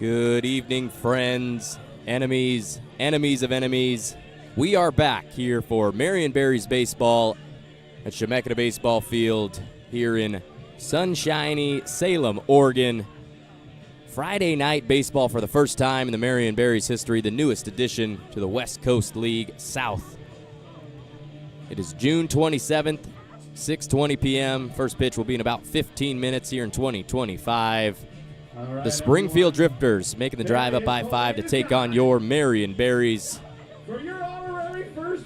Good evening, friends, enemies of enemies. We are back here for Marion Berries baseball at Chemeketa Baseball Field here in sunshiny Salem, Oregon. Friday night baseball for the first time in the Marion Berries history, the newest addition to the West Coast League South. It is June 27th, 6:20 p.m. First pitch will be in about 15 minutes here in 2025. The Springfield Drifters making the drive up I-5 to take on your Marion Berries.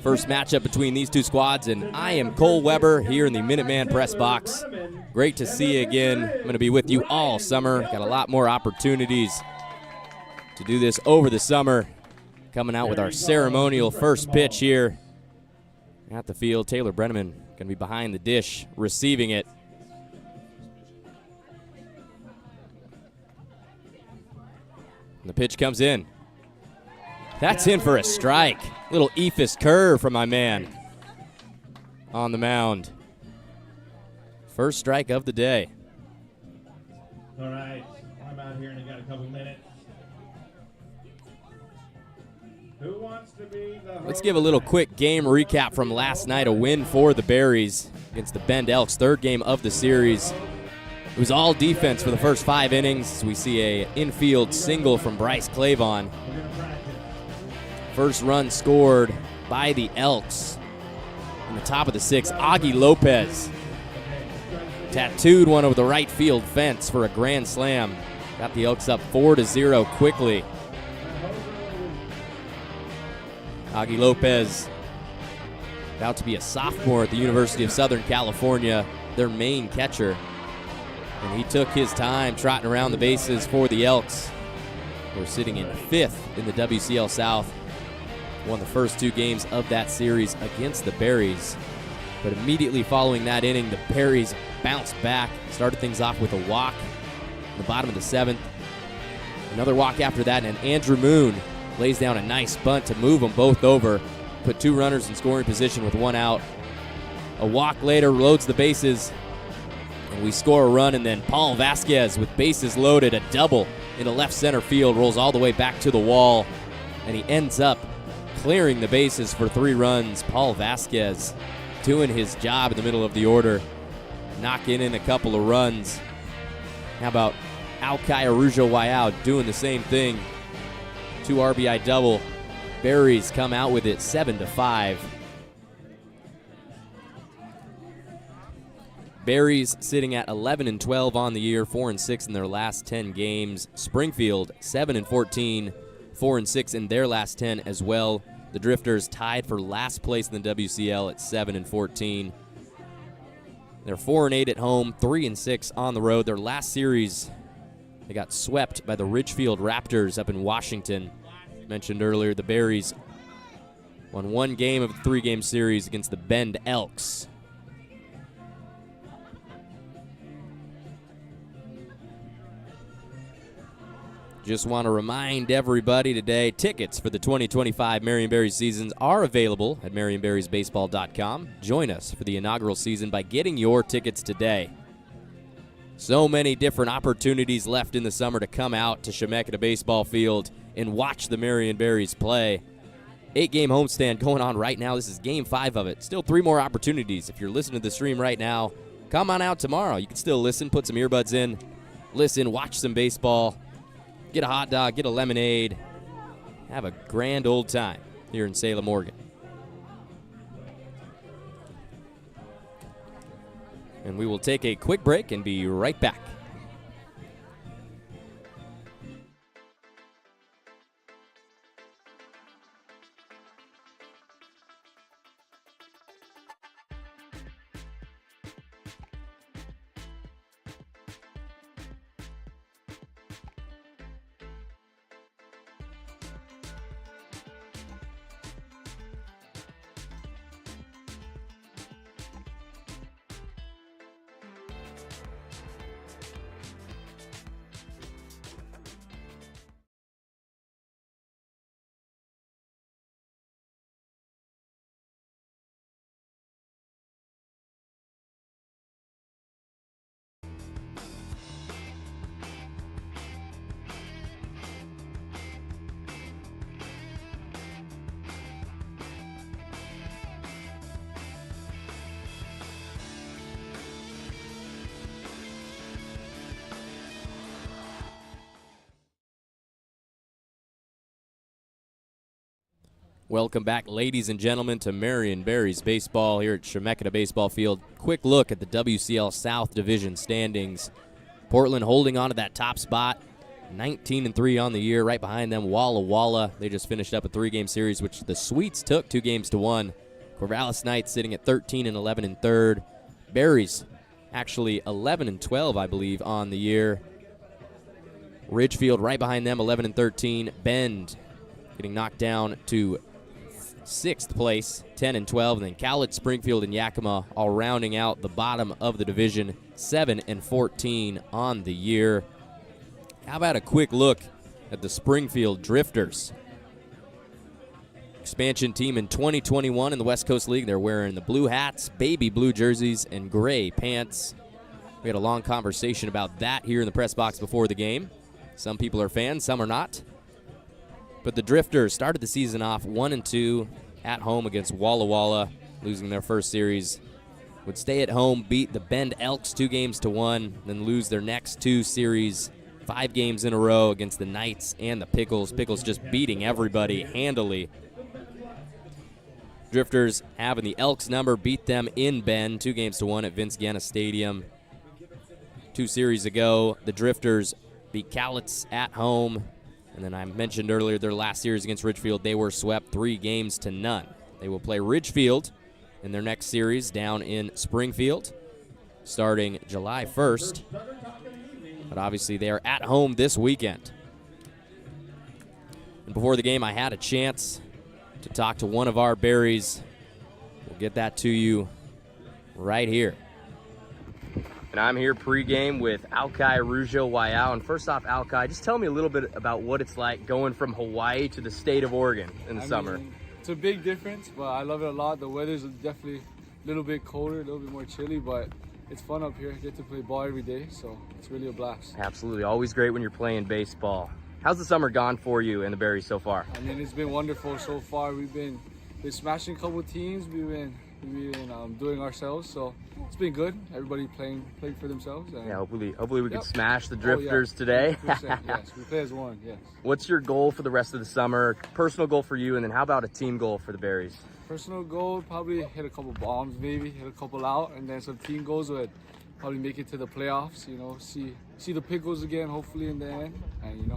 First matchup between these two squads, and I am Cole Weber here in the Minuteman press box. Great to see you again. I'm going to be with you all summer. Got a lot more opportunities to do this over the summer. Coming out with our ceremonial first pitch here at the field. Taylor Brenneman going to be behind the dish receiving it. The pitch comes in. That's in for a strike. Little Ephus curve from my man on the mound. First strike of the day. All right, I'm out here and I got a couple minutes. Who wants to be the Let's give a little quick game recap from last night. A win for the Berries against the Bend Elks, third game of the series. It was all defense for the first 5 innings. We see a infield single from Bryce Clavon. First run scored by the Elks. In the top of the 6th, Augie Lopez tattooed one over the right field fence for a grand slam. Got the Elks up 4-0 quickly. Augie Lopez, about to be a sophomore at the University of Southern California, their main catcher. And he took his time trotting around the bases for the Elks. We're sitting in 5th in the WCL South. Won the first 2 games of that series against the Berries. But immediately following that inning, the Berries bounced back, started things off with a walk in the bottom of the 7th. Another walk after that, and Andrew Moon lays down a nice bunt to move them both over. Put 2 runners in scoring position with 1 out. A walk later loads the bases. And we score a run, and then Paul Vasquez with bases loaded, a double into left center field, rolls all the way back to the wall, and he ends up clearing the bases for 3 runs. Paul Vasquez doing his job in the middle of the order, knocking in a couple of runs. How about Alkai Arujo-Wayao doing the same thing? 2 RBI double. Berries come out with it 7-5. Berries sitting at 11-12 on the year, 4-6 in their last 10 games. Springfield 7-14, 4-6 in their last 10 as well. The Drifters tied for last place in the WCL at 7-14. They're 4-8 at home, 3-6 on the road. Their last series, they got swept by the Ridgefield Raptors up in Washington. Mentioned earlier, the Berries won 1 game of the 3-game series against the Bend Elks. Just want to remind everybody today, tickets for the 2025 Marion Berries seasons are available at marionberriesbaseball.com. Join us for the inaugural season by getting your tickets today. So many different opportunities left in the summer to come out to Chemeketa Baseball Field and watch the Marion Berries play. 8-game homestand going on right now. This is game 5 of it. Still 3 more opportunities. If you're listening to the stream right now, come on out tomorrow. You can still listen, put some earbuds in, listen, watch some baseball. Get a hot dog, get a lemonade, have a grand old time here in Salem, Oregon. And we will take a quick break and be right back. Welcome back, ladies and gentlemen, to Marion Berries Baseball here at Chemeketa Baseball Field. Quick look at the WCL South Division standings. Portland holding on to that top spot, 19-3 on the year. Right behind them, Walla Walla. They just finished up a 3-game series, which the Sweets took 2-1. Corvallis Knights sitting at 13-11 in third. Berries actually 11-12, I believe, on the year. Ridgefield right behind them, 11-13. Bend getting knocked down to 6th place, 10-12, and then Cowlitz, Springfield, and Yakima all rounding out the bottom of the division, 7-14 on the year. How about a quick look at the Springfield Drifters? Expansion team in 2021 in the West Coast League. They're wearing the blue hats, baby blue jerseys, and gray pants. We had a long conversation about that here in the press box before the game. Some people are fans, some are not. But the Drifters started the season off 1-2 at home against Walla Walla, losing their first series. Would stay at home, beat the Bend Elks 2-1, then lose their next 2 series, 5 games in a row against the Knights and the Pickles. Pickles just beating everybody handily. Drifters having the Elks number, beat them in Bend 2-1 at Vince Guiana Stadium. 2 series ago, the Drifters beat Cowlitz at home. And then I mentioned earlier their last series against Ridgefield, they were swept 3-0. They will play Ridgefield in their next series down in Springfield starting July 1st. But obviously they are at home this weekend. And before the game, I had a chance to talk to one of our Berries. We'll get that to you right here. And I'm here pregame with Alkai Rujo Waiau. And first off, Alkai, just tell me a little bit about what it's like going from Hawaii to the state of Oregon in the summer. It's a big difference, but I love it a lot. The weather's definitely a little bit colder, a little bit more chilly, but it's fun up here. I get to play ball every day, so it's really a blast. Absolutely. Always great when you're playing baseball. How's the summer gone for you and the Berries so far? I mean, it's been wonderful so far. We've been smashing a couple teams. We've been doing ourselves, so it's been good. Everybody playing for themselves. And yeah, hopefully we can smash the Drifters today. Yes, we play as one. Yes. What's your goal for the rest of the summer? Personal goal for you, and then how about a team goal for the Berries? Personal goal, probably hit a couple bombs, maybe hit a couple out, and then some team goals would probably make it to the playoffs. You know, see the Pickles again, hopefully in the end, and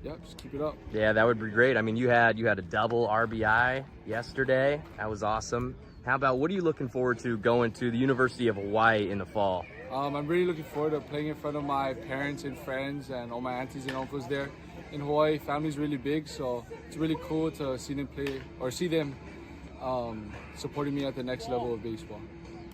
just keep it up. Yeah, that would be great. I mean, you had a double RBI yesterday. That was awesome. How about, what are you looking forward to going to the University of Hawaii in the fall? I'm really looking forward to playing in front of my parents and friends and all my aunties and uncles there. In Hawaii, family's really big, so it's really cool to see them play or see them supporting me at the next level of baseball.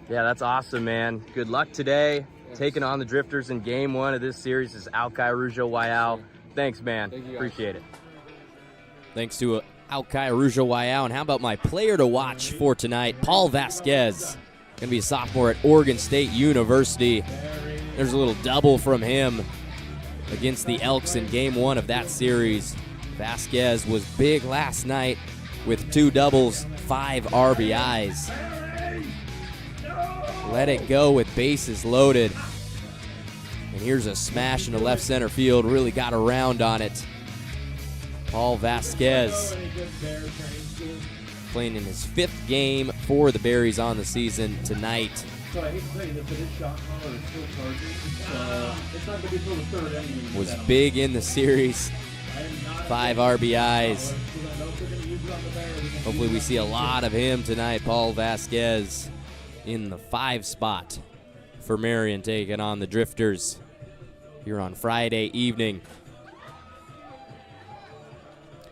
Yeah, that's awesome, man. Good luck today. Yes. Taking on the Drifters in game 1 of this series is Alkai Rujo Waiau. Thanks, man. Thank you, guys. Appreciate it. Thanks to Alkai Rujo Waiau. And how about my player to watch for tonight, Paul Vasquez. Going to be a sophomore at Oregon State University. There's a little double from him against the Elks in game 1 of that series. Vasquez was big last night with 2 doubles, 5 RBIs. Let it go with bases loaded. And here's a smash into left center field. Really got around on it. Paul Vasquez playing in his 5th game for the Berries on the season tonight. So I hate to say this, but his shot power is still charging. It's not going to be till the 3rd inning. Was big in the series. 5 RBIs. Hopefully we see a lot of him tonight. Paul Vasquez in the 5 spot for Marion, taking on the Drifters here on Friday evening.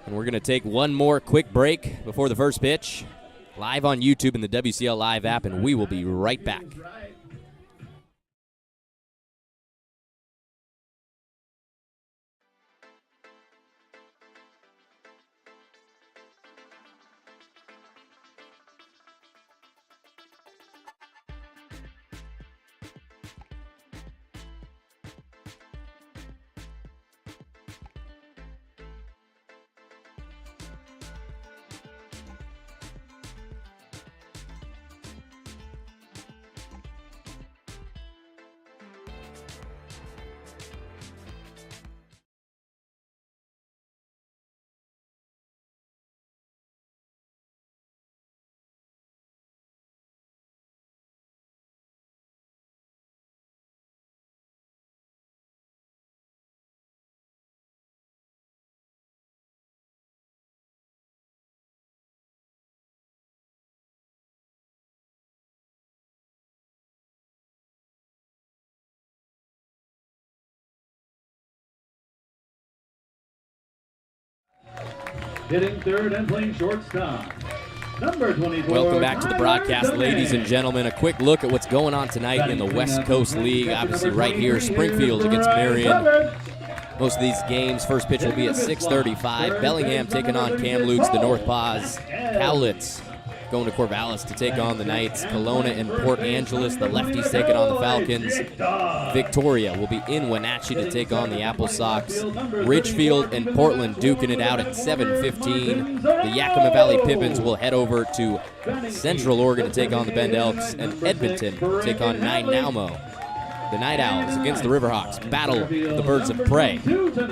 And we're going to take one more quick break before the first pitch. Live on YouTube and the WCL Live app, and we will be right back. Hitting third and playing shortstop, number 24. Welcome back to the broadcast, ladies and gentlemen. A quick look at what's going on tonight in the West Coast League. Obviously right here, Springfield against Marion. Most of these games, first pitch will be at 6:35. Bellingham taking on Kamloops, the North Paws. Cowlitz going to Corvallis to take on the Knights. Kelowna and Port Angeles, the lefties taking on the Falcons. Victoria will be in Wenatchee to take on the Apple Sox. Ridgefield and Portland duking it out at 7:15. The Yakima Valley Pippins will head over to Central Oregon to take on the Bend Elks, and Edmonton take on Nanaimo. The Night Owls against the Riverhawks battle the Birds of Prey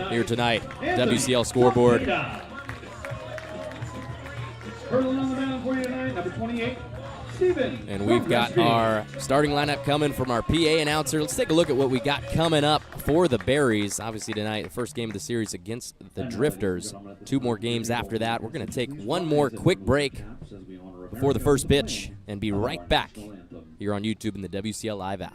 here tonight. WCL scoreboard. And we've got our starting lineup coming from our PA announcer. Let's take a look at what we got coming up for the Berries. Obviously tonight, the first game of the series against the Drifters. 2 more games after that. We're going to take one more quick break before the first pitch and be right back here on YouTube and the WCL Live app.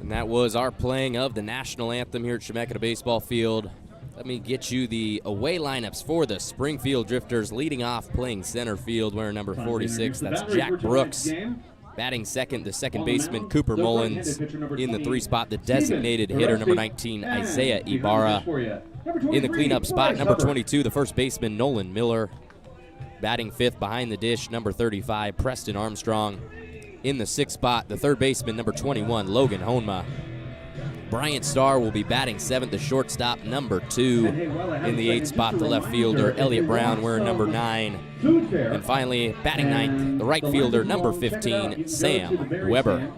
And that was our playing of the national anthem here at Chemeketa Baseball Field. Let me get you the away lineups for the Springfield Drifters. Leading off, playing center field, wearing number 46. That's Jack Brooks. Batting second, the second baseman, Cooper Mullins. In the 3 spot, the designated hitter, number 19, Isaiah Ibarra. In the cleanup spot, number 22, the first baseman, Nolan Miller. Batting 5th behind the dish, number 35, Preston Armstrong. In the 6th spot, the third baseman, number 21, Logan Honma. Bryant Starr will be batting 7th, the shortstop, number 2. In the 8th spot, the left fielder, Elliott Brown, wearing number 9. And finally, batting 9th, the right fielder, number 15, Sam Weber.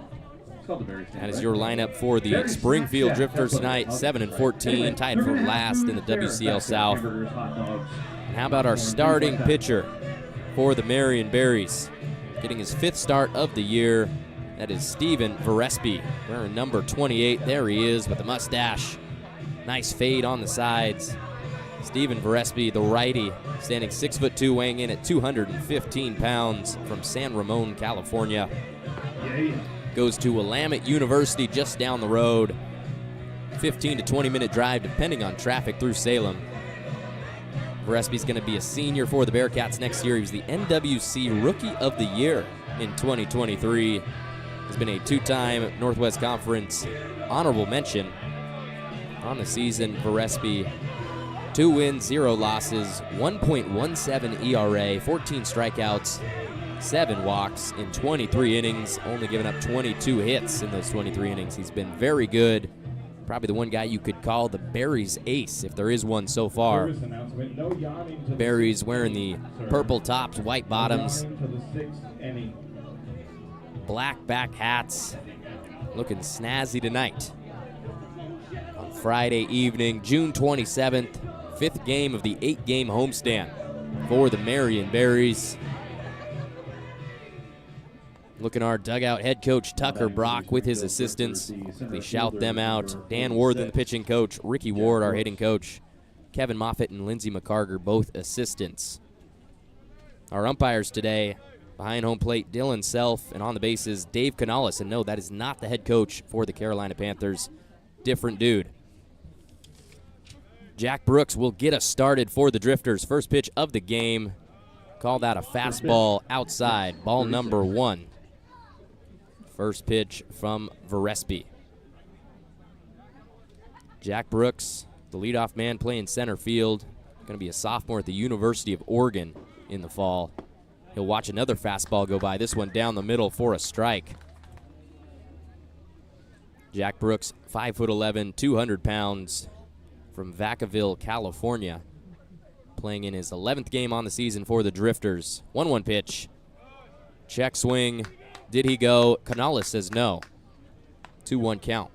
That is your lineup for the Springfield Drifters tonight, 7-14, tied for last in the WCL South. And how about our starting pitcher for the Marion Berries? Getting his 5th start of the year, that is Steven Verespi, wearing number 28. There he is with the mustache. Nice fade on the sides. Steven Verespi, the righty, standing 6'2", weighing in at 215 pounds, from San Ramon, California. Goes to Willamette University just down the road. 15 to 20 minute drive depending on traffic through Salem. Verespi's going to be a senior for the Bearcats next year. He was the NWC Rookie of the Year in 2023. Has been a 2-time Northwest Conference honorable mention on the season. Verespi, 2 wins, 0 losses, 1.17 ERA, 14 strikeouts, 7 walks in 23 innings, only giving up 22 hits in those 23 innings. He's been very good. Probably the one guy you could call the Berries ace, if there is one so far. Berries wearing the purple tops, white bottoms, black back hats, looking snazzy tonight. On Friday evening, June 27th, 5th game of the 8-game homestand for the Marion Berries. Looking our dugout head coach Tucker Brock with his assistants. They shout them out. Dan Worthen, the pitching coach. Ricky Ward, our hitting coach. Kevin Moffitt and Lindsey McCarger, both assistants. Our umpires today, behind home plate, Dylan Self, and on the bases, Dave Canales. And no, that is not the head coach for the Carolina Panthers. Different dude. Jack Brooks will get us started for the Drifters. First pitch of the game. Call that a fastball outside. Ball number 1. First pitch from Verespi. Jack Brooks, the leadoff man, playing center field. Going to be a sophomore at the University of Oregon in the fall. He'll watch another fastball go by. This one down the middle for a strike. Jack Brooks, 5'11", 200 pounds, from Vacaville, California. Playing in his 11th game on the season for the Drifters. 1-1 pitch. Check swing. Did he go? Canales says no. 2-1 count.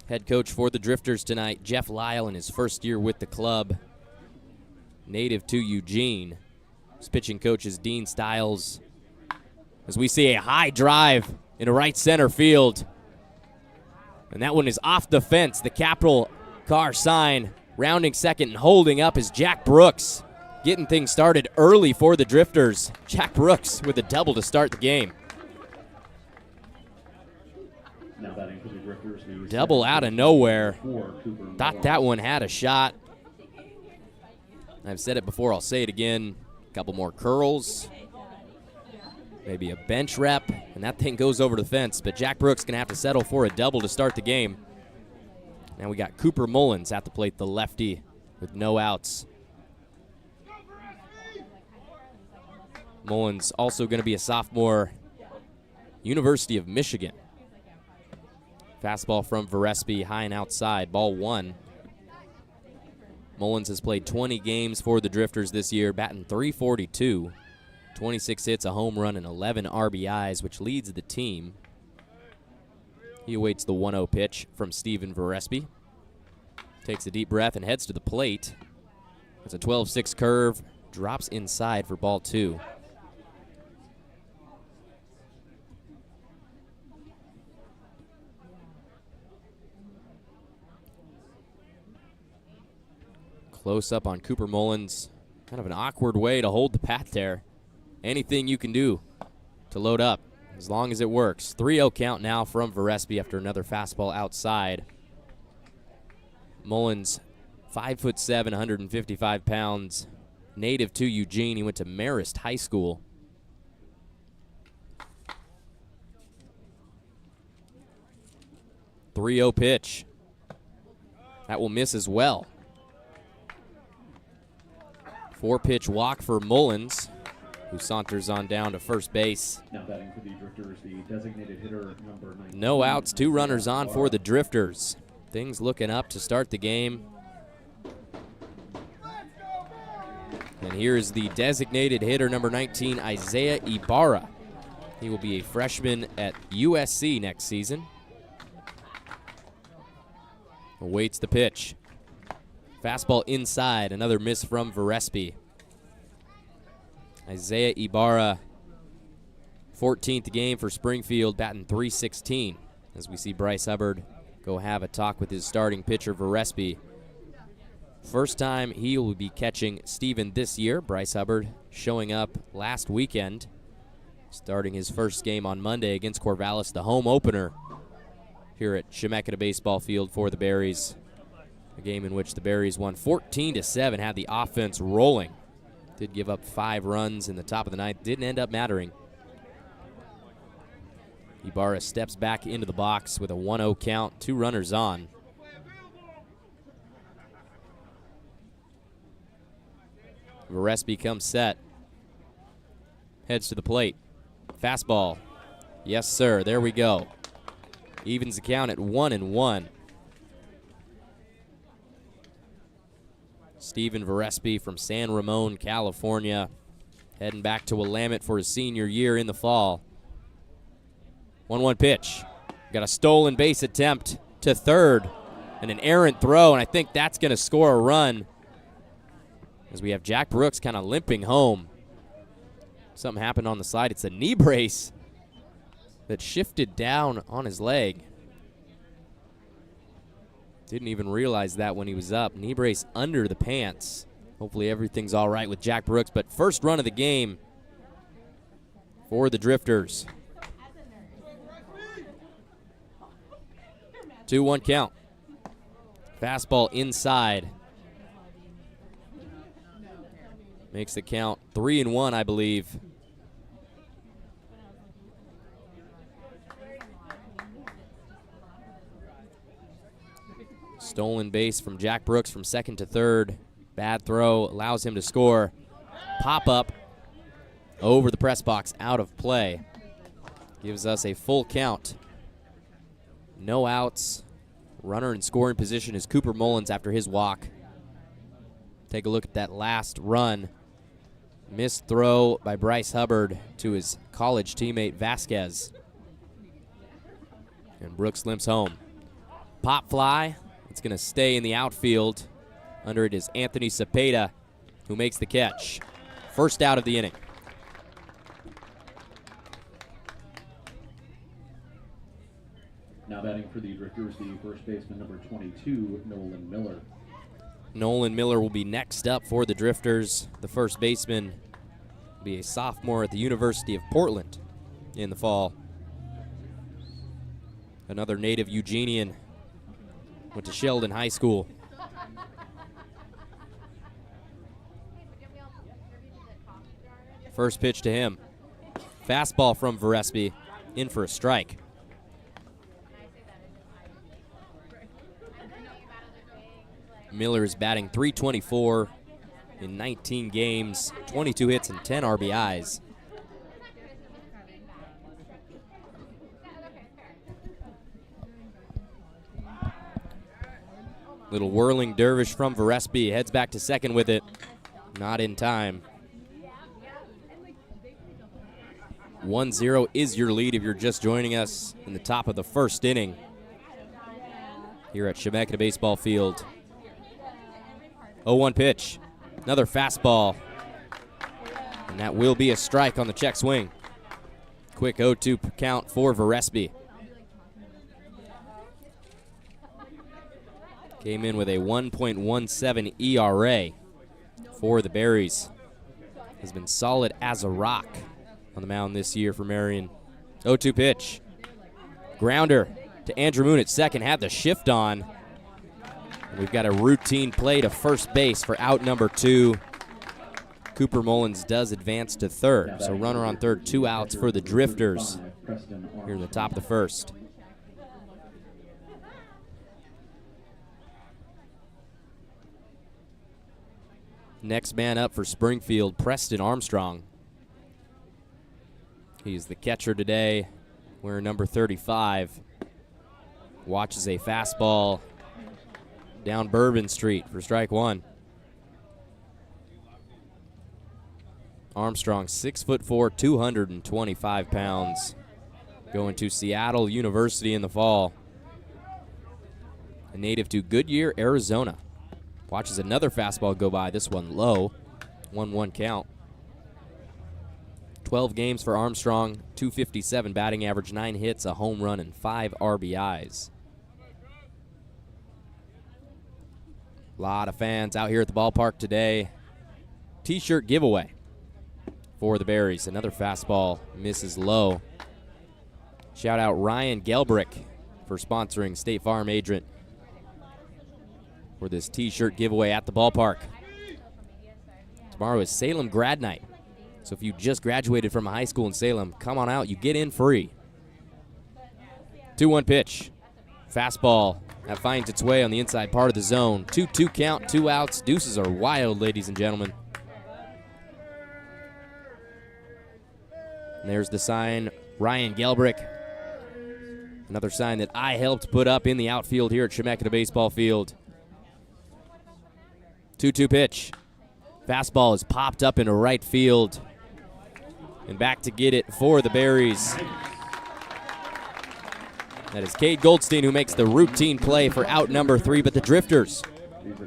Head coach for the Drifters tonight, Jeff Lyle, in his first year with the club. Native to Eugene. His pitching coach is Dean Stiles. As we see a high drive into right center field. And that one is off the fence. The Capital car sign. Rounding second and holding up is Jack Brooks. Getting things started early for the Drifters. Jack Brooks with a double to start the game. Double out of nowhere. Thought that one had a shot. I've said it before, I'll say it again. A couple more curls. Maybe a bench rep, and that thing goes over the fence. But Jack Brooks going to have to settle for a double to start the game. Now we got Cooper Mullins at the plate, the lefty, with no outs. Mullins also going to be a sophomore, University of Michigan. Fastball from Verespi, high and outside, ball 1. Mullins has played 20 games for the Drifters this year, batting .342. 26 hits, a home run, and 11 RBIs, which leads the team. He awaits the 1-0 pitch from Steven Verespi. Takes a deep breath and heads to the plate. It's a 12-6 curve, drops inside for ball 2. Close up on Cooper Mullins. Kind of an awkward way to hold the bat there. Anything you can do to load up, as long as it works. 3-0 count now from Verespi after another fastball outside. Mullins, 5'7", 155 pounds, native to Eugene. He went to Marist High School. .30 pitch. That will miss as well. 4-pitch walk for Mullins, who saunters on down to first base. Now batting for the Drifters, the designated hitter number 19. No outs, 2 runners on for the Drifters. Things looking up to start the game. And here's the designated hitter number 19, Isaiah Ibarra. He will be a freshman at USC next season. Awaits the pitch. Fastball inside, another miss from Verespi. Isaiah Ibarra, 14th game for Springfield, batting .316. As we see Bryce Hubbard go have a talk with his starting pitcher, Verespi. First time he will be catching Steven this year. Bryce Hubbard showing up last weekend, starting his first game on Monday against Corvallis, the home opener here at Chemeketa Baseball Field for the Berries. A game in which the Berries won 14-7, had the offense rolling. Did give up 5 runs in the top of the ninth. Didn't end up mattering. Ibarra steps back into the box with a 1-0 count, 2 runners on. Verespi comes set. Heads to the plate. Fastball. Yes, sir. There we go. Evens the count at 1-1. Steven Verespi from San Ramon, California, heading back to Willamette for his senior year in the fall. 1-1 pitch. Got a stolen base attempt to third and an errant throw, and I think that's going to score a run as we have Jack Brooks kind of limping home. something happened on the slide. It's a knee brace that shifted down on his leg. Didn't even realize that when he was up. Knee brace under the pants. Hopefully everything's all right with Jack Brooks, but first run of the game for the Drifters. 2-1 count. Fastball inside. Makes the count 3-1, I believe. Stolen base from Jack Brooks from second to third. Bad throw allows him to score. Pop up over the press box, out of play. Gives us a full count. No outs. Runner in scoring position is Cooper Mullins after his walk. Take a look at that last run. Missed throw by Bryce Hubbard to his college teammate Vasquez. And Brooks limps home. Pop fly. It's going to stay in the outfield. Under it is Anthony Cepeda, who makes the catch. First out of the inning. Now batting for the Drifters, the first baseman, number 22, Nolan Miller. Nolan Miller will be next up for the Drifters. The first baseman will be a sophomore at the University of Portland in the fall. Another native Eugenian. Went to Sheldon High School. First pitch to him. Fastball from Verespi, in for a strike. Miller is batting .324 in 19 games, 22 hits and 10 RBIs. Little whirling dervish from Verespi, heads back to second with it. Not in time. 1-0 is your lead if you're just joining us in the top of the first inning here at Chemeketa Baseball Field. 0-1 pitch. Another fastball. And that will be a strike on the check swing. Quick 0-2 count for Verespi. Came in with a 1.17 ERA for the Berries. Has been solid as a rock on the mound this year for Marion. 0-2 pitch. Grounder to Andrew Moon at second. Had the shift on. And we've got a routine play to first base for out number 2. Cooper Mullins does advance to third. So runner on third, 2 outs for the Drifters here in the top of the first. Next man up for Springfield, Preston Armstrong. He's the catcher today, wearing number 35. Watches a fastball down Bourbon Street for strike one. Armstrong, 6'4", 225 pounds. Going to Seattle University in the fall. A native to Goodyear, Arizona. Watches another fastball go by, this one low. 1-1 count. 12 games for Armstrong, 257 batting average, 9 hits, a home run, and 5 RBIs. A lot of fans out here at the ballpark today. T-shirt giveaway for the Berries. Another fastball misses low. Shout out Ryan Gelbrich for sponsoring State Farm Agent for this T-shirt giveaway at the ballpark. Tomorrow is Salem grad night. So if you just graduated from a high school in Salem, come on out. You get in free. 2-1 pitch. Fastball that finds its way on the inside part of the zone. 2-2 count, 2 outs. Deuces are wild, ladies and gentlemen. And there's the sign, Ryan Gelbrich. Another sign that I helped put up in the outfield here at Chemeketa Baseball Field. 2-2 pitch. Fastball is popped up into right field. And back to get it for the Berries. That is Cade Goldstein who makes the routine play for out number 3, but the Drifters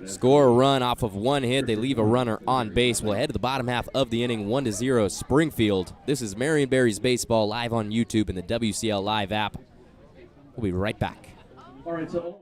score a run off of one hit. They leave a runner on base. We'll head to the bottom half of the inning, 1-0 Springfield. This is Marion Berries Baseball live on YouTube and the WCL Live app. We'll be right back. All right, so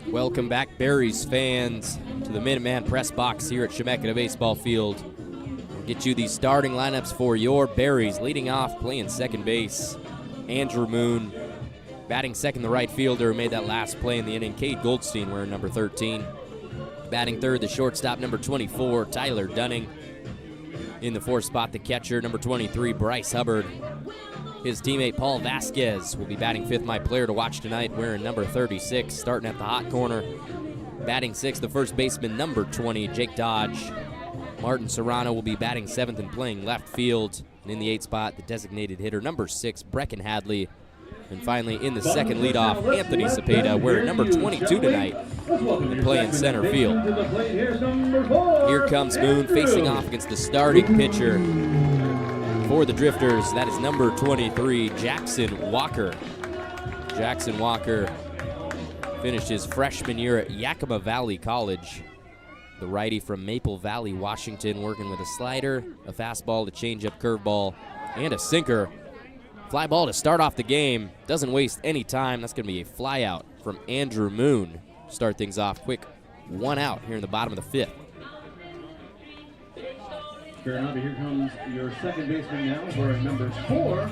Welcome back, Berries fans, to the Minuteman Press Box here at Chemeketa Baseball Field. We'll get you these starting lineups for your Berries. Leading off, playing second base, Andrew Moon. Batting second, the right fielder who made that last play in the inning, Cade Goldstein, wearing number 13. Batting third, the shortstop, number 24, Tyler Dunning. In the fourth spot, the catcher, number 23, Bryce Hubbard. His teammate Paul Vasquez will be batting fifth, my player to watch tonight, wearing number 36, starting at the hot corner. Batting sixth, the first baseman, number 20, Jake Dodge. Martin Serrano will be batting seventh and playing left field. And in the eighth spot, the designated hitter, number 6, Brecken Hadley. And finally, in the second leadoff, Anthony Cepeda, wearing number 22 tonight, and playing center field. Here comes Moon facing off against the starting pitcher for the Drifters. That is number 23, Jackson Walker. Jackson Walker finished his freshman year at Yakima Valley College. The righty from Maple Valley, Washington, working with a slider, a fastball, a changeup, curveball, and a sinker. Fly ball to start off the game. Doesn't waste any time. That's going to be a fly out from Andrew Moon. Start things off quick. 1 out here in the bottom of the fifth. Fair enough. Here comes your second baseman now, wearing number 4.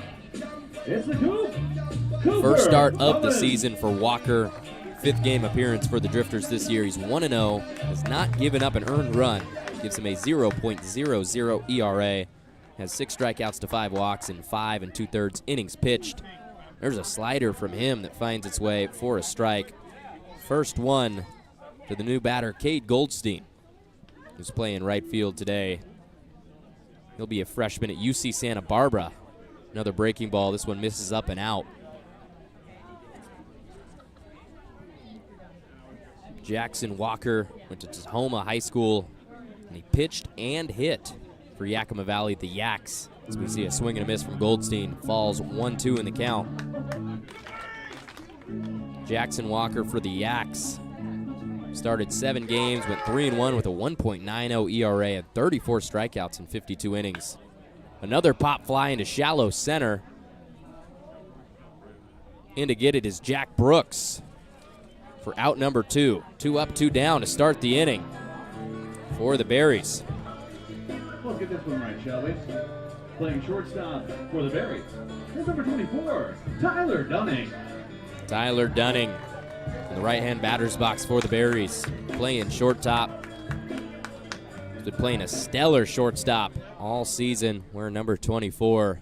It's the Coop. First start of the season for Walker. 5th game appearance for the Drifters this year. He's 1-0. Has not given up an earned run. Gives him a 0.00 ERA. Has 6 strikeouts to 5 walks in 5 2/3 innings pitched. There's a slider from him that finds its way for a strike. First one to the new batter, Cade Goldstein, who's playing right field today. He'll be a freshman at UC Santa Barbara. Another breaking ball. This one misses up and out. Jackson Walker went to Tahoma High School, and he pitched and hit for Yakima Valley at the Yaks. As we see a swing and a miss from Goldstein. Falls 1-2 in the count. Jackson Walker for the Yaks. Started 7 games, went 3-1 with a 1.90 ERA and 34 strikeouts in 52 innings. Another pop fly into shallow center. In to get it is Jack Brooks for out number 2. 2 up, 2 down to start the inning for the Berries. Let's get this one right, shall we? Playing shortstop for the Berries. Here's number 24, Tyler Dunning. Tyler Dunning in the right-hand batter's box for the Berries. Playing shortstop. He's been playing a stellar shortstop all season. Wearing number 24.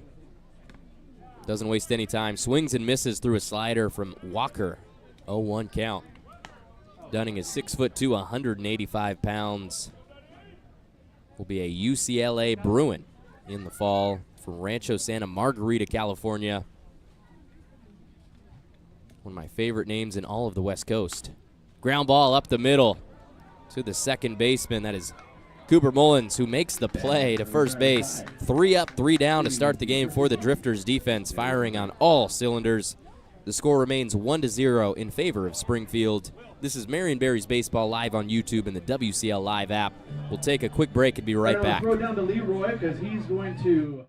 Doesn't waste any time. Swings and misses through a slider from Walker. 0-1 count. Dunning is 6'2", 185 pounds. Will be a UCLA Bruin in the fall from Rancho Santa Margarita, California. One of my favorite names in all of the West Coast. Ground ball up the middle to the second baseman. That is Cooper Mullins, who makes the play to first base. 3 up, 3 down to start the game for the Drifters defense, firing on all cylinders. The score remains 1-0 in favor of Springfield. This is Marion Berries Baseball live on YouTube and the WCL Live app. We'll take a quick break and be right back. Throw down to Leroy because he's going to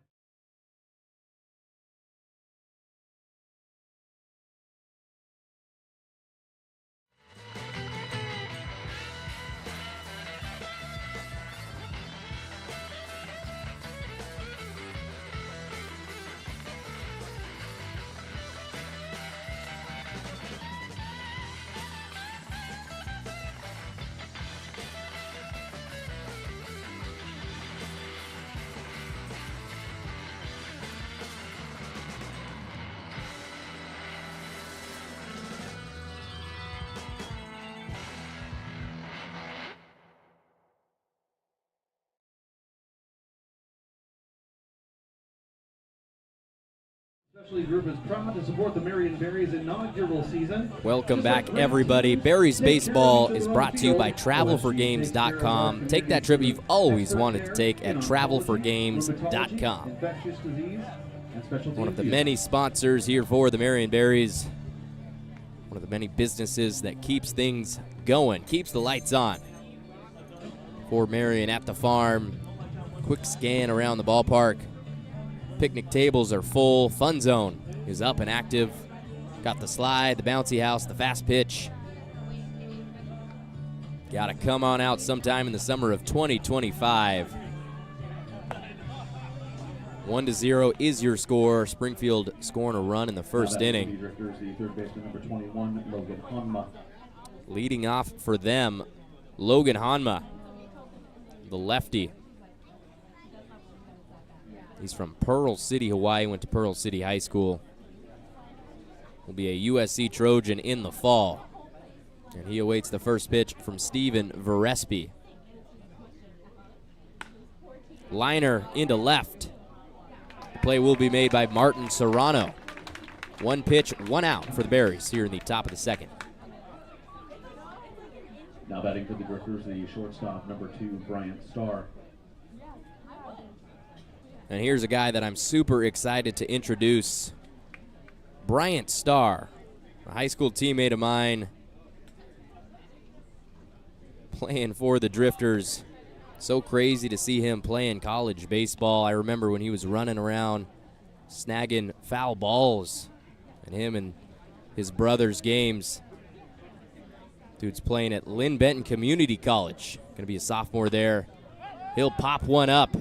Especially group is proud to support the Marion Berries inaugural season. Welcome back, everybody. Berries Baseball is brought to you by TravelForGames.com. Take that trip you've always wanted to take at TravelForGames.com. One of the many sponsors here for the Marion Berries. One of the many businesses that keeps things going, keeps the lights on. For Marion at the farm. Quick scan around the ballpark. Picnic tables are full. Fun zone is up and active. Got the slide, the bouncy house, the fast pitch. Got to come on out sometime in the summer of 2025. 1-0 is your score. Springfield scoring a run in the first inning. Leading off for them, Logan Hanma, the lefty. He's from Pearl City, Hawaii, went to Pearl City High School. Will be a USC Trojan in the fall. And he awaits the first pitch from Steven Verespi. Liner into left. The play will be made by Martin Serrano. One pitch, one out for the Berries here in the top of the second. Now batting for the Drifters, the shortstop, number 2, Bryant Starr. And here's a guy that I'm super excited to introduce. Bryant Starr, a high school teammate of mine, playing for the Drifters. So crazy to see him playing college baseball. I remember when he was running around snagging foul balls and him and his brother's games. Dude's playing at Lynn Benton Community College. Going to be a sophomore there. He'll pop one up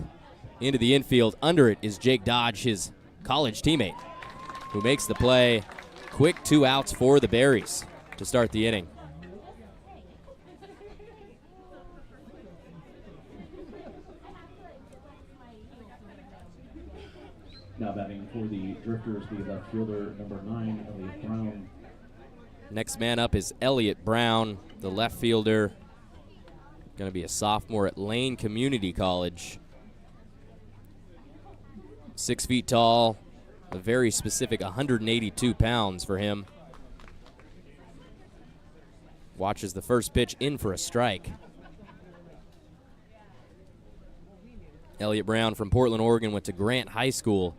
into the infield. Under it is Jake Dodge, his college teammate, who makes the play. Quick 2 outs for the Berries to start the inning. Now batting for the Drifters, the left fielder, number 9, Elliott Brown. Next man up is Elliott Brown, the left fielder. Going to be a sophomore at Lane Community College. 6 feet tall, a very specific 182 pounds for him. Watches the first pitch in for a strike. Elliott Brown from Portland, Oregon, went to Grant High School.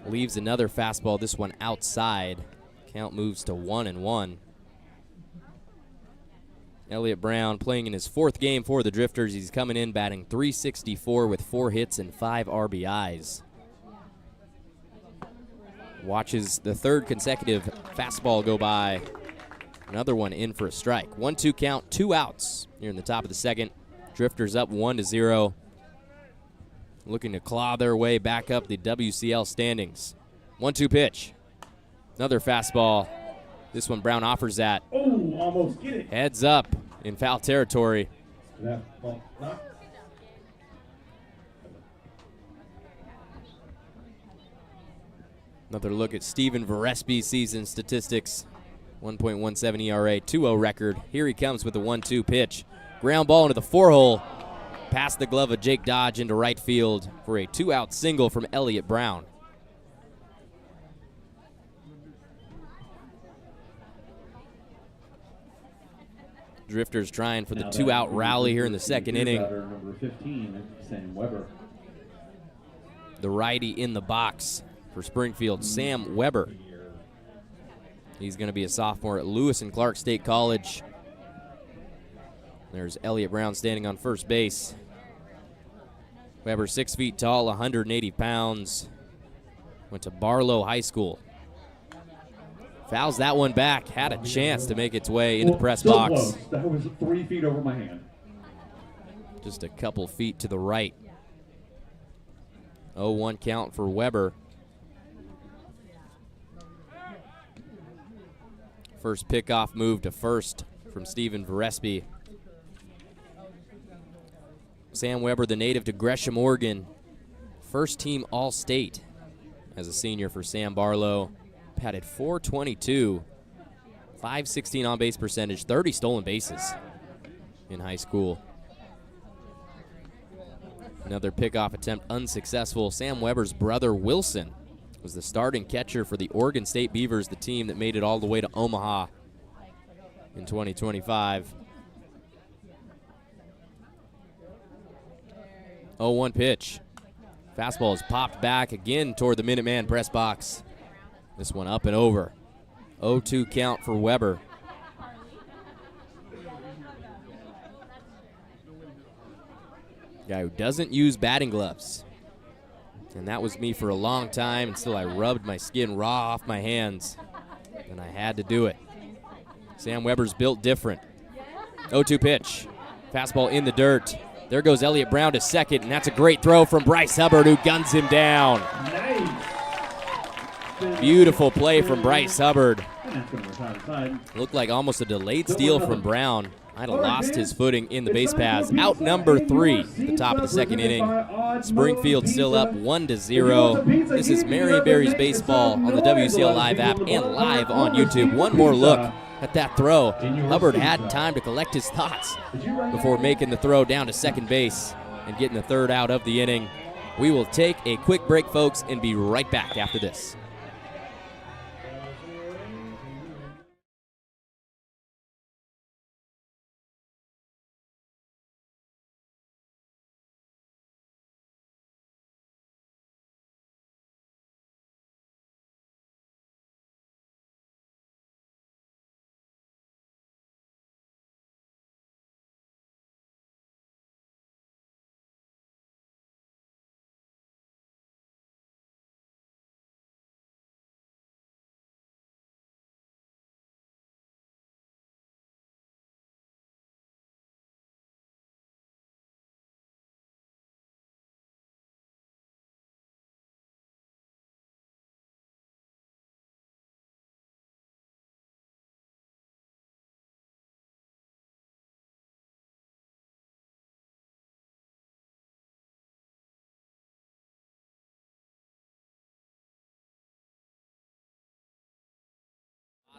Leaves another fastball, this one outside. Count moves to 1-1. Elliott Brown playing in his 4th game for the Drifters. He's coming in batting .364 with 4 hits and 5 RBIs. Watches the 3rd consecutive fastball go by. Another one in for a strike. 1-2 count, 2 outs here in the top of the second. Drifters up 1-0. Looking to claw their way back up the WCL standings. 1-2 pitch. Another fastball. This one Brown offers that. Oh, almost get it. Heads up in foul territory. Another look at Steven Verespi's season statistics. 1.17 ERA, 2-0 record. Here he comes with the 1-2 pitch. Ground ball into the 4-hole. Past the glove of Jake Dodge into right field for a 2-out single from Elliott Brown. Drifters trying for the 2-out rally here in the second inning. Number 15, Sam Weber. The righty in the box for Springfield, Sam Weber. He's going to be a sophomore at Lewis and Clark State College. There's Elliott Brown standing on first base. Weber, 6 feet tall, 180 pounds. Went to Barlow High School. Fouls that one back. Had a chance to make its way into the press box. Close. That was 3 feet over my hand. Just a couple feet to the right. 0-1 count for Weber. First pickoff move to first from Steven Verespi. Sam Weber, the native to Gresham, Oregon. First team All-State as a senior for Sam Barlow. Batted .422, .516 on-base percentage, 30 stolen bases in high school. Another pickoff attempt unsuccessful. Sam Weber's brother Wilson was the starting catcher for the Oregon State Beavers, the team that made it all the way to Omaha in 2025. 0-1 pitch. Fastball is popped back again toward the Minuteman press box. This one up and over. 0-2 count for Weber. Guy who doesn't use batting gloves. And that was me for a long time until I rubbed my skin raw off my hands. And I had to do it. Sam Weber's built different. 0-2 pitch. Fastball in the dirt. There goes Elliott Brown to second, and that's a great throw from Bryce Hubbard, who guns him down. Nice. Beautiful play from Bryce Hubbard. Looked like almost a delayed steal from Brown. Might have lost his footing in the base paths. Out number 3 at the top of the second inning. Springfield still up 1-0. This is Marion Berries Baseball on the WCL Live app and live on YouTube. One more look at that throw. Hubbard had time to collect his thoughts before making the throw down to second base and getting the third out of the inning. We will take a quick break, folks, and be right back after this.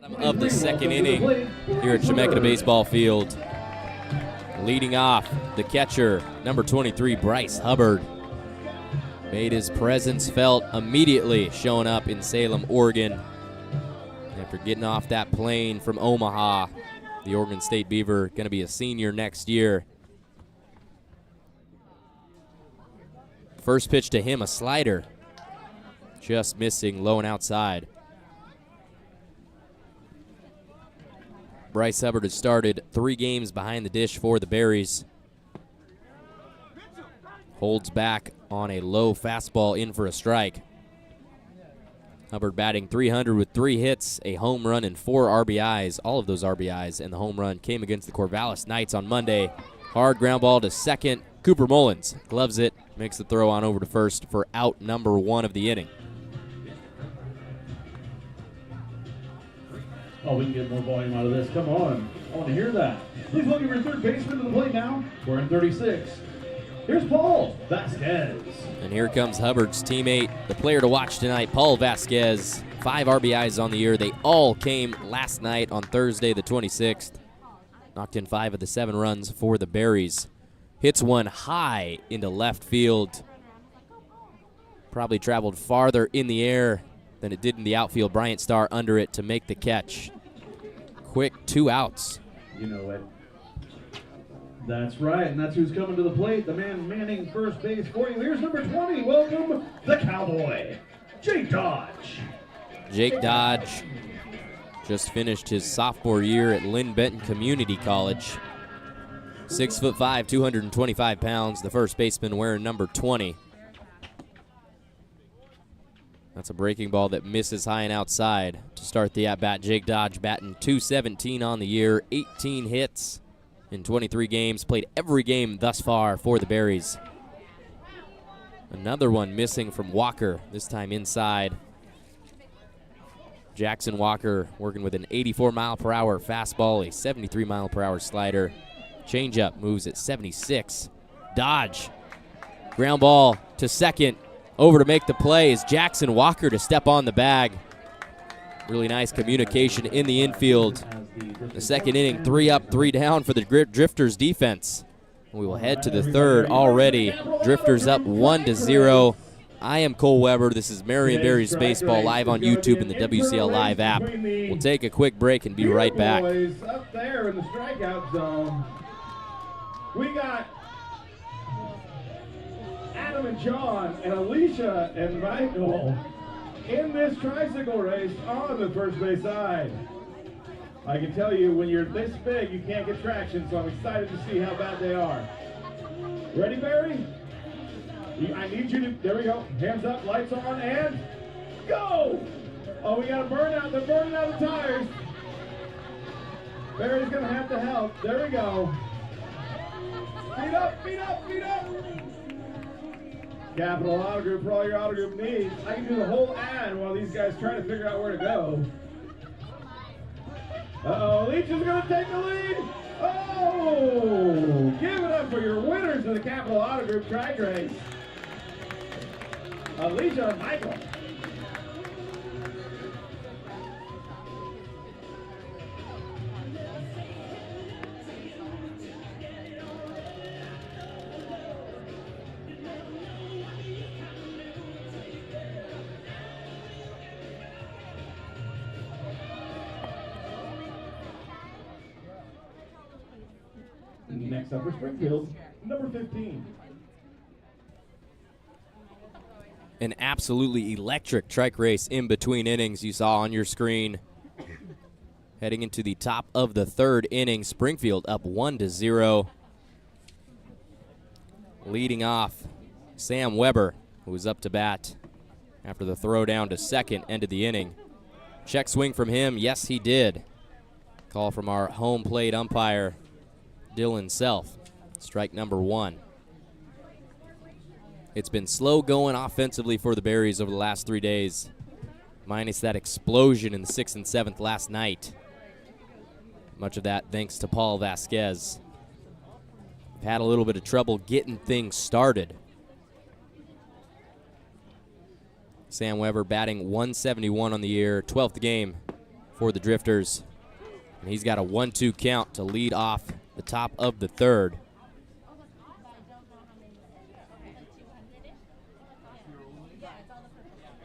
Bottom of the second inning here at Chemeketa Baseball Field. Leading off, the catcher, number 23, Bryce Hubbard. Made his presence felt immediately showing up in Salem, Oregon. After getting off that plane from Omaha, the Oregon State Beaver going to be a senior next year. First pitch to him, a slider. Just missing low and outside. Bryce Hubbard has started 3 games behind the dish for the Berries. Holds back on a low fastball in for a strike. Hubbard batting .300 with 3 hits, a home run, and 4 RBIs. All of those RBIs and the home run came against the Corvallis Knights on Monday. Hard ground ball to second. Cooper Mullins gloves it, makes the throw on over to first for out number 1 of the inning. Oh, we can get more volume out of this. Come on. I want to hear that. Please welcome your third baseman to the plate now. We're in 36. Here's Paul Vasquez. And here comes Hubbard's teammate, the player to watch tonight, Paul Vasquez. 5 RBIs on the year. They all came last night on Thursday the 26th. Knocked in 5 of the 7 runs for the Berries. Hits one high into left field. Probably traveled farther in the air than it did in the outfield. Bryant Starr under it to make the catch. Quick 2 outs. You know it. That's right, and that's who's coming to the plate. The man manning first base for you. Here's number 20. Welcome, the Cowboy, Jake Dodge. Jake Dodge just finished his sophomore year at Lynn Benton Community College. 6'5", 225 pounds, the first baseman wearing number 20. That's a breaking ball that misses high and outside to start the at-bat. Jake Dodge batting .217 on the year, 18 hits in 23 games, played every game thus far for the Berries. Another one missing from Walker, this time inside. Jackson Walker working with an 84-mile-per-hour fastball, a 73-mile-per-hour slider. Changeup moves at 76. Dodge, ground ball to second. Over to make the play is Jackson Walker to step on the bag. Really nice communication in the infield. The second inning, 3 up, 3 down for the Drifters defense. We will head to the third already. Drifters up 1-0. I am Cole Weber. This is Marion Berries Baseball live on YouTube and the WCL Live app. We'll take a quick break and be right back. Boys up there in the strikeout zone. We got Adam and John and Alicia and Michael in this tricycle race on the first base side. I can tell you, when you're this big, you can't get traction, so I'm excited to see how bad they are. Ready, Barry? I need you to, there we go, hands up, lights on, and go! Oh, we got a burnout, they're burning out the tires. Barry's gonna have to help, there we go. Feet up, feet up, feet up! Capital Auto Group for all your auto group needs. I can do the whole ad while these guys try to figure out where to go. Uh-oh, Leach is gonna take the lead! Oh! Give it up for your winners of the Capital Auto Group Trike Race. Alicia and Michael. Next up for Springfield, number 15. An absolutely electric trike race in between innings you saw on your screen. Heading into the top of the third inning, Springfield up 1-0. Leading off, Sam Weber, who was up to bat after the throw down to second, ended the inning. Check swing from him, yes he did. Call from our home plate umpire, Dylan Self. Strike number 1. It's been slow going offensively for the Berries over the last 3 days, minus that explosion in the 6th and 7th last night. Much of that thanks to Paul Vasquez. We've had a little bit of trouble getting things started. Sam Weber batting 171 on the year, 12th game for the Drifters. And he's got a 1-2 count to lead off the top of the third.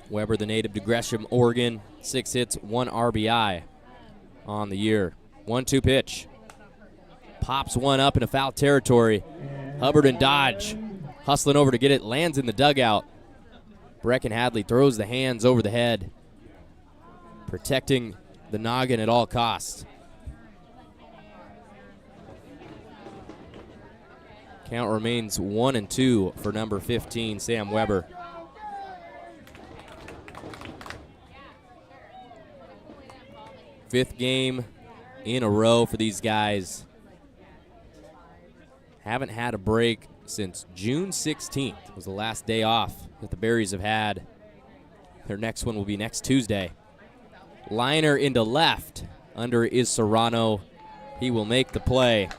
Weber, the native to Gresham, Oregon, 6 hits, 1 RBI on the year. 1-2 pitch. Pops one up in a foul territory. Hubbard and Dodge hustling over to get it, lands in the dugout. Brecken Hadley throws the hands over the head, protecting the noggin at all costs. Count remains 1-2 for number 15, Sam Weber. Fifth game in a row for these guys. Haven't had a break since June 16th was the last day off that the Berries have had. Their next one will be next Tuesday. Liner into left. Under is Serrano. He will make the play.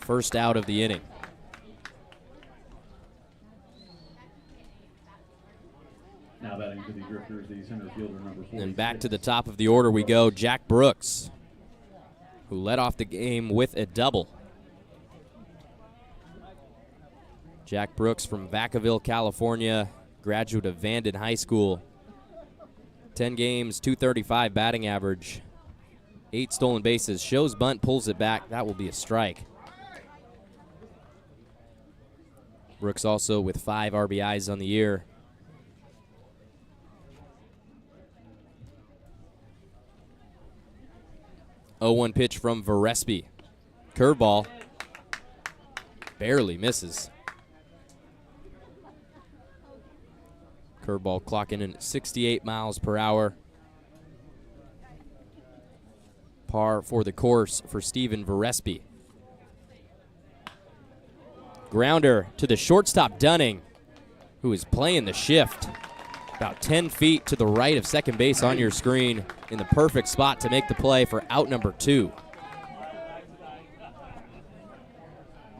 First out of the inning. Now batting for the Drifters, the center fielder number 4. And back to the top of the order we go. Jack Brooks, who led off the game with a double. Jack Brooks from Vacaville, California, graduate of Vanden High School. 10 games, .235 batting average, 8 stolen bases. Shows bunt, pulls it back. That will be a strike. Brooks also with 5 RBIs on the year. Oh, 1 pitch from Varespi. Curveball. Barely misses. Curveball clocking in at 68 miles per hour. Par for the course for Steven Varespi. Grounder to the shortstop Dunning, who is playing the shift. About 10 feet to the right of second base on your screen, in the perfect spot to make the play for out number 2.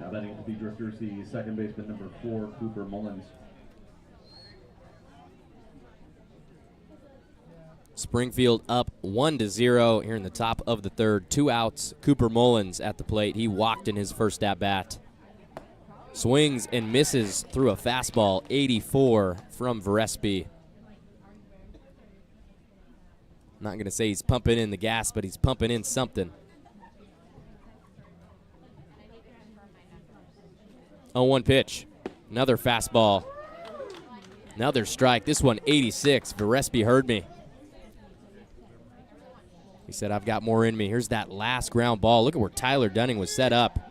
Now batting for the Drifters, the second baseman number 4, Cooper Mullins. Springfield up 1-0 here in the top of the third. 2 outs. Cooper Mullins at the plate. He walked in his first at bat. Swings and misses through a fastball, 84 from Verespi. I'm not going to say he's pumping in the gas, but he's pumping in something. 0-1 pitch. Another fastball. Another strike. This one 86. Verespi heard me. He said, I've got more in me. Here's that last ground ball. Look at where Tyler Dunning was set up.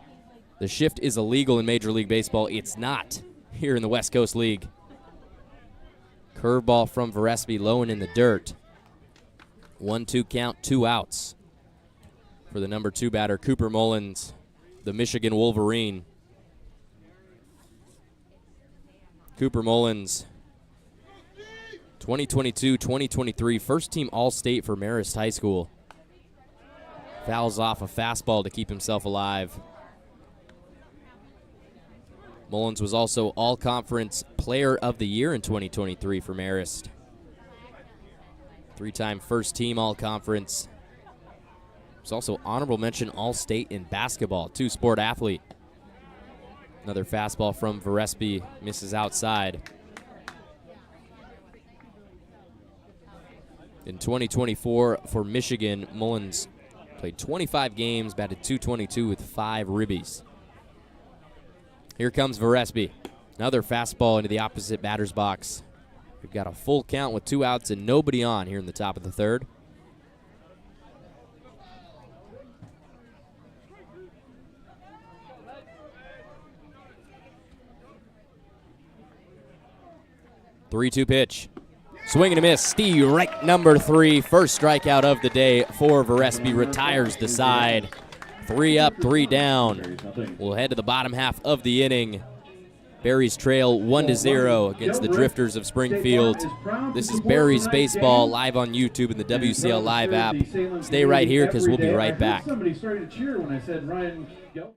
The shift is illegal in Major League Baseball. It's not here in the West Coast League. Curveball from Verespi, low and in the dirt. 1-2 count, 2 outs for the number 2 batter, Cooper Mullins, the Michigan Wolverine. Cooper Mullins, 2022-2023 first-team All-State for Marist High School. Fouls off a fastball to keep himself alive. Mullins was also All-Conference Player of the Year in 2023 for Marist. 3-time first-team All-Conference. He's also honorable mention All-State in basketball, 2-sport athlete. Another fastball from Verespi, misses outside. In 2024 for Michigan, Mullins played 25 games, batted .222 with 5 ribbies. Here comes Verespi. Another fastball into the opposite batter's box. We've got a full count with 2 outs and nobody on here in the top of the third. Three-two pitch. Swing and a miss. Steve, right number 3. First strikeout of the day for Verespi. Retires the side. 3 up, 3 down. We'll head to the bottom half of the inning. Berries trail 1-0 against the Drifters of Springfield. This is Berries Baseball live on YouTube and the WCL Live app. Stay right here because we'll be right back. Somebody started to cheer when I said Ryan Gelbrich.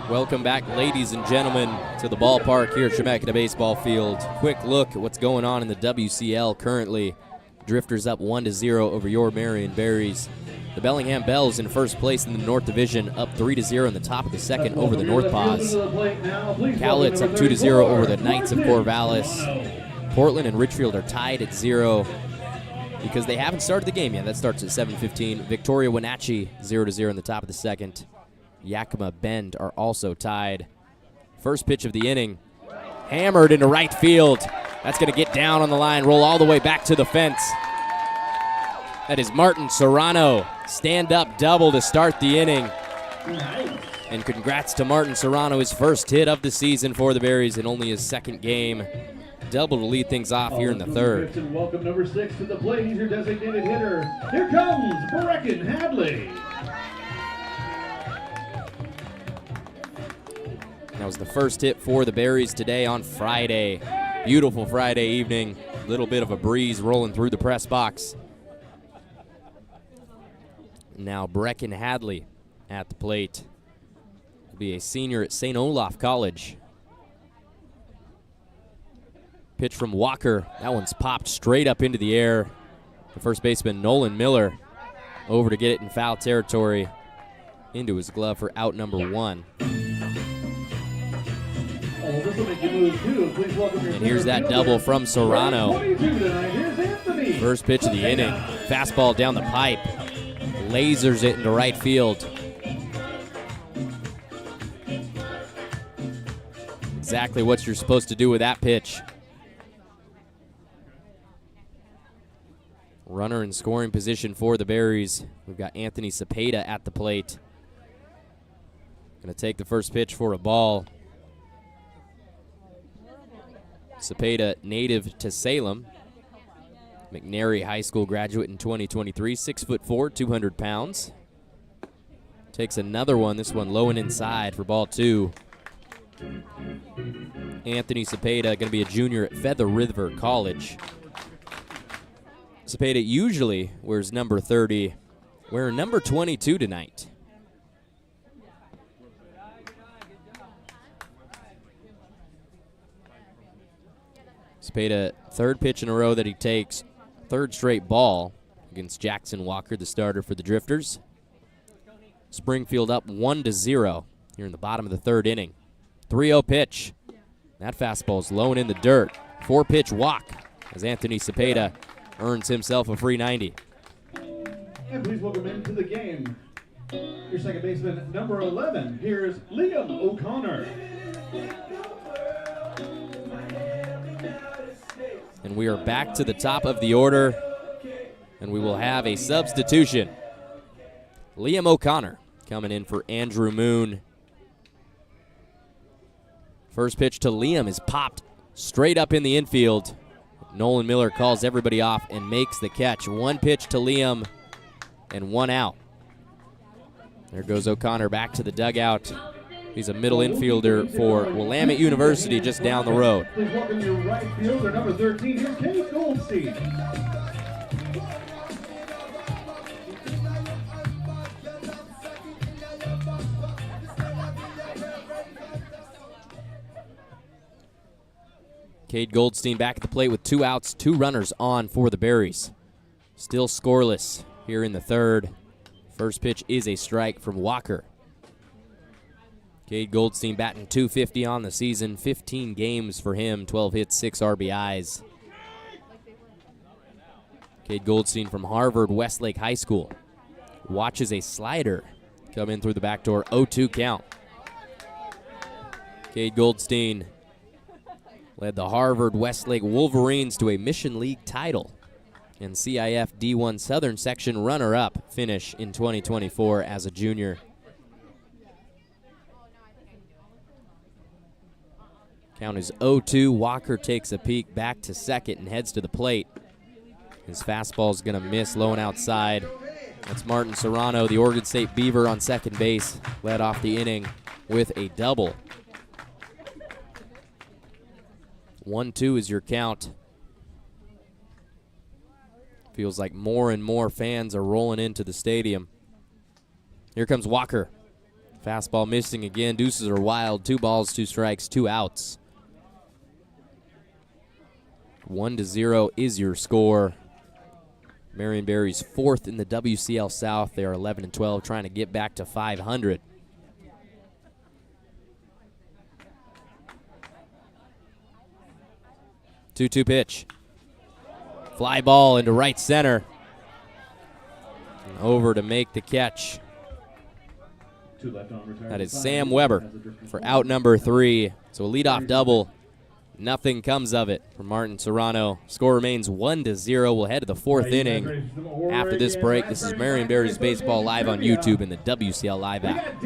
Welcome back, ladies and gentlemen, to the ballpark here at Chemeketa Baseball Field. Quick look at what's going on in the WCL currently. Drifters up 1-0 over your Marion Berries. The Bellingham Bells in first place in the North Division, up 3-0 in the top of the second over the North Paws. Cowlitz up 2-0 over the Knights of Corvallis. Portland and Richfield are tied at 0 because they haven't started the game yet. That starts at 7:15. Victoria Wenatchee 0-0 in the top of the second. Yakima Bend are also tied. First pitch of the inning, hammered into right field. That's going to get down on the line, roll all the way back to the fence. That is Martin Serrano. Stand-up double to start the inning. And congrats to Martin Serrano, his first hit of the season for the Berries in only his second game. Double to lead things off here in the third. Welcome number 6 to the plate. He's your designated hitter. Here comes Brecken Hadley. That was the first hit for the Berries today on Friday. Beautiful Friday evening. A little bit of a breeze rolling through the press box. Now Brecken Hadley at the plate. Will be a senior at St. Olaf College. Pitch from Walker. That one's popped straight up into the air. The first baseman, Nolan Miller, over to get it in foul territory. Into his glove for out number 1. And here's that double from Serrano. First pitch of the inning. Fastball down the pipe. Lasers it into right field. exactly what you're supposed to do with that pitch. Runner in scoring position for the Berries. We've got Anthony Cepeda at the plate. Going to take the first pitch for a ball. Cepeda, native to Salem. McNary High School graduate in 2023, 6'4", 200 pounds. Takes another one, this one low and inside for ball 2. Anthony Cepeda, going to be a junior at Feather River College. Cepeda usually wears number 30, wearing number 22 tonight. Cepeda, third pitch in a row that he takes, third straight ball against Jackson Walker, the starter for the Drifters. Springfield up 1-0 here in the bottom of the third inning. 3-0 pitch. That fastball's low and in the dirt. 4-pitch walk as Anthony Cepeda earns himself a free 90. And please welcome into the game your second baseman, number 11. Here's Liam O'Connor. And we are back to the top of the order, and we will have a substitution. Liam O'Connor coming in for Andrew Moon. First pitch to Liam is popped straight up in the infield. Nolan Miller calls everybody off and makes the catch. One pitch to Liam and one out. There goes O'Connor back to the dugout. He's a middle infielder for Willamette University just down the road. Please welcome your right fielder, number 13. Here's Kate Goldstein. Cade Goldstein back at the plate with 2 outs, 2 runners on for the Berries. Still scoreless here in the third. First pitch is a strike from Walker. Cade Goldstein batting .250 on the season, 15 games for him, 12 hits, 6 RBIs. Cade Goldstein from Harvard Westlake High School watches a slider come in through the back door, 0-2 count. Cade Goldstein led the Harvard Westlake Wolverines to a Mission League title and CIF D1 Southern Section runner-up finish in 2024 as a junior. Count is 0-2. Walker takes a peek back to second and heads to the plate. His fastball's going to miss low and outside. That's Martin Serrano, the Oregon State Beaver, on second base, led off the inning with a double. 1-2 is your count. Feels like more and more fans are rolling into the stadium. Here comes Walker. Fastball missing again. Deuces are wild. 2 balls, 2 strikes, 2 outs. 1-0 is your score. Marion Berries 4th in the WCL South. They are 11-12, trying to get back to 500. Two-two pitch. Fly ball into right center. And over to make the catch. That is Sam Weber for out number 3. So a leadoff double. Nothing comes of it for Martin Serrano. Score remains 1-0. We'll head to the 4th inning. After this break, this is Marion Berries Baseball live on YouTube and the WCL Live app.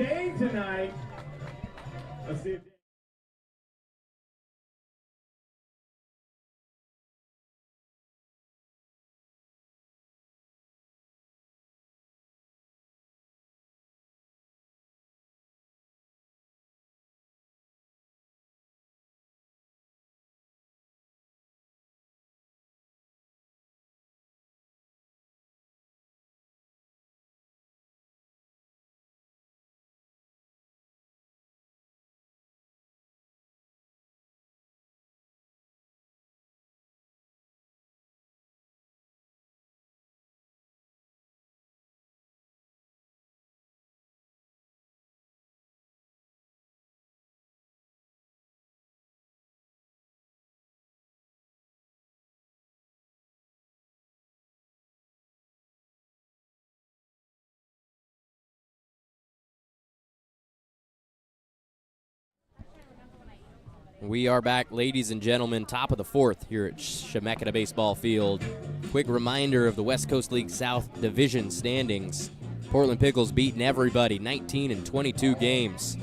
We are back, ladies and gentlemen, top of the fourth here at Chemeketa Baseball Field. Quick reminder of the West Coast League South Division standings. Portland Pickles beating everybody, 19 and 22 games.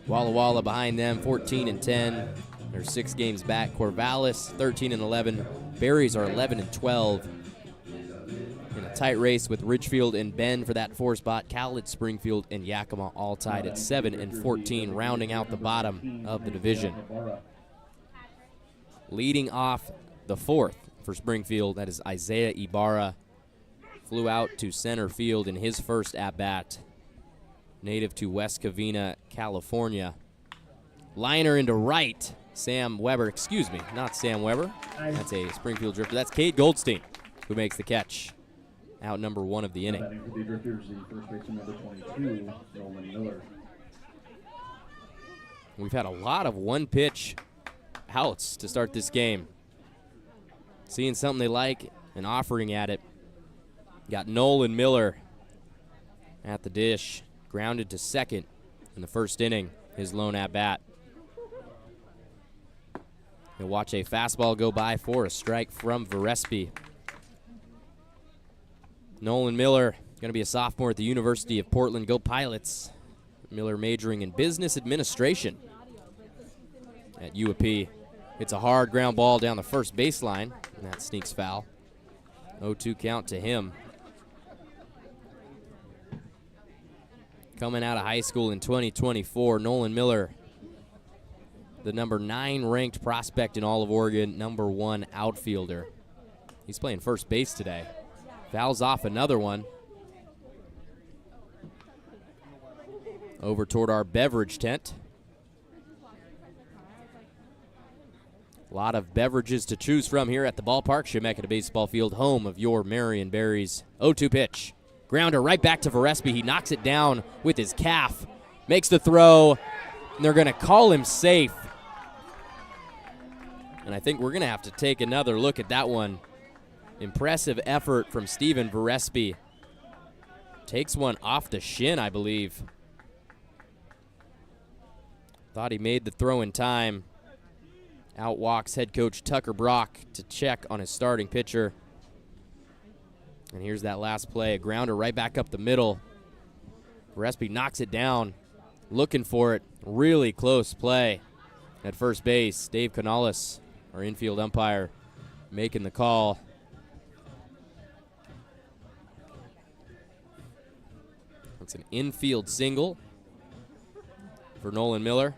Walla Walla behind them, 14 and 10. They're 6 games back. Corvallis, 13 and 11. Berries are 11 and 12. In a tight race with Ridgefield and Bend for that 4 spot. Cowlitz, Springfield, and Yakima all tied at 7 and 14, rounding out the bottom of the division. Leading off the 4th for Springfield, that is Isaiah Ibarra. Flew out to center field in his first at-bat. Native to West Covina, California. Liner into right. Sam Weber, excuse me, not Sam Weber. That's a Springfield drifter. That's Cade Goldstein who makes the catch. Out number 1 of the inning. Batting for the Drifters, the first baseman, number 22, Nolan Miller. We've had a lot of one-pitch outs to start this game. Seeing something they like and offering at it. Got Nolan Miller at the dish. Grounded to second in the first inning, his lone at-bat. He'll watch a fastball go by for a strike from Varespi. Nolan Miller, going to be a sophomore at the University of Portland. Go Pilots. Miller majoring in business administration at UAP. It's a hard ground ball down the first baseline, and that sneaks foul. 0-2 count to him. Coming out of high school in 2024, Nolan Miller, the number 9 ranked prospect in all of Oregon, number 1 outfielder. He's playing first base today. Fouls off another one. Over toward our beverage tent. A lot of beverages to choose from here at the ballpark. Chemeketa Baseball Field, home of your Marion Berries. 0-2 pitch. Grounder right back to Varespi. He knocks it down with his calf. Makes the throw, and they're going to call him safe. And I think we're going to have to take another look at that one. Impressive effort from Steven Varespi. Takes one off the shin, I believe. Thought he made the throw in time. Out walks head coach Tucker Brock to check on his starting pitcher. And here's that last play. A grounder right back up the middle. Varespi knocks it down. Looking for it. Really close play at first base. Dave Canales, our infield umpire, making the call. It's an infield single for Nolan Miller.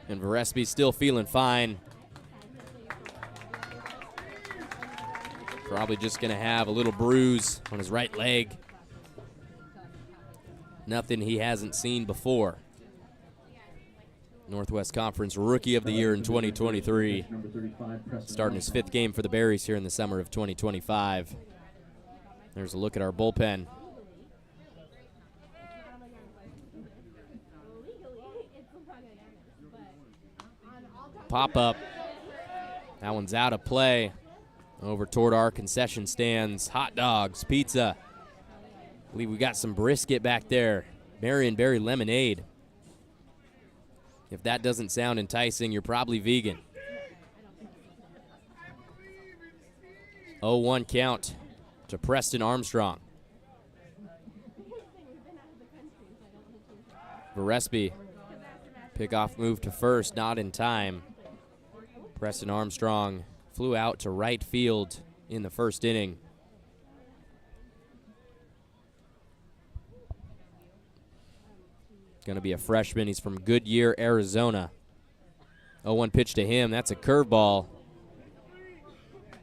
And Varespi still feeling fine. Probably just going to have a little bruise on his right leg. Nothing he hasn't seen before. Northwest Conference Rookie of the Year in 2023. Starting his 5th game for the Berries here in the summer of 2025. There's a look at our bullpen. Pop up. That one's out of play. Over toward our concession stands. Hot dogs, pizza. I believe we got some brisket back there. Marion Berry lemonade. If that doesn't sound enticing, you're probably vegan. 0-1 count to Preston Armstrong. Varespi, pickoff move to first, not in time. Preston Armstrong flew out to right field in the first inning. Going to be a freshman. He's from Goodyear, Arizona. 0-1 pitch to him. That's a curveball.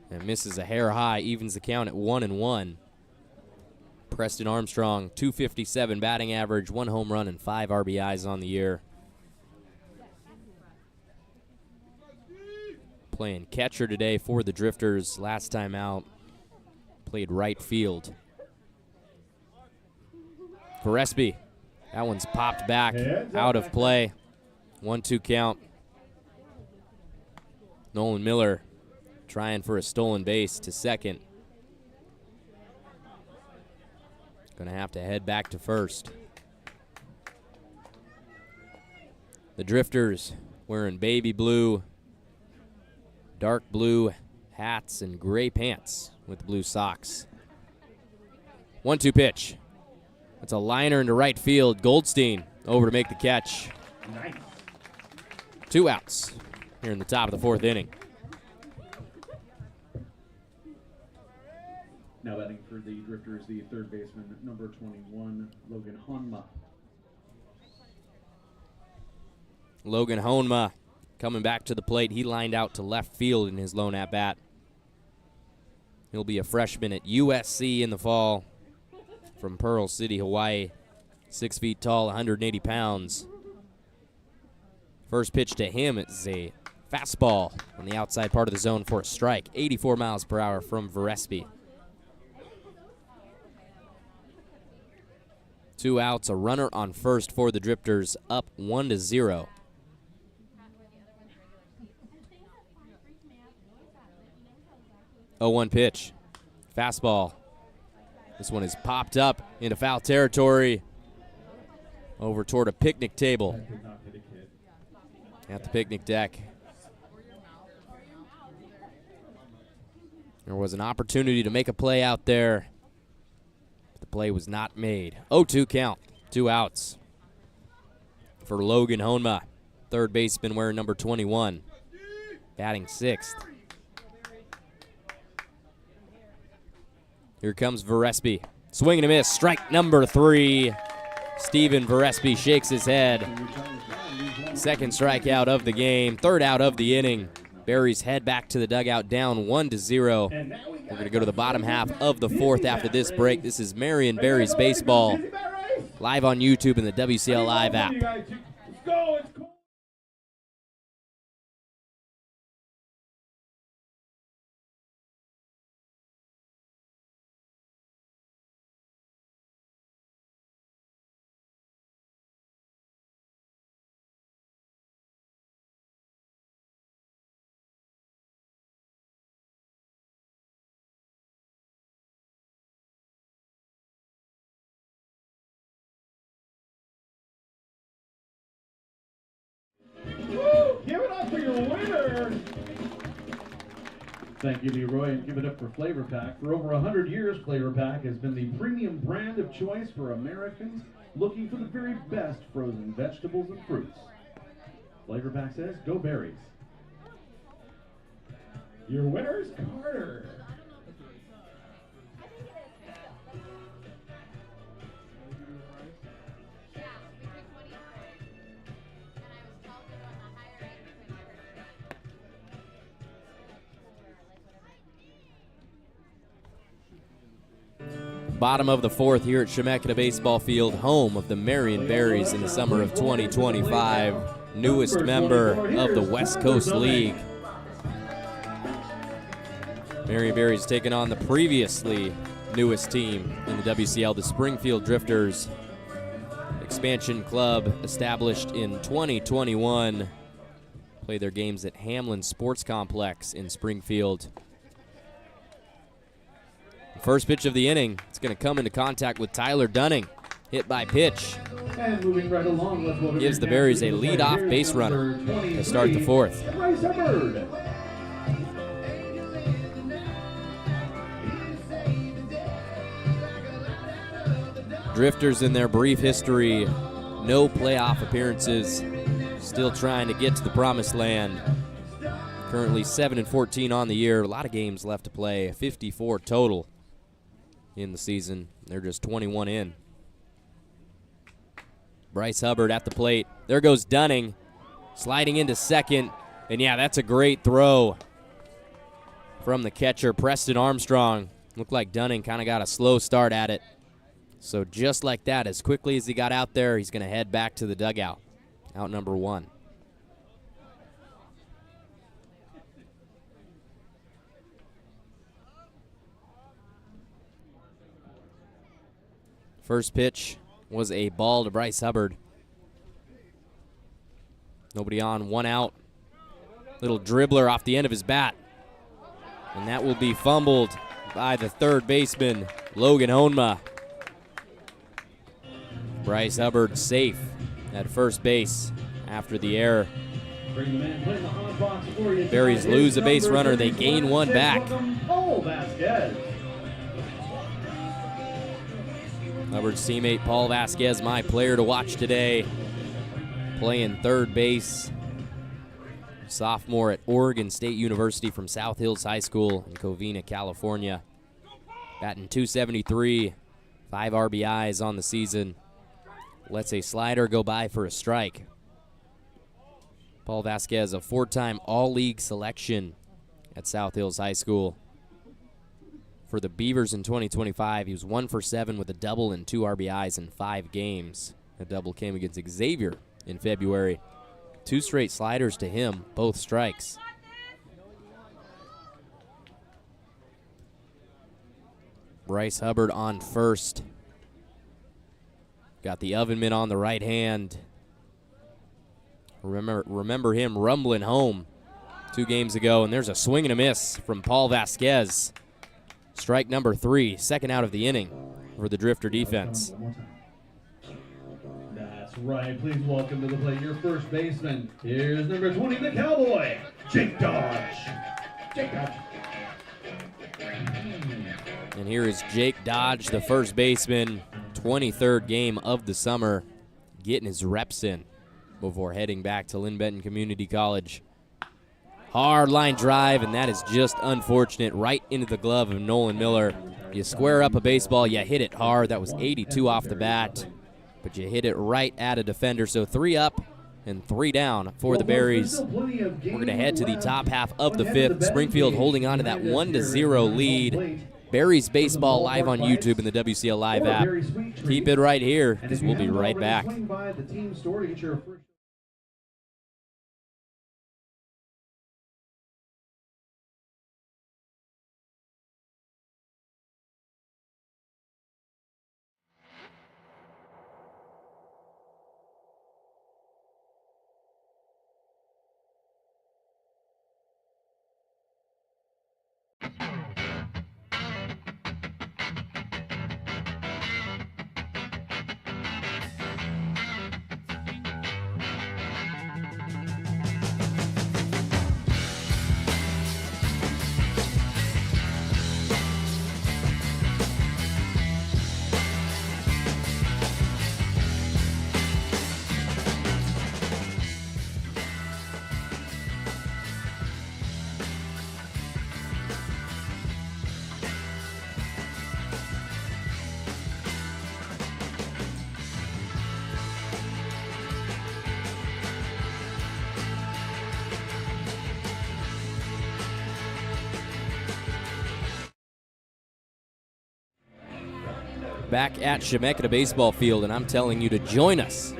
And misses a hair high, evens the count at 1-1. Preston Armstrong, .257 batting average, 1 home run and 5 RBIs on the year. Playing catcher today for the Drifters. Last time out, played right field. Varespi. That one's popped back, out of play. 1-2 count. Nolan Miller trying for a stolen base to second. Going to have to head back to first. The Drifters wearing baby blue, dark blue hats, and gray pants with blue socks. 1-2 pitch. That's a liner into right field. Goldstein over to make the catch. Nice. 2 outs here in the top of the 4th inning. Now batting for the Drifters, the third baseman, number 21, Logan Honma. Logan Honma coming back to the plate. He lined out to left field in his lone at-bat. He'll be a freshman at USC in the fall from Pearl City, Hawaii. 6 feet tall, 180 pounds. First pitch to him is a fastball on the outside part of the zone for a strike. 84 miles per hour from Verespi. 2 outs, a runner on first for the Drifters, up 1-0. 0-1 pitch. Fastball. This one is popped up into foul territory over toward a picnic table at the picnic deck. There was an opportunity to make a play out there. The play was not made. 0-2 count. 2 outs for Logan Honma, third baseman wearing number 21, batting 6th. Here comes Verespi. Swing and a miss. Strike number 3. Steven Verespi shakes his head. Second strikeout of the game. Third out of the inning. Berries head back to the dugout down 1-0. We're going to go to the bottom half of the 4th after this break. This is Marion Berries Baseball live on YouTube and the WCL Live app. Let's go. It's cool. Give it up for your winner. Thank you, Leroy, and give it up for Flavor Pack. For over 100 years, Flavor Pack has been the premium brand of choice for Americans looking for the very best frozen vegetables and fruits. Flavor Pack says, go berries. Your winner's Carter. Bottom of the 4th here at Chemeketa Baseball Field, home of the Marion Berries in the summer of 2025, newest member of the West Coast League. Marion Berries taking on the previously newest team in the WCL, the Springfield Drifters. Expansion club established in 2021. Play their games at Hamlin Sports Complex in Springfield. First pitch of the inning, it's going to come into contact with Tyler Dunning. Hit by pitch. And moving right along, let's welcome Gives the Berries a leadoff base runner to start the 4th. Drifters in their brief history, no playoff appearances, still trying to get to the promised land. Currently 7-14 on the year, a lot of games left to play, 54 total in the season. They're just 21 in. Bryce Hubbard at the plate. There goes Dunning, sliding into second. And yeah, that's a great throw from the catcher, Preston Armstrong. Looked like Dunning kind of got a slow start at it. So just like that, as quickly as he got out there, he's going to head back to the dugout. Out number 1. First pitch was a ball to Bryce Hubbard. Nobody on, 1 out. Little dribbler off the end of his bat. And that will be fumbled by the third baseman, Logan Honma. Bryce Hubbard safe at first base after the error. Berries lose a base runner. They gain one back. Hubbard's teammate Paul Vasquez, my player to watch today, playing third base. Sophomore at Oregon State University from South Hills High School in Covina, California. Batting .273, 5 RBIs on the season. Lets a slider go by for a strike. Paul Vasquez, a 4-time All-League selection at South Hills High School. For the Beavers in 2025, he was 1 for 7 with a double and 2 RBIs in 5 games. A double came against Xavier in February. 2 straight sliders to him, both strikes. Bryce Hubbard on first. Got the oven mitt on the right hand. Remember him rumbling home 2 games ago, and there's a swing and a miss from Paul Vasquez. Strike number 3, second out of the inning for the Drifter defense. That's right. Please welcome to the plate your first baseman. Here's number 20, the Cowboy, Jake Dodge. Jake Dodge. And here is Jake Dodge, the first baseman, 23rd game of the summer, getting his reps in before heading back to Lynn Benton Community College. Hard line drive, and that is just unfortunate, right into the glove of Nolan Miller. You square up a baseball, you hit it hard. That was 82 off the bat, but you hit it right at a defender. So 3 up and 3 down for the Berries. We're going to head to the top half of the 5th. Springfield holding on to that 1-0 lead. Berries Baseball live on YouTube and the WCL Live app. Keep it right here, because we'll be right back. Back at Chemeketa Baseball Field, and I'm telling you to join us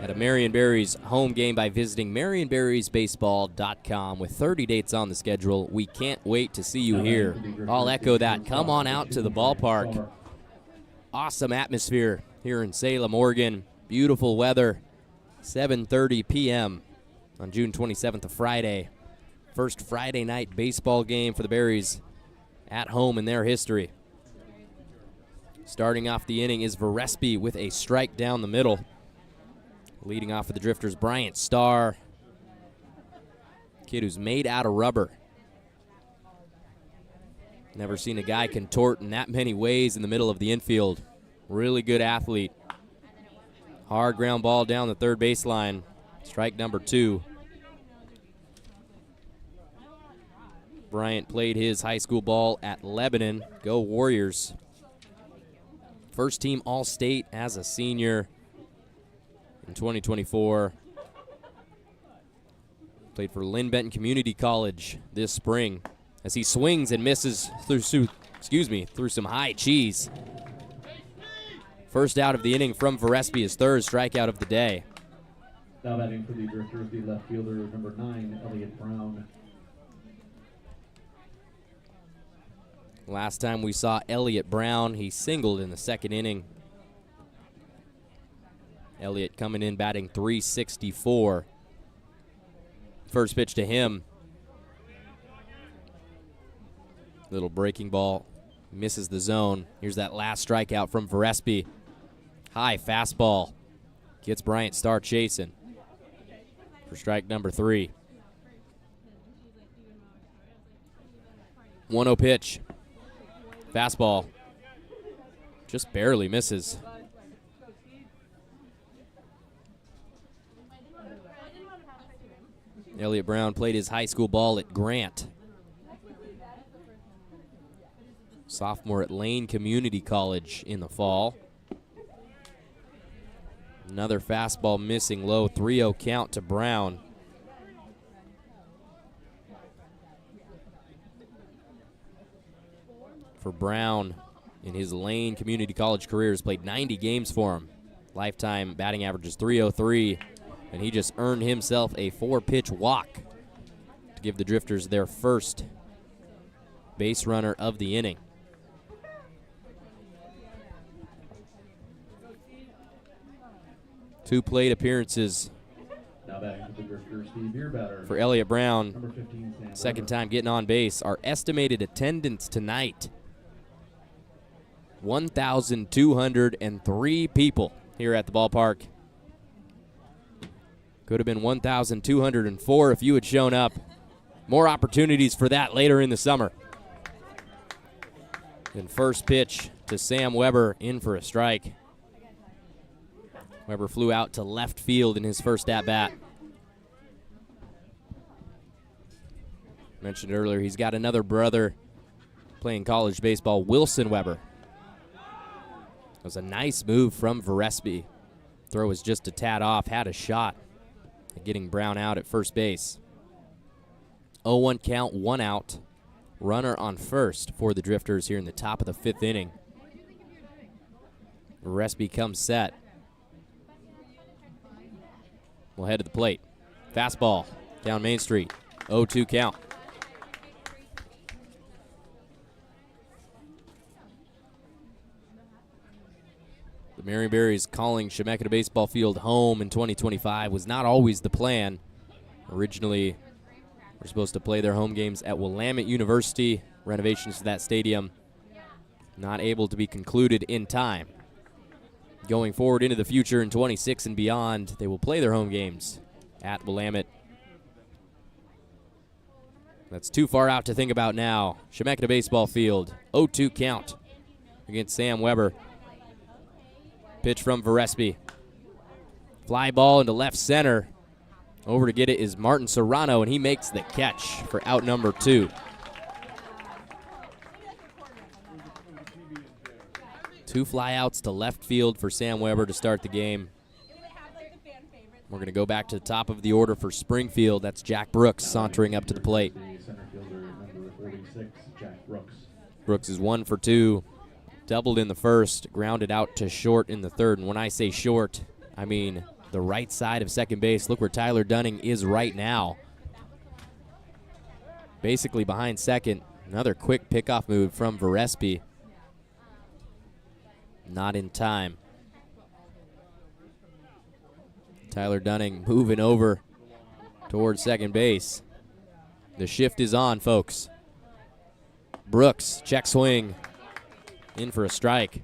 at a Marion Berries home game by visiting MarionBerriesBaseball.com with 30 dates on the schedule. We can't wait to see you here. I'll echo that. Come on out to the ballpark. Awesome atmosphere here in Salem, Oregon. Beautiful weather. 7:30 p.m. on June 27th, a Friday. First Friday night baseball game for the Berries at home in their history. Starting off the inning is Verespi with a strike down the middle. Leading off for the Drifters, Bryant Starr. Kid who's made out of rubber. Never seen a guy contort in that many ways in the middle of the infield. Really good athlete. Hard ground ball down the third baseline. Strike number 2. Bryant played his high school ball at Lebanon. Go Warriors. First team All-State as a senior in 2024. Played for Lynn Benton Community College this spring as he swings and misses through some high cheese. First out of the inning from Verespi, his third strikeout of the day. Now batting for the Drifters, the left fielder, number 9, Elliott Brown. Last time we saw Elliott Brown, he singled in the second inning. Elliott coming in batting .364. First pitch to him. Little breaking ball, misses the zone. Here's that last strikeout from Verespi. High fastball. Gets Bryant Starr chasing for strike number 3. 1-0 pitch. Fastball. Just barely misses. Elliott Brown played his high school ball at Grant. Sophomore at Lane Community College in the fall. Another fastball missing low. 3-0 count to Brown. For Brown, in his Lane Community College career, has played 90 games for him. Lifetime batting average is .303, and he just earned himself a 4-pitch walk to give the Drifters their first base runner of the inning. Two plate appearances Now batting for the Drifters, the beer batter. for Elliott Brown. Number 15, Sam Second Weber. time getting on base. Our estimated attendance tonight, 1,203 people here at the ballpark. Could have been 1,204 if you had shown up. More opportunities for that later in the summer. And first pitch to Sam Weber, in for a strike. Weber flew out to left field in his first at-bat. Mentioned earlier, he's got another brother playing college baseball, Wilson Weber. It was a nice move from Verespi. Throw was just a tad off, had a shot at getting Brown out at first base. 0-1 count, 1 out. Runner on first for the Drifters here in the top of the 5th inning. Verespi comes set. We'll head to the plate. Fastball down Main Street. 0-2 count. The Marion Berries calling Chemeketa Baseball Field home in 2025 was not always the plan. Originally, we're supposed to play their home games at Willamette University. Renovations to that stadium not able to be concluded in time. Going forward into the future in 26 and beyond, they will play their home games at Willamette. That's too far out to think about now. Chemeketa Baseball Field, 0-2 count against Sam Weber. Pitch from Verespi. Fly ball into left center. Over to get it is Martin Serrano, and he makes the catch for out number 2. Two flyouts to left field for Sam Weber to start the game. We're going to go back to the top of the order for Springfield. That's Jack Brooks sauntering up to the plate. Center fielder, number 46, Jack Brooks. Brooks is 1 for 2. Doubled in the first, grounded out to short in the third. And when I say short, I mean the right side of second base. Look where Tyler Dunning is right now. Basically behind second. Another quick pickoff move from Verespi. Not in time. Tyler Dunning moving over towards second base. The shift is on, folks. Brooks, check swing. In for a strike.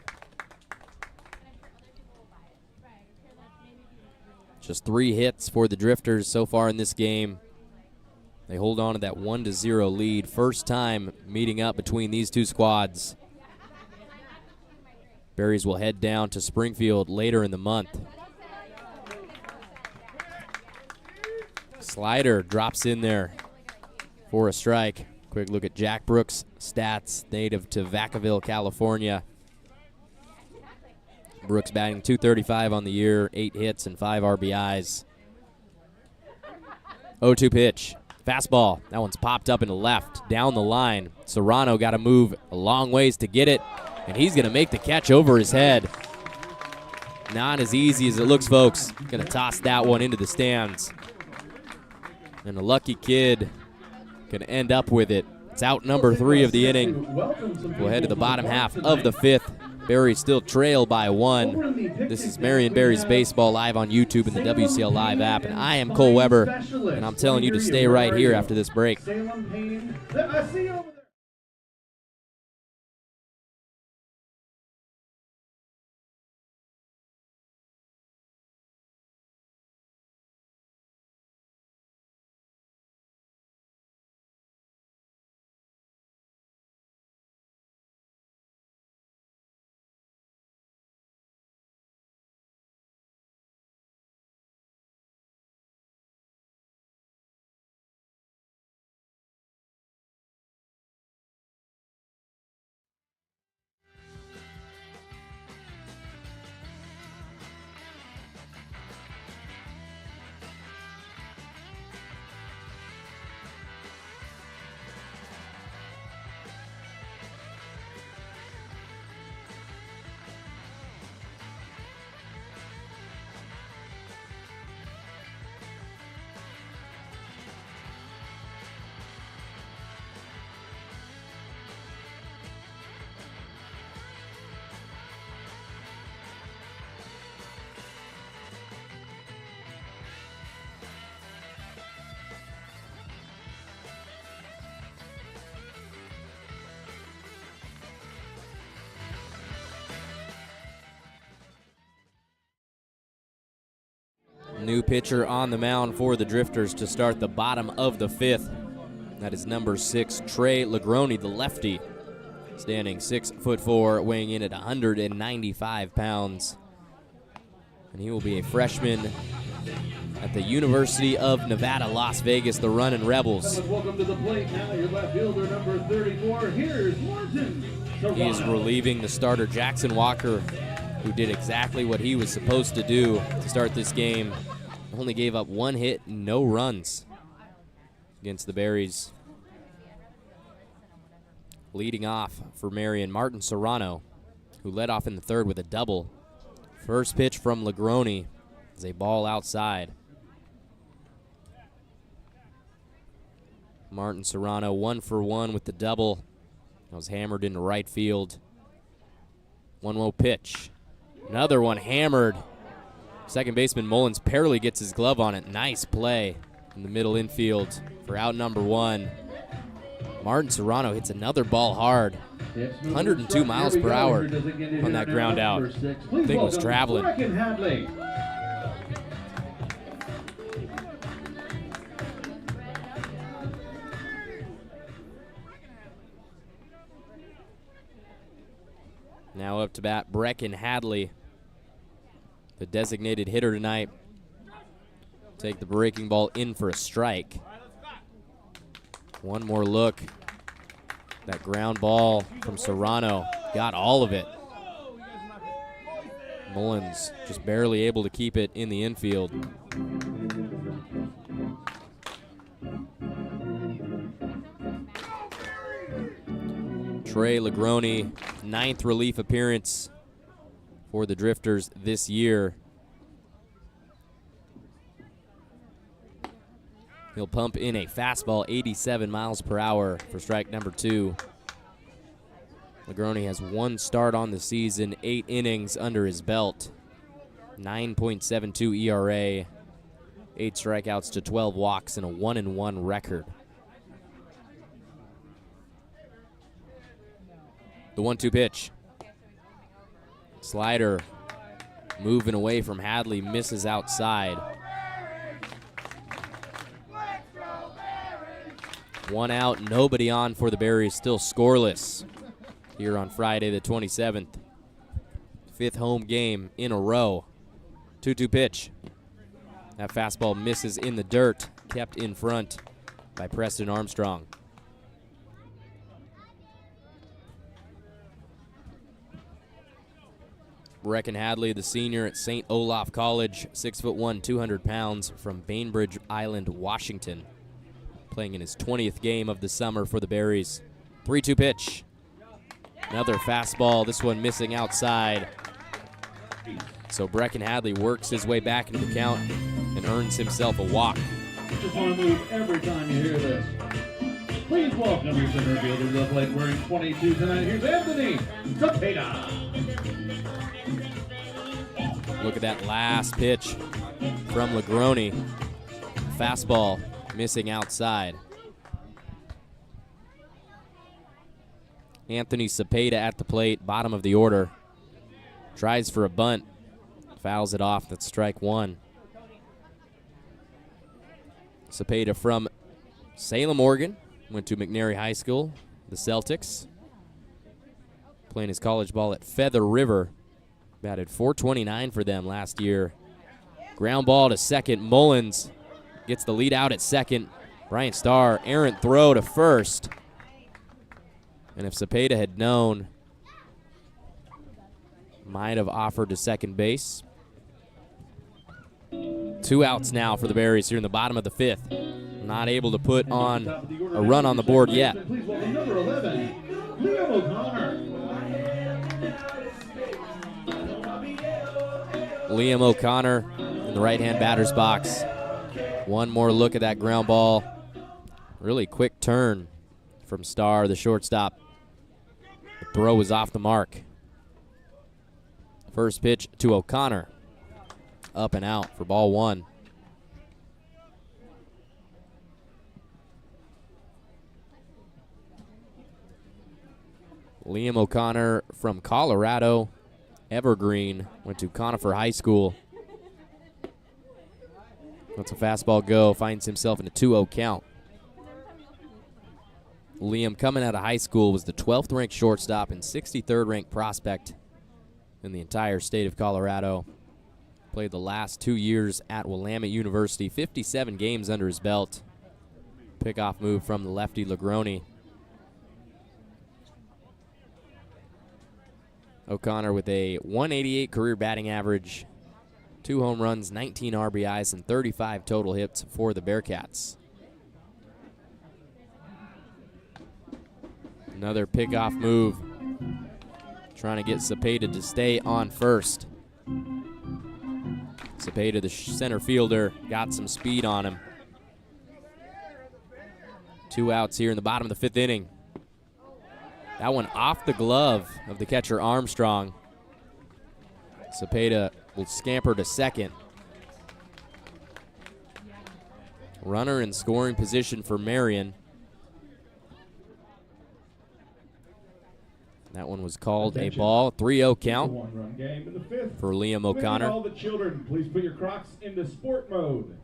Just 3 hits for the Drifters so far in this game. They hold on to that 1-0 lead. First time meeting up between these two squads. Berries will head down to Springfield later in the month. Slider drops in there for a strike. Quick look at Jack Brooks' stats, native to Vacaville, California. Brooks batting .235 on the year, 8 hits and 5 RBIs. 0-2 pitch. Fastball. That one's popped up into left, down the line. Serrano got to move a long ways to get it, and he's going to make the catch over his head. Not as easy as it looks, folks. Going to toss that one into the stands. And a lucky kid can end up with it. It's out number 3 of the inning. We'll head to the bottom half of the 5th. Berries still trail by 1. This is Marion Berries Baseball live on YouTube and the WCL Live app. And I am Cole Weber, and I'm telling you to stay right here after this break. New pitcher on the mound for the Drifters to start the bottom of the 5th. That is number 6, Trey Lagroni, the lefty, standing 6'4", weighing in at 195 pounds. And he will be a freshman at the University of Nevada, Las Vegas, the Runnin' Rebels. Welcome to the plate now, your left fielder, number 34. Here's Martin Serrano. He is relieving the starter, Jackson Walker, who did exactly what he was supposed to do to start this game. Only gave up 1 hit, no runs against the Berries. Leading off for Marion, Martin Serrano, who led off in the 3rd with a double. First pitch from Lagroni is a ball outside. Martin Serrano 1 for 1 with the double. That was hammered into right field. 1-0 pitch. Another one hammered. Second baseman Mullins barely gets his glove on it. Nice play in the middle infield for out number 1. Martin Serrano hits another ball hard. 102 miles per hour on that ground out. Thing was traveling. Now up to bat, Brecken Hadley, the designated hitter tonight. Take the breaking ball in for a strike. One more look. That ground ball from Serrano got all of it. Mullins just barely able to keep it in the infield. Trey Lagroni, 9th relief appearance for the Drifters this year. He'll pump in a fastball, 87 miles per hour for strike number 2. Lagroni has 1 start on the season, 8 innings under his belt, 9.72 ERA, 8 strikeouts to 12 walks, and a 1-1 record. The 1-2 pitch. Slider moving away from Hadley, misses outside. 1 out, nobody on for the Berries, still scoreless here on Friday the 27th. 5th home game in a row. 2-2 pitch. That fastball misses in the dirt, kept in front by Preston Armstrong. Brecken Hadley, the senior at St. Olaf College, 6'1", 200 pounds, from Bainbridge Island, Washington. Playing in his 20th game of the summer for the Berries. 3-2 pitch. Another fastball, this one missing outside. So Brecken Hadley works his way back into the count and earns himself a walk. Just want to move every time you hear this. Please welcome your center fielder to the plate wearing 22 tonight. Here's Anthony Cepeda. Look at that last pitch from Lagroni. Fastball missing outside. Anthony Cepeda at the plate, bottom of the order. Tries for a bunt, fouls it off. That's strike 1. Cepeda from Salem, Oregon, went to McNary High School, the Celtics. Playing his college ball at Feather River. Batted .429 for them last year. Ground ball to second. Mullins gets the lead out at second. Bryant Starr, errant throw to first. And if Cepeda had known, might have offered to second base. 2 outs now for the Berries here in the bottom of the 5th. Not able to put on a run on the board yet. Please welcome number 11, Liam O'Connor. Liam O'Connor in the right-hand batter's box. One more look at that ground ball. Really quick turn from Starr, the shortstop. The throw was off the mark. First pitch to O'Connor. Up and out for ball 1. Liam O'Connor from Colorado, Evergreen, went to Conifer High School. Lets a fastball go, finds himself in a 2-0 count. Liam, coming out of high school, was the 12th ranked shortstop and 63rd ranked prospect in the entire state of Colorado. Played the last 2 years at Willamette University, 57 games under his belt. Pickoff move from the lefty Lagroni. O'Connor with a 188 career batting average, 2 home runs, 19 RBIs, and 35 total hits for the Bearcats. Another pickoff move, trying to get Cepeda to stay on first. Cepeda, the center fielder, got some speed on him. 2 outs here in the bottom of the 5th inning. That one off the glove of the catcher Armstrong. Cepeda will scamper to second. Runner in scoring position for Marion. That one was called a ball. 3-0 count for Liam O'Connor. All the children, please put your Crocs into sport mode.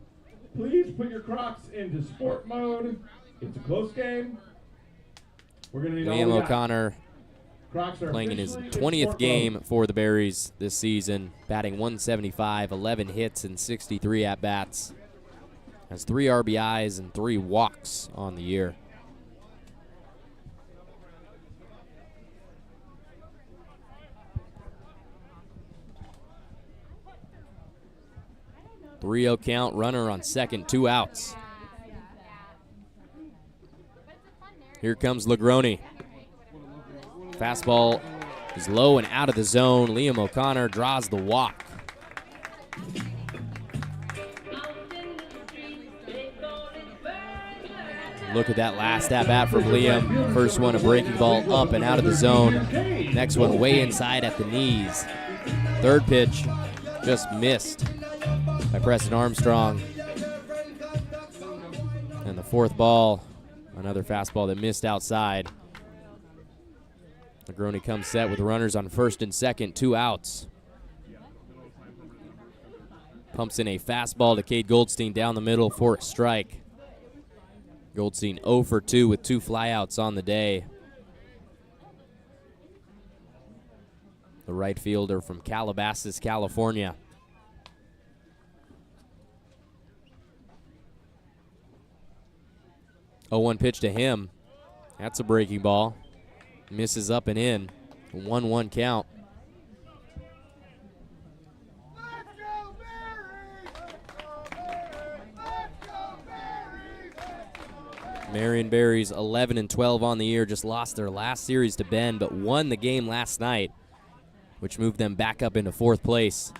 Please put your Crocs into sport mode. It's a close game. We're going to need Liam all O'Connor playing in his 20th game for the Berries this season, batting 175, 11 hits, and 63 at-bats. Has 3 RBIs and 3 walks on the year. Three-0 count, runner on second, 2 outs. Here comes Lagroni. Fastball is low and out of the zone. Liam O'Connor draws the walk. Look at that last at-bat from Liam. First one, a breaking ball up and out of the zone. Next one, way inside at the knees. Third pitch, just missed by Preston Armstrong. And the fourth ball, another fastball that missed outside. Lagroni comes set with runners on first and second, 2 outs. Pumps in a fastball to Cade Goldstein down the middle for a strike. Goldstein 0 for 2 with 2 flyouts on the day. The right fielder from Calabasas, California. 0-1 pitch to him. That's a breaking ball. Misses up and in. 1-1 count. Marion Berries 11-12 on the year. Just lost their last series to Bend, but won the game last night, which moved them back up into 4th place.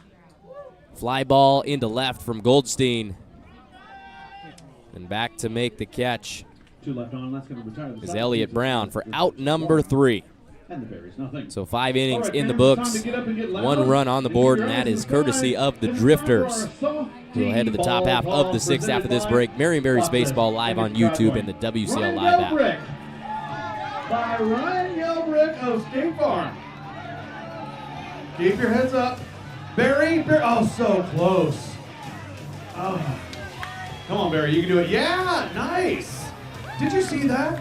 Fly ball into left from Goldstein. And back to make the catch is Elliott Brown for out number 3. So 5 innings in the books, 1 run on the board, and that is courtesy of the Drifters. We'll head to the top half of the 6th after this break. Marion Berries Baseball live on YouTube and the WCL Live app. By Ryan Gelbrich of State Farm. Keep your heads up. Barry, oh, so close. Oh. Come on, Barry, you can do it. Yeah, nice. Did you see that?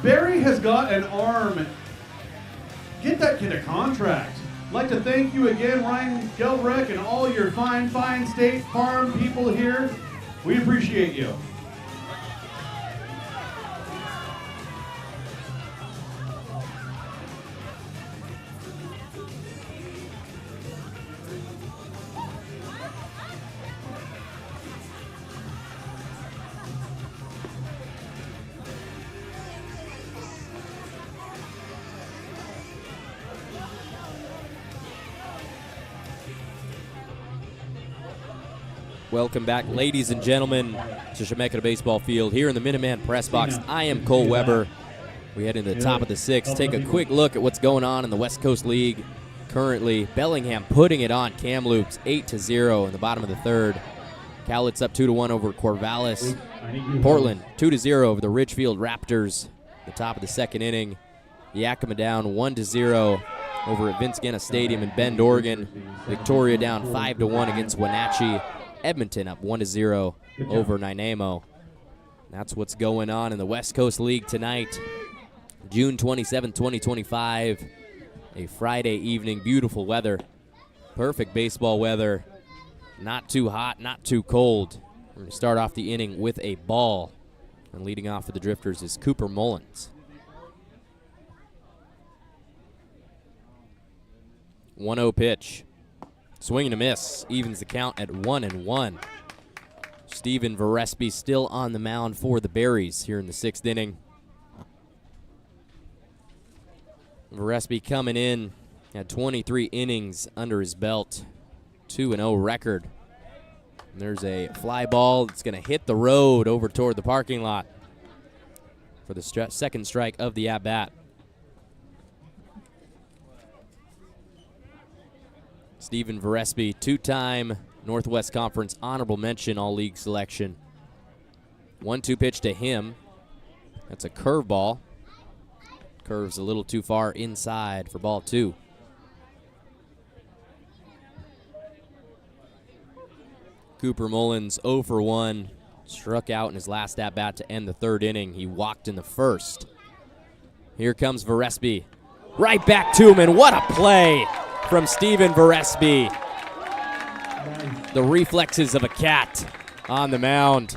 Barry has got an arm. Get that kid a contract. I'd like to thank you again, Ryan Gelbrich, and all your fine State Farm people here. We appreciate you. Welcome back, ladies and gentlemen, to Chemeketa Baseball Field here in the Minuteman Press Box. I am Cole Weber. We head into the top of the 6th. Take a quick look at what's going on in the West Coast League. Currently, Bellingham putting it on Kamloops 8-0 in the bottom of the 3rd. Cowlitz up 2-1 over Corvallis. Portland 2-0 over the Ridgefield Raptors. The top of the 2nd inning. Yakima down 1-0 over at Vince Guenna Stadium in Bend, Oregon. Victoria down 5-1 against Wenatchee. Edmonton up 1-0 over Nanaimo. That's what's going on in the West Coast League tonight. June 27, 2025, a Friday evening, beautiful weather. Perfect baseball weather. Not too hot, not too cold. We're going to start off the inning with a ball. And leading off for the Drifters is Cooper Mullins. 1-0 pitch. Swing and a miss. Evens the count at 1-1. Stephen Varespi still on the mound for the Berries here in the 6th inning. Varespi coming in, had 23 innings under his belt. 2-0 record. And there's a fly ball that's going to hit the road over toward the parking lot for the second strike of the at-bat. Stephen Varespi, two-time Northwest Conference honorable mention all-league selection. 1-2 pitch to him. That's a curveball. Curves a little too far inside for ball 2. Cooper Mullins 0 for 1. Struck out in his last at-bat to end the 3rd inning. He walked in the 1st. Here comes Varespi. Right back to him, and what a play from Stephen Varespi. The reflexes of a cat on the mound.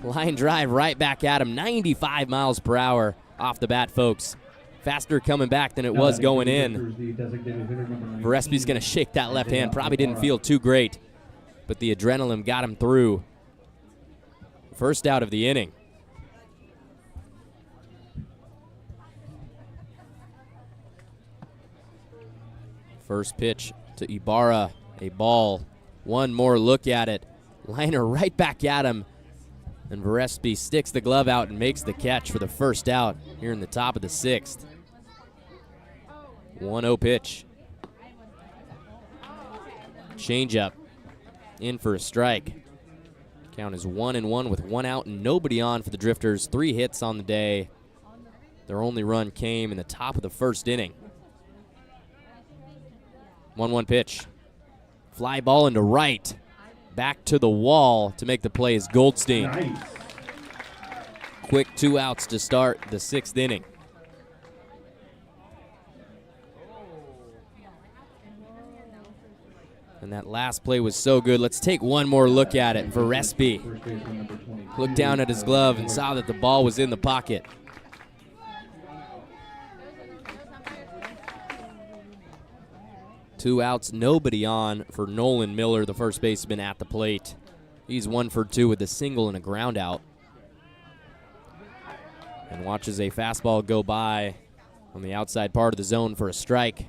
Line drive right back at him. 95 miles per hour off the bat, folks. Faster coming back than it was going in. Varespi's going to shake that left hand. Probably didn't feel too great, but the adrenaline got him through. First out of the inning. First pitch to Ibarra, a ball. One more look at it. Liner right back at him. And Varespi sticks the glove out and makes the catch for the first out here in the top of the 6th. 1-0 pitch. Changeup. In for a strike. Count is 1-1 with 1 out and nobody on for the Drifters. 3 hits on the day. Their only run came in the top of the 1st inning. 1-1 pitch. Fly ball into right. Back to the wall to make the play is Goldstein. Nice. Quick 2 outs to start the 6th inning. And that last play was so good. Let's take one more look at it. Varespi looked down at his glove and saw that the ball was in the pocket. Two outs, nobody on for Nolan Miller, the first baseman at the plate. He's 1 for 2 with a single and a ground out. And watches a fastball go by on the outside part of the zone for a strike.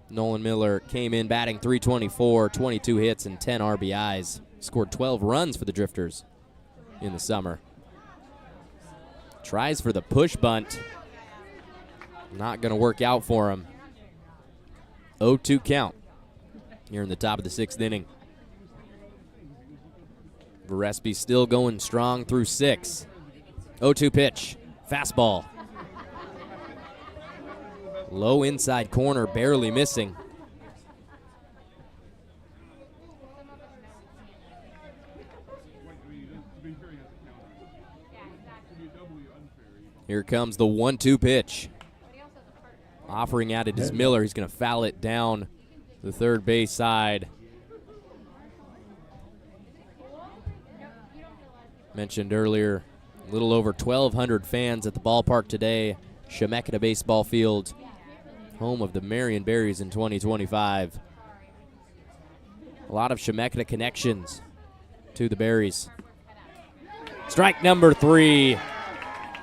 Nolan Miller came in batting .324, 22 hits and 10 RBIs. Scored 12 runs for the Drifters in the summer. Tries for the push bunt. Not going to work out for him. 0-2 count here in the top of the 6th inning. Varespi still going strong through 6. 0-2 pitch. Fastball. Low inside corner, barely missing. Here comes the 1-2 pitch. Offering at it is Miller. He's going to foul it down the third base side. Mentioned earlier, a little over 1,200 fans at the ballpark today. Chemeketa Baseball Field, home of the Marion Berries in 2025. A lot of Chemeketa connections to the Berries. Strike number 3.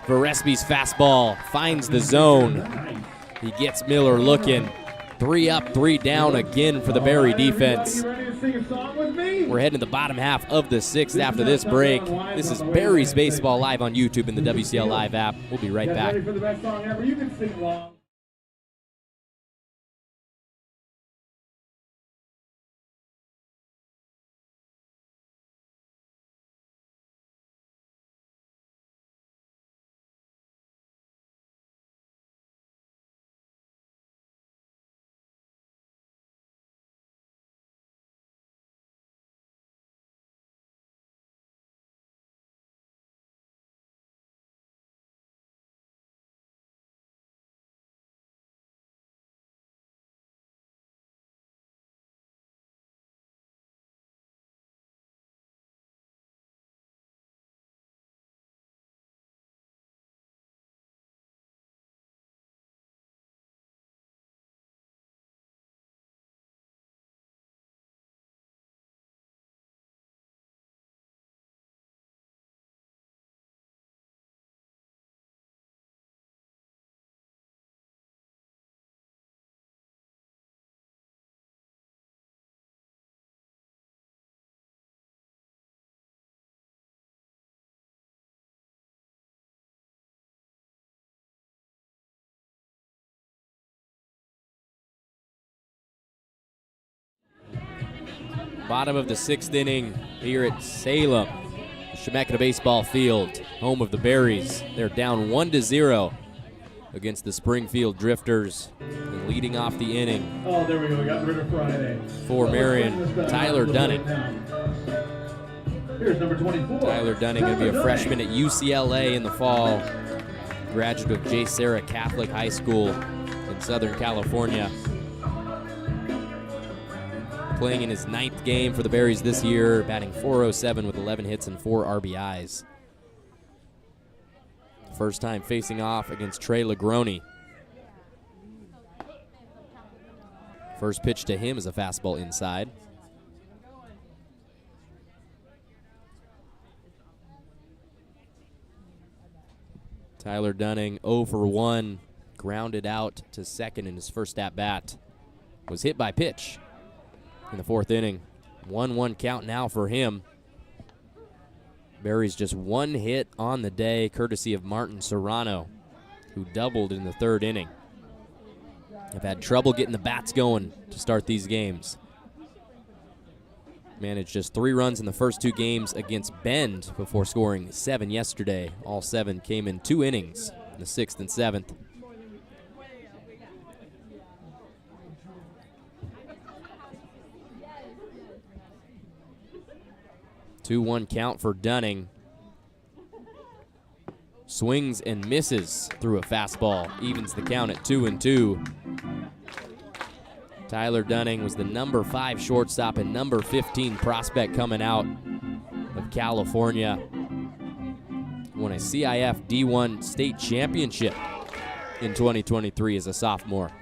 Varespi's fastball finds the zone. He gets Miller looking. 3 up, 3 down again for the Berry defense. We're heading to the bottom half of the 6th after this break. This is Berries Baseball live on YouTube and the WCL Live app. We'll be right back. Bottom of the 6th inning here at Salem, Chemeketa Baseball Field, home of the Berries. They're down 1-0 against the Springfield Drifters. And leading off the inning. Oh, there we go. We got rid of Friday. For Marion, Tyler Dunning. Here's number 24. Tyler Dunning going to be a freshman at UCLA in the fall. Graduate of J. Sarah Catholic High School in Southern California. Playing in his 9th game for the Berries this year, batting .407 with 11 hits and 4 RBIs. First time facing off against Trey Lagroni. First pitch to him is a fastball inside. Tyler Dunning 0 for 1, grounded out to second in his first at-bat. Was hit by pitch in the 4th inning. 1-1 count now for him. Berries just 1 hit on the day, courtesy of Martin Serrano, who doubled in the 3rd inning. Have had trouble getting the bats going to start these games. Managed just 3 runs in the first 2 games against Bend before scoring 7 yesterday. All 7 came in 2 innings in the 6th and 7th. Two-one count for Dunning. Swings and misses through a fastball. Evens the count at 2-2. Tyler Dunning was the number 5 shortstop and number 15 prospect coming out of California. Won a CIF D1 state championship in 2023 as a sophomore.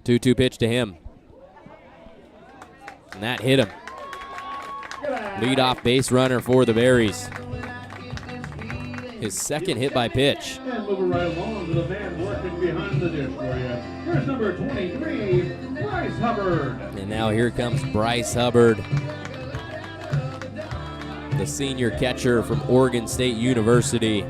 2-2 pitch to him. And that hit him. Leadoff base runner for the Berries. His 2nd hit by pitch. And moving right along to the man working behind the dish for you. Here's number 23, Bryce Hubbard. And now here comes Bryce Hubbard, the senior catcher from Oregon State University.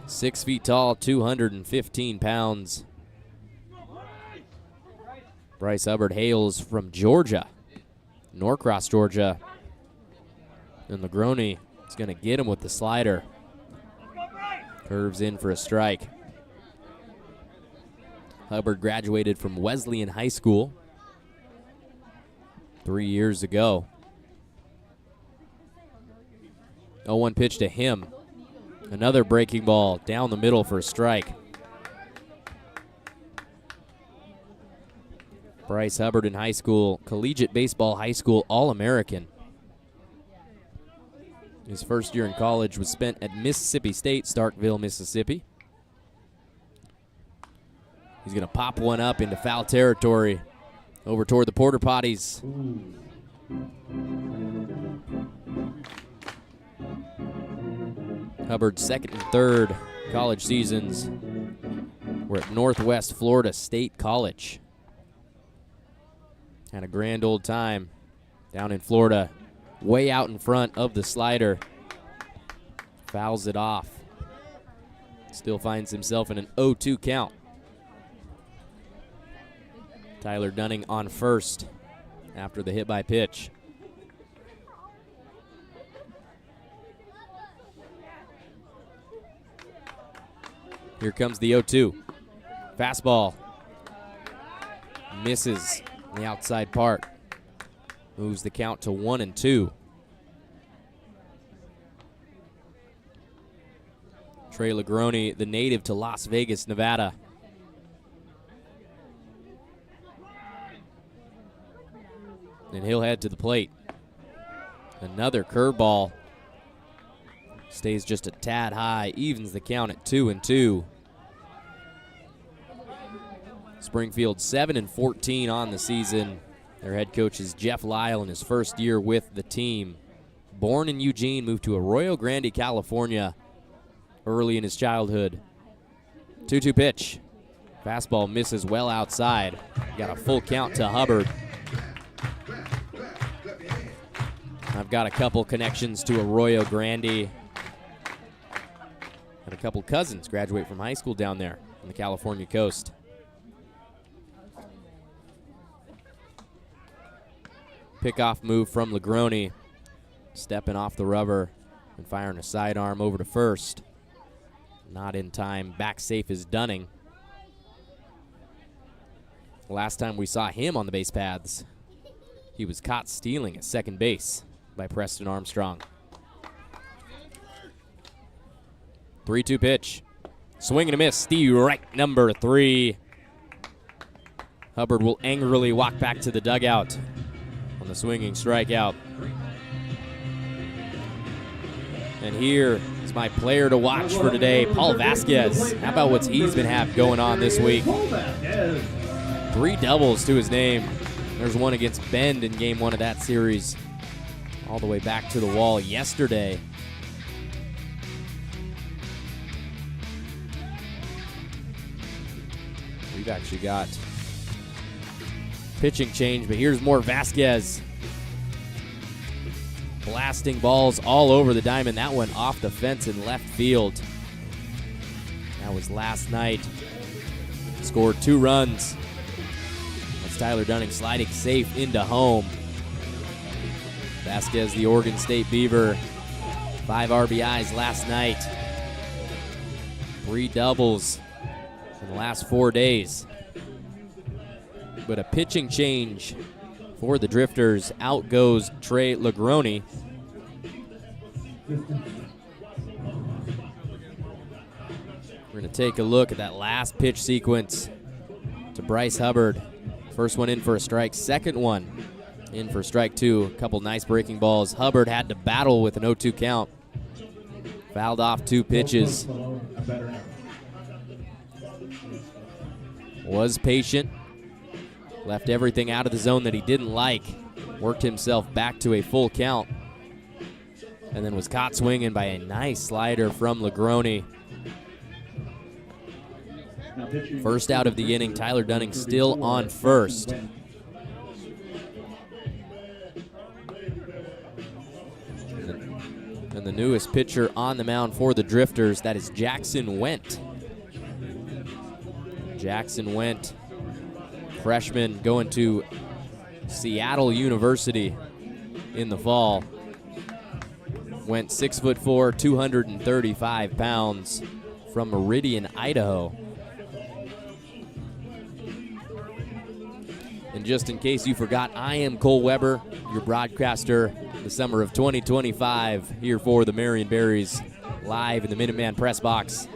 6 feet tall, 215 pounds. Bryce Hubbard hails from Georgia, Norcross, Georgia. And Lagroni is going to get him with the slider. Curves in for a strike. Hubbard graduated from Wesleyan High School 3 years ago. 0-1 pitch to him. Another breaking ball down the middle for a strike. Bryce Hubbard in high school, collegiate baseball high school All-American. His first year in college was spent at Mississippi State, Starkville, Mississippi. He's going to pop one up into foul territory over toward the Porter Potties. Hubbard's 2nd and 3rd college seasons were at Northwest Florida State College. Had a grand old time down in Florida, way out in front of the slider. Fouls it off. Still finds himself in an 0-2 count. Tyler Dunning on first after the hit by pitch. Here comes the 0-2. Fastball. Misses the outside part. Moves the count to 1-2. Trey Lagroni, the native to Las Vegas, Nevada. And he'll head to the plate. Another curveball. Stays just a tad high, evens the count at 2-2. Springfield 7-14 on the season. Their head coach is Jeff Lyle in his first year with the team. Born in Eugene, moved to Arroyo Grande, California early in his childhood. 2-2 pitch. Fastball misses well outside. Got a full count to Hubbard. I've got a couple connections to Arroyo Grande. And a couple cousins graduate from high school down there on the California coast. Pickoff move from Lagroni, stepping off the rubber and firing a sidearm over to first. Not in time. Back safe is Dunning. Last time we saw him on the base paths, he was caught stealing at second base by Preston Armstrong. 3-2 pitch. Swing and a miss. Strike number 3. Hubbard will angrily walk back to the dugout on the swinging strikeout. And here is my player to watch for today, Paul Vasquez. How about what he's been having going on this week? 3 doubles to his name. There's one against Bend in game 1 of that series. All the way back to the wall yesterday. We've actually got pitching change, but here's more Vasquez. Blasting balls all over the diamond. That one off the fence in left field. That was last night. Scored 2 runs. That's Tyler Dunning sliding safe into home. Vasquez, the Oregon State Beaver. 5 RBIs last night. 3 doubles in the last 4 days. But a pitching change for the Drifters. Out goes Trey Lagroni. We're going to take a look at that last pitch sequence to Bryce Hubbard. First one in for a strike, second one in for strike 2. A couple nice breaking balls. Hubbard had to battle with an 0-2 count. Fouled off 2 pitches. Was patient. Left everything out of the zone that he didn't like. Worked himself back to a full count. And then was caught swinging by a nice slider from Lagroni. First out of the inning, Tyler Dunning still on first. And the newest pitcher on the mound for the Drifters, that is Jackson Went. Jackson Went, freshman, going to Seattle University in the fall. Went 6'4", 235 pounds from Meridian, Idaho. And just in case you forgot, I am Cole Weber, your broadcaster the summer of 2025, here for the Marion Berries, live in the Minuteman press box.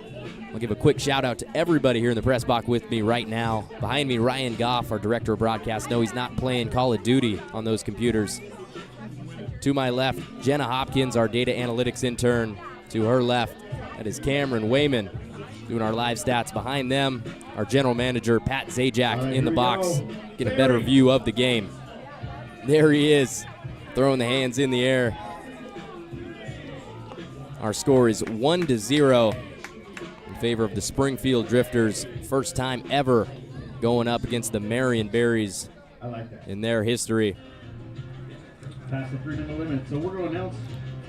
I'll give a quick shout out to everybody here in the press box with me right now. Behind me, Ryan Goff, our director of broadcast. No, he's not playing Call of Duty on those computers. To my left, Jenna Hopkins, our data analytics intern. To her left, that is Cameron Wayman, doing our live stats. Behind them, our general manager, Pat Zajac, in the box. Get a better view of the game. There he is, throwing the hands in the air. Our score is 1-0 in favor of the Springfield Drifters. First time ever going up against the Marion Berries in their history. Past the 3-minute limit, so we're going to announce.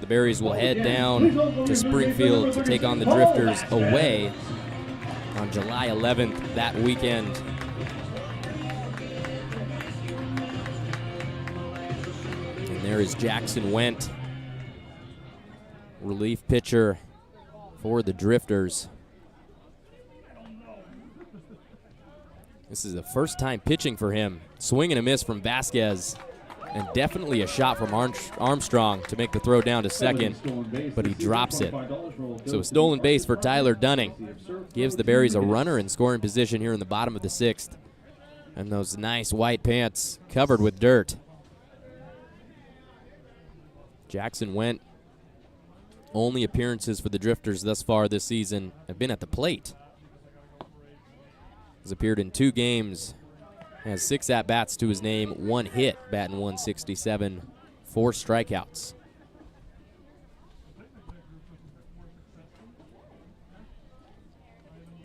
The Berries will head down to Springfield to take on the Drifters away on July 11th that weekend. And there is Jackson Went, relief pitcher for the Drifters. This is the first time pitching for him. Swing and a miss from Vasquez. And definitely a shot from Armstrong to make the throw down to second, but he drops it. So a stolen base for Tyler Dunning. Gives the Berries a runner in scoring position here in the bottom of the 6th. And those nice white pants covered with dirt. Jackson Went. Only appearances for the Drifters thus far this season have been at the plate. Has appeared in 2 games. Has 6 at-bats to his name, 1 hit, batting .167, 4 strikeouts.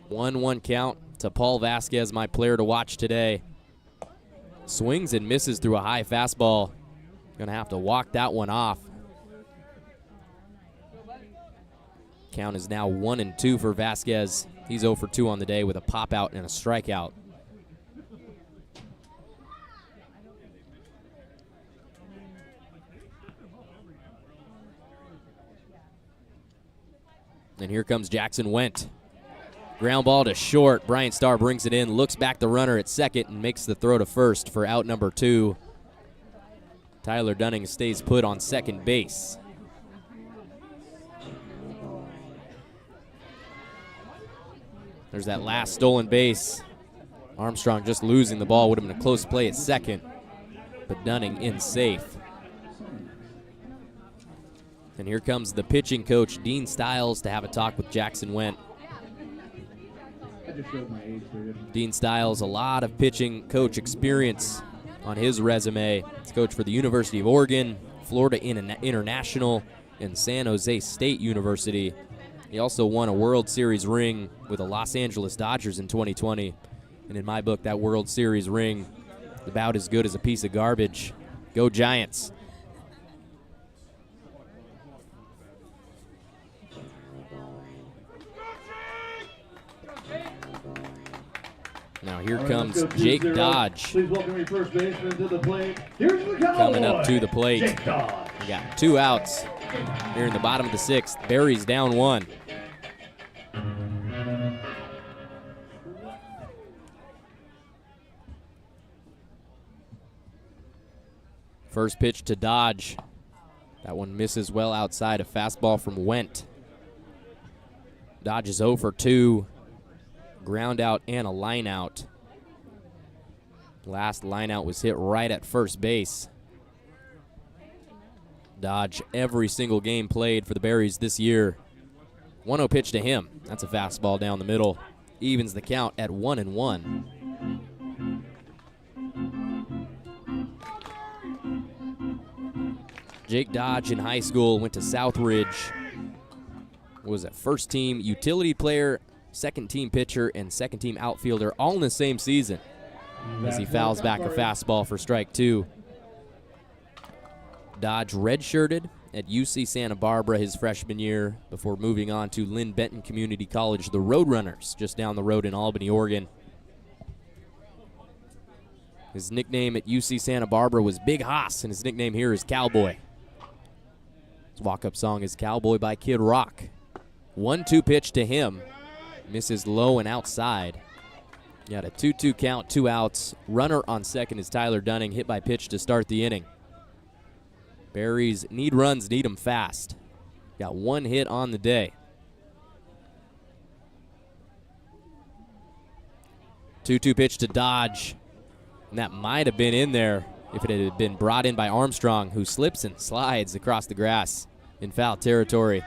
One count to Paul Vasquez, my player to watch today. Swings and misses through a high fastball. Gonna have to walk that one off. Count is now 1-2 for Vasquez. He's 0 for 2 on the day with a pop out and a strikeout. And here comes Jackson Wendt. Ground ball to short. Bryant Starr brings it in, looks back the runner at second, and makes the throw to first for out number 2. Tyler Dunning stays put on second base. There's that last stolen base. Armstrong just losing the ball. Would have been a close play at second, but Dunning in safe. And here comes the pitching coach, Dean Stiles, to have a talk with Jackson Wendt. I just showed my age there. Dean Stiles, a lot of pitching coach experience on his resume. He's coached for the University of Oregon, Florida International, and San Jose State University. He also won a World Series ring with the Los Angeles Dodgers in 2020. And in my book, that World Series ring is about as good as a piece of garbage. Go Giants. Now here comes Jake Dodge. Please welcome your first baseman to the plate. Here's the Cowboy, coming up to the plate. Jake Dodge. We got 2 outs here in the bottom of the 6th. Berries down 1. First pitch to Dodge. That one misses well outside. A fastball from Wendt. Dodge is 0 for 2. Ground out and a line out. Last line out was hit right at first base. Dodge every single game played for the Berries this year. 1-0 pitch to him. That's a fastball down the middle. Evens the count at 1-1. Jake Dodge in high school went to Southridge. Was a first team utility player, second team pitcher, and second team outfielder all in the same season. As he fouls back a fastball for strike 2. Dodge redshirted at UC Santa Barbara his freshman year before moving on to Lynn Benton Community College, the Roadrunners, just down the road in Albany, Oregon. His nickname at UC Santa Barbara was Big Hoss, and his nickname here is Cowboy. His walk-up song is Cowboy by Kid Rock. 1-2 pitch to him. Misses low and outside. Got a 2-2 count, 2 outs. Runner on second is Tyler Dunning, hit by pitch to start the inning. Berries need runs, need them fast. Got 1 hit on the day. 2-2 pitch to Dodge. And that might have been in there if it had been brought in by Armstrong, who slips and slides across the grass in foul territory.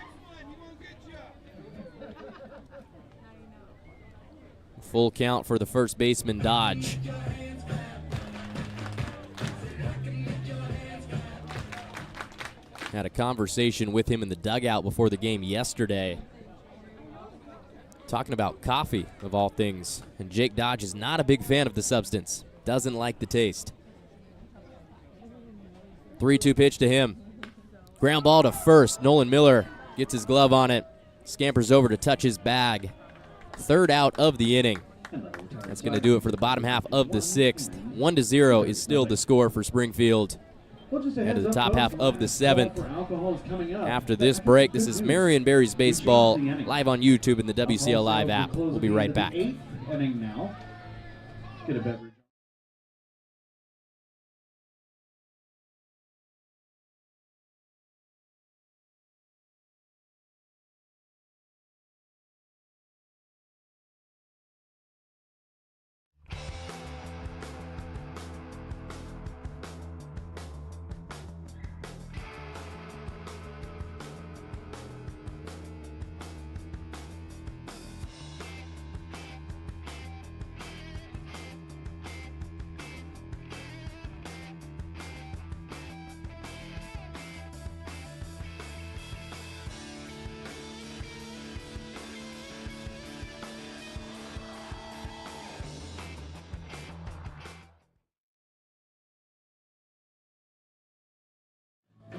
Full count for the first baseman, Dodge. Had a conversation with him in the dugout before the game yesterday. Talking about coffee, of all things. And Jake Dodge is not a big fan of the substance. Doesn't like the taste. 3-2 pitch to him. Ground ball to first. Nolan Miller gets his glove on it. Scampers over to touch his bag. 3rd out of the inning. That's going to do it for the bottom half of the 6th. 1-0 is still the score for Springfield. And to the top half of the 7th. After this break, this is Marion Berries Baseball live on YouTube and the WCL Live app. We'll be right back.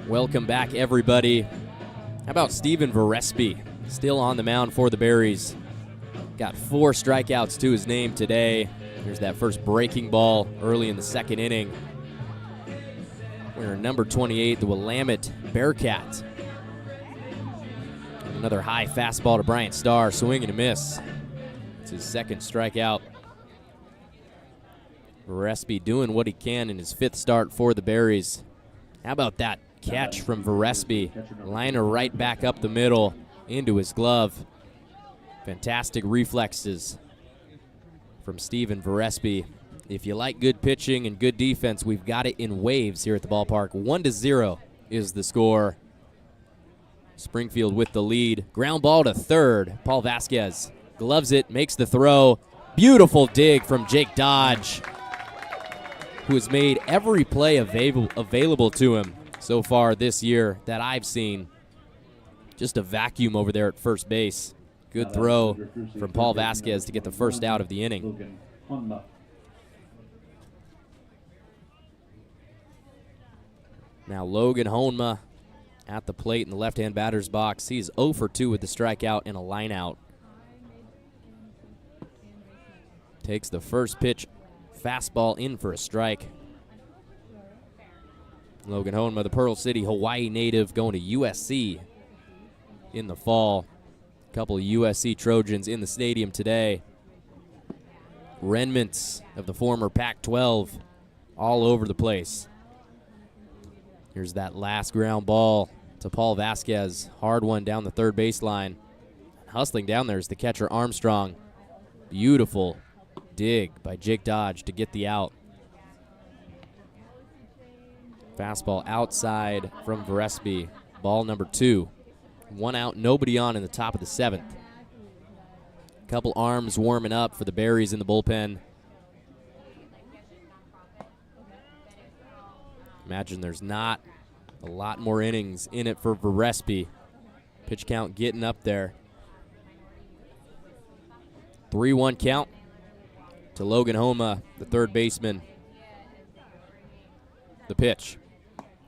Welcome back, everybody. How about Steven Verespi? still on the mound for the Berries. Got 4 strikeouts to his name today. Here's that first breaking ball early in the second inning. We're number 28, the Willamette Bearcat. Another high fastball to Bryant Starr, swing and a miss. It's his second strikeout. Verespi doing what he can in his 5th start for the Berries. How about that catch from Verespi? Liner right back up the middle into his glove. Fantastic reflexes from Steven Verespi. If you like good pitching and good defense, we've got it in waves here at the ballpark. 1-0 is the score. Springfield with the lead. Ground ball to third. Paul Vasquez gloves it, makes the throw. Beautiful dig from Jake Dodge, who has made every play available to him so far this year that I've seen. Just a vacuum over there at first base. Good throw from Paul Vasquez to get the first out of the inning. Now Logan Honma at the plate in the left-hand batter's box. He's 0 for 2 with the strikeout and a line out. Takes the first pitch, fastball in for a strike. Logan Honma, the Pearl City, Hawaii native, going to USC in the fall. A couple of USC Trojans in the stadium today. Remnants of the former Pac-12 all over the place. Here's that last ground ball to Paul Vasquez. Hard one down the third baseline. Hustling down there is the catcher Armstrong. Beautiful dig by Jake Dodge to get the out. Fastball outside from Verespi. Ball number 2. 1 out, nobody on in the top of the 7th. Couple arms warming up for the Berries in the bullpen. Imagine there's not a lot more innings in it for Verespi. Pitch count getting up there. 3-1 count to Logan Honma, the third baseman. The pitch.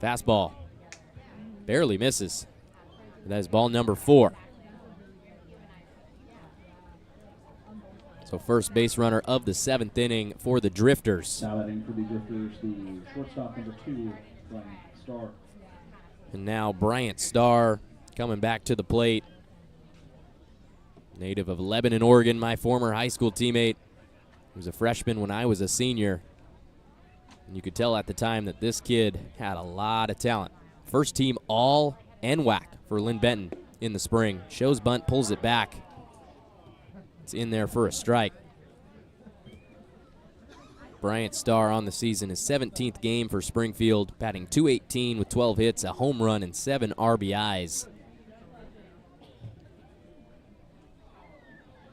Fastball. Barely misses. That is ball number 4. So first base runner of the 7th inning for the Drifters. Now batting for the Drifters, the shortstop number 2, Bryant Starr. And now Bryant Starr coming back to the plate. Native of Lebanon, Oregon, my former high school teammate. He was a freshman when I was a senior. And you could tell at the time that this kid had a lot of talent. First team all NWAC for Lynn Benton in the spring. Shows bunt, pulls it back. It's in there for a strike. Bryant Starr on the season, his 17th game for Springfield, batting .218 with 12 hits, a home run, and 7 RBIs.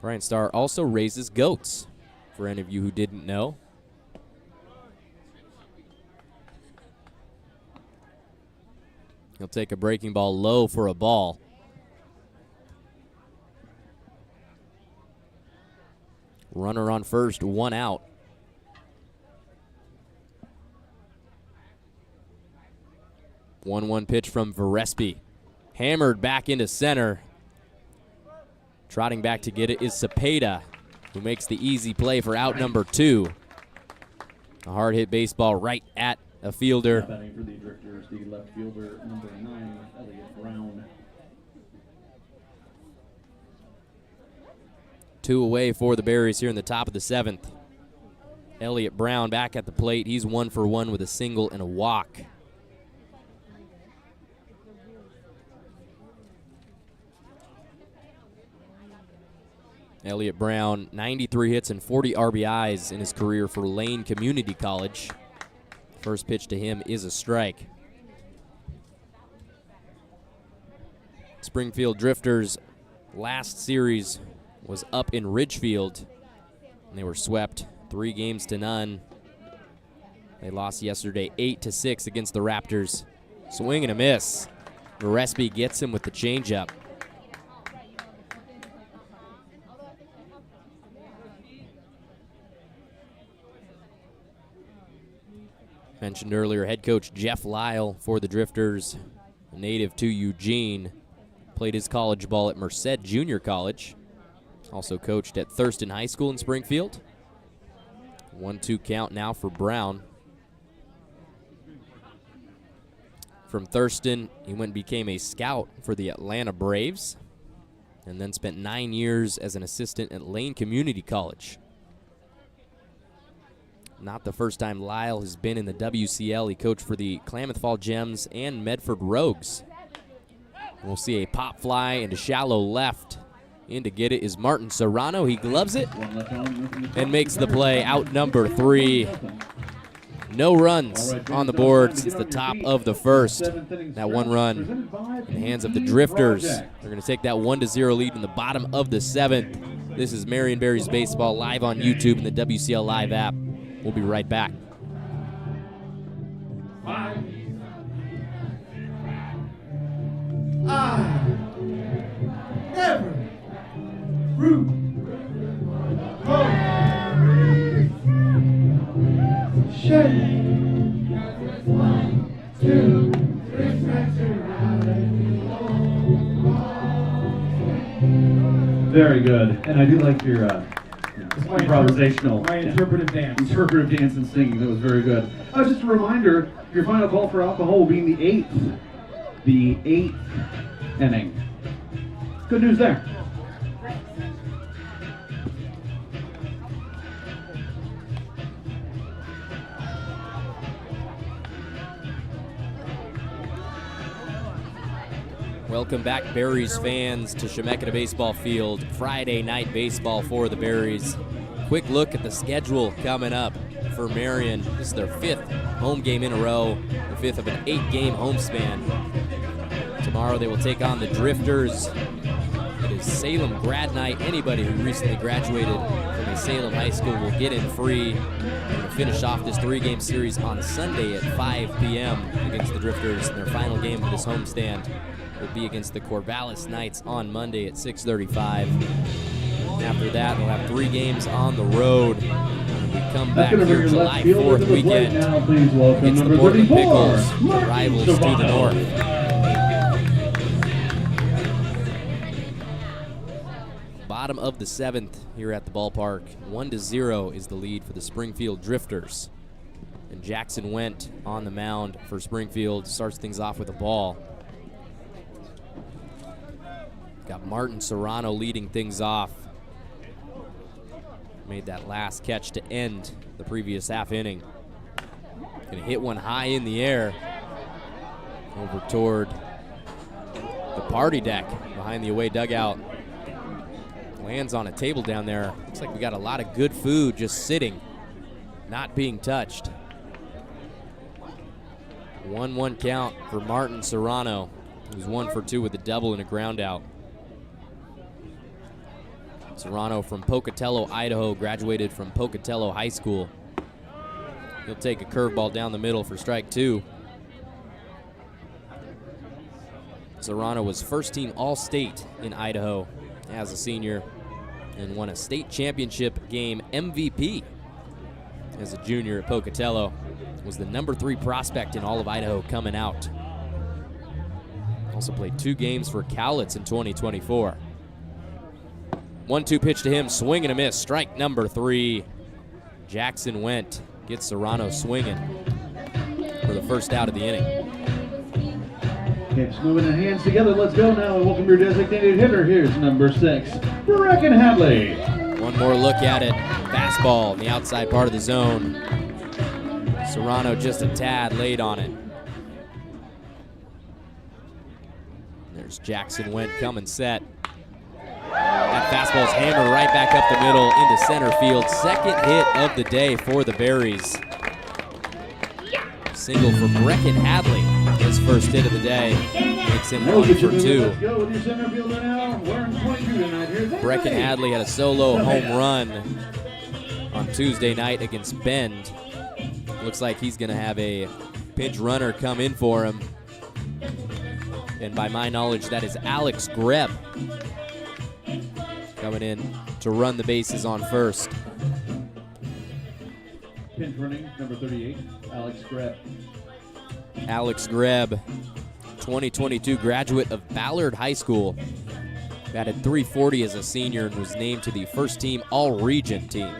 Bryant Starr also raises goats, for any of you who didn't know. He'll take a breaking ball low for a ball. Runner on first, 1 out. One pitch from Verespi. Hammered back into center. Trotting back to get it is Cepeda, who makes the easy play for out number 2. A hard hit baseball right at a fielder. Now batting for the Drifters, the left fielder number 9, Elliott Brown. 2 away for the Berries here in the top of the 7th. Elliott Brown back at the plate. He's 1 for 1 with a single and a walk. Elliott Brown, 93 hits and 40 RBIs in his career for Lane Community College. First pitch to him is a strike. Springfield Drifters last series was up in Ridgefield, and they were swept 3-0. They lost yesterday 8-6 against the Raptors. Swing and a miss. Verespi gets him with the changeup. Mentioned earlier, head coach Jeff Lyle for the Drifters, a native to Eugene. Played his college ball at Merced Junior College. Also coached at Thurston High School in Springfield. 1-2 count now for Brown. From Thurston, he went and became a scout for the Atlanta Braves, and then spent 9 years as an assistant at Lane Community College. Not the first time Lyle has been in the WCL. He coached for the Klamath Fall Gems and Medford Rogues. We'll see a pop fly into shallow left. In to get it is Martin Serrano. He gloves it and makes the play. Out number 3. No runs on the board since the top of the first. That 1 run in the hands of the Drifters. They're going to take that 1-0 lead in the bottom of the 7th. This is Marion Berries Baseball live on YouTube and the WCL Live app. We'll be right back. 5. I never root for shame. 1, 2, 3 strikes around. Very good. And I do like your improvisational. My interpretive dance. Interpretive dance and singing. That was very good. Just a reminder, your final call for alcohol will be in the 8th. The 8th inning. Good news there. Welcome back, Berries fans, to Chemeketa Baseball Field. Friday night baseball for the Berries. Quick look at the schedule coming up for Marion. This is their 5th home game in a row, the 5th of an 8-game home span. Tomorrow they will take on the Drifters. It is Salem grad night. Anybody who recently graduated from a Salem high school will get in free. They're going to finish off this 3-game series on Sunday at 5 p.m. against the Drifters. And their final game of this homestand will be against the Corvallis Knights on Monday at 6:35. After that, they'll have 3 games on the road. When we come back here July 4th weekend against the Portland Pickles, the rivals to the north. Bottom of the 7th here at the ballpark. 1-0 is the lead for the Springfield Drifters. And Jackson Went on the mound for Springfield, starts things off with a ball. Got Martin Serrano leading things off. Made that last catch to end the previous half inning. Gonna hit one high in the air over toward the party deck behind the away dugout. Lands on a table down there. Looks like we got a lot of good food just sitting, not being touched. 1-1 count for Martin Serrano. He was 1 for 2 with a double and a ground out. Serrano from Pocatello, Idaho, graduated from Pocatello High School. He'll take a curveball down the middle for strike 2. Serrano was first-team All-State in Idaho as a senior and won a state championship game MVP as a junior at Pocatello. Was the number 3 prospect in all of Idaho coming out. Also played 2 games for Cowlitz in 2024. 1-2 pitch to him, swing and a miss. Strike number 3. Jackson Went gets Serrano swinging for the first out of the inning. Okay, just moving the hands together. Let's go now and welcome your designated hitter. Here's number 6, Brecken Hadley. One more look at it. Fastball in the outside part of the zone. Serrano just a tad late on it. There's Jackson Went coming set. That fastball's hammered right back up the middle into center field. Second hit of the day for the Berries. Single for Brecken Hadley. His first hit of the day. Makes him 1 for 2. Brecken Hadley had a solo home run on Tuesday night against Bend. Looks like he's going to have a pinch runner come in for him. And by my knowledge, that is Alex Greb coming in to run the bases on first. Pinch running, number 38, Alex Greb. Alex Greb 2022 graduate of Ballard High School. Batted .340 as a senior and was named to the first team All-Region team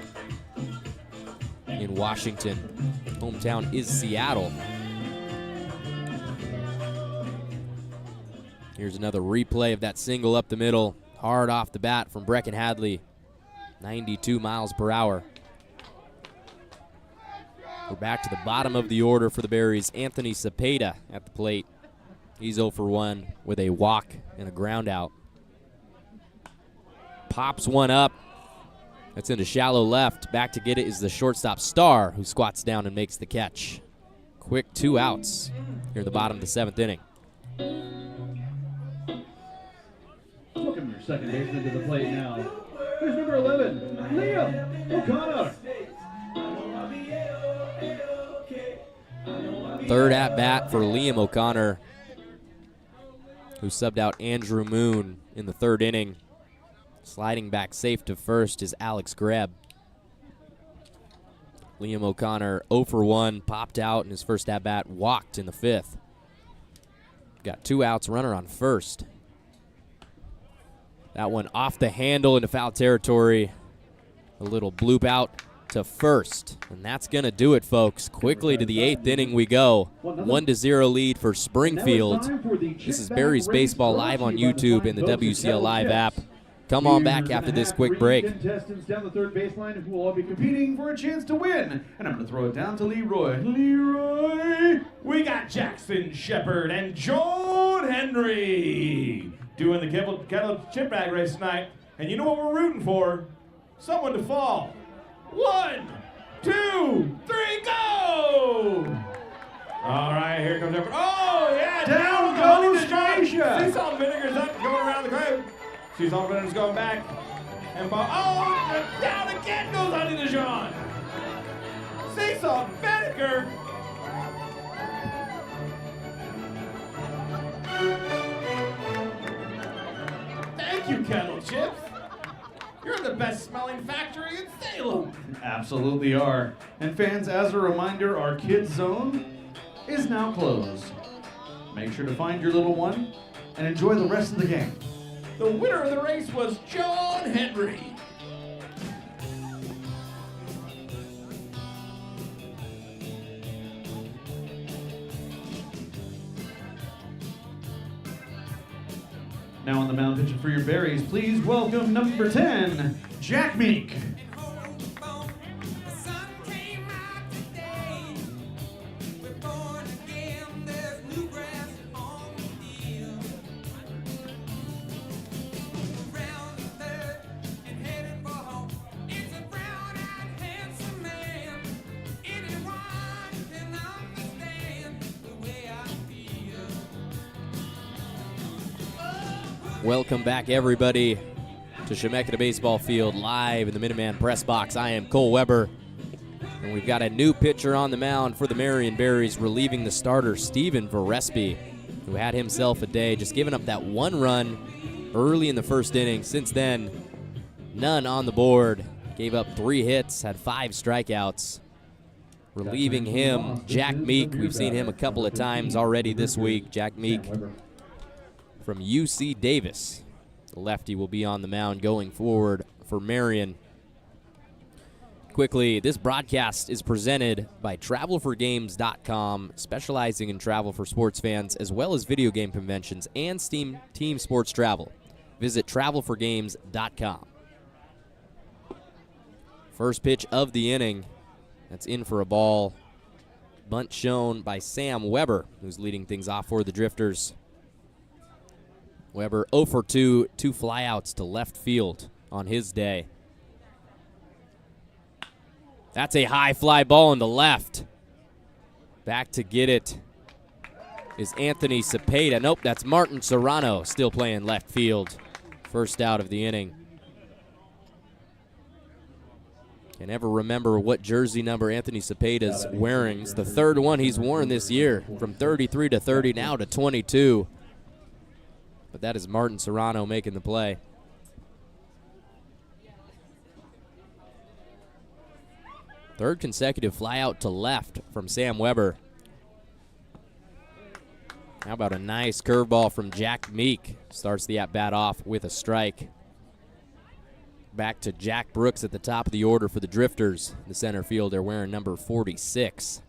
in Washington. Hometown is Seattle. Here's another replay of that single up the middle. Hard off the bat from Brecken Hadley. 92 miles per hour. We're back to the bottom of the order for the Berries. Anthony Cepeda at the plate. He's 0 for 1 with a walk and a ground out. Pops one up. That's into shallow left. Back to get it is the shortstop Starr, who squats down and makes the catch. Quick 2 outs here at the bottom of the 7th inning. Welcome your second baseman to the plate now. Here's number 11, Liam O'Connor. Third at bat for Liam O'Connor, who subbed out Andrew Moon in the 3rd inning. Sliding back safe to first is Alex Greb. Liam O'Connor 0 for 1, popped out in his first at bat, walked in the 5th. Got 2 outs, runner on first. That one off the handle into foul territory. A little bloop out to first. And that's going to do it, folks. Quickly to the 8th inning we go. 1-0 lead for Springfield. This is Berries Baseball live on YouTube and the WCL Live app. Come on back after this quick break. Contestants down the third baseline who will all be competing for a chance to win. And I'm going to throw it down to Leroy. Leroy! We got Jackson Shepard and John Henry doing the kettle chip bag race tonight. And you know what we're rooting for? Someone to fall. 1, 2, 3, go! All right, here comes Shepard. Oh, yeah, Down goes Stracia. See some vinegar's up, going around the crowd. She's all vinegar's going back. And down again goes Auntie DeJean. See some vinegar. Thank you, Kettle Chips. You're the best smelling factory in Salem. Absolutely are. And fans, as a reminder, our kids zone is now closed. Make sure to find your little one and enjoy the rest of the game. The winner of the race was John Henry. Now on the mound pitching for your Berries, please welcome number 10, Jack Meek. Welcome back, everybody, to Chemeketa Baseball Field live in the Minuteman Press Box. I am Cole Weber, and we've got a new pitcher on the mound for the Marion Berries, relieving the starter, Steven Varespi, who had himself a day, just giving up that 1 run early in the 1st inning. Since then, none on the board. Gave up 3 hits, had 5 strikeouts. Relieving him, Jack Meek. We've seen him a couple of times already this week. Jack Meek from UC Davis. The lefty will be on the mound going forward for Marion. Quickly, this broadcast is presented by TravelForGames.com, specializing in travel for sports fans as well as video game conventions and team sports travel. Visit TravelForGames.com. First pitch of the inning. That's in for a ball. Bunt shown by Sam Weber, who's leading things off for the Drifters. Weber 0 for 2, 2 flyouts to left field on his day. That's a high fly ball into left. Back to get it is Anthony Cepeda. Nope, that's Martin Serrano still playing left field. First out of the inning. Can never remember what jersey number Anthony Cepeda's wearing. It's the 3rd one he's worn this year, from 33 to 30, now to 22. But that is Martin Serrano making the play. Third consecutive fly out to left from Sam Weber. How about a nice curveball from Jack Meek? Starts the at-bat off with a strike. Back to Jack Brooks at the top of the order for the Drifters. The center fielder wearing number 46.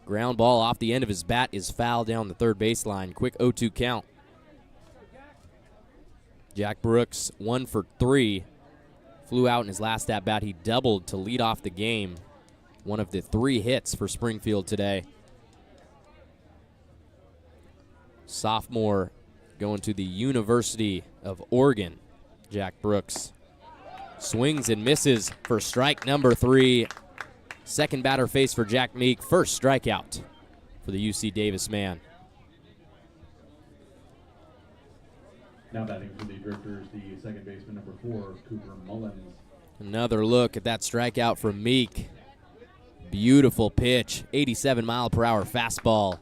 Ground ball off the end of his bat is foul down the third baseline. Quick 0-2 count. Jack Brooks 1 for 3. Flew out in his last at-bat. He doubled to lead off the game. One of the 3 hits for Springfield today. Sophomore going to the University of Oregon. Jack Brooks swings and misses for strike number 3. Second batter face for Jack Meek. First strikeout for the UC Davis man. Now batting for the Drifters, the second baseman, number 4, Cooper Mullins. Another look at that strikeout from Meek. Beautiful pitch, 87-mile-per-hour fastball.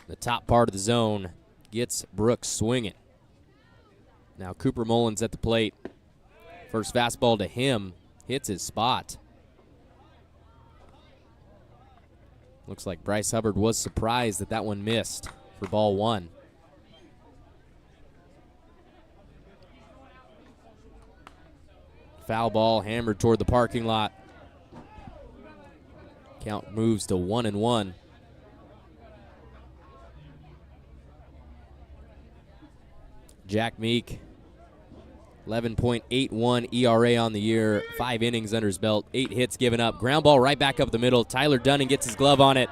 The top part of the zone gets Brooks swinging. Now Cooper Mullins at the plate. First fastball to him, hits his spot. Looks like Bryce Hubbard was surprised that that one missed for ball 1. Foul ball hammered toward the parking lot. Count moves to 1-1. Jack Meek, 11.81 ERA on the year, 5 innings under his belt, 8 hits given up. Ground ball right back up the middle. Tyler Dunning gets his glove on it.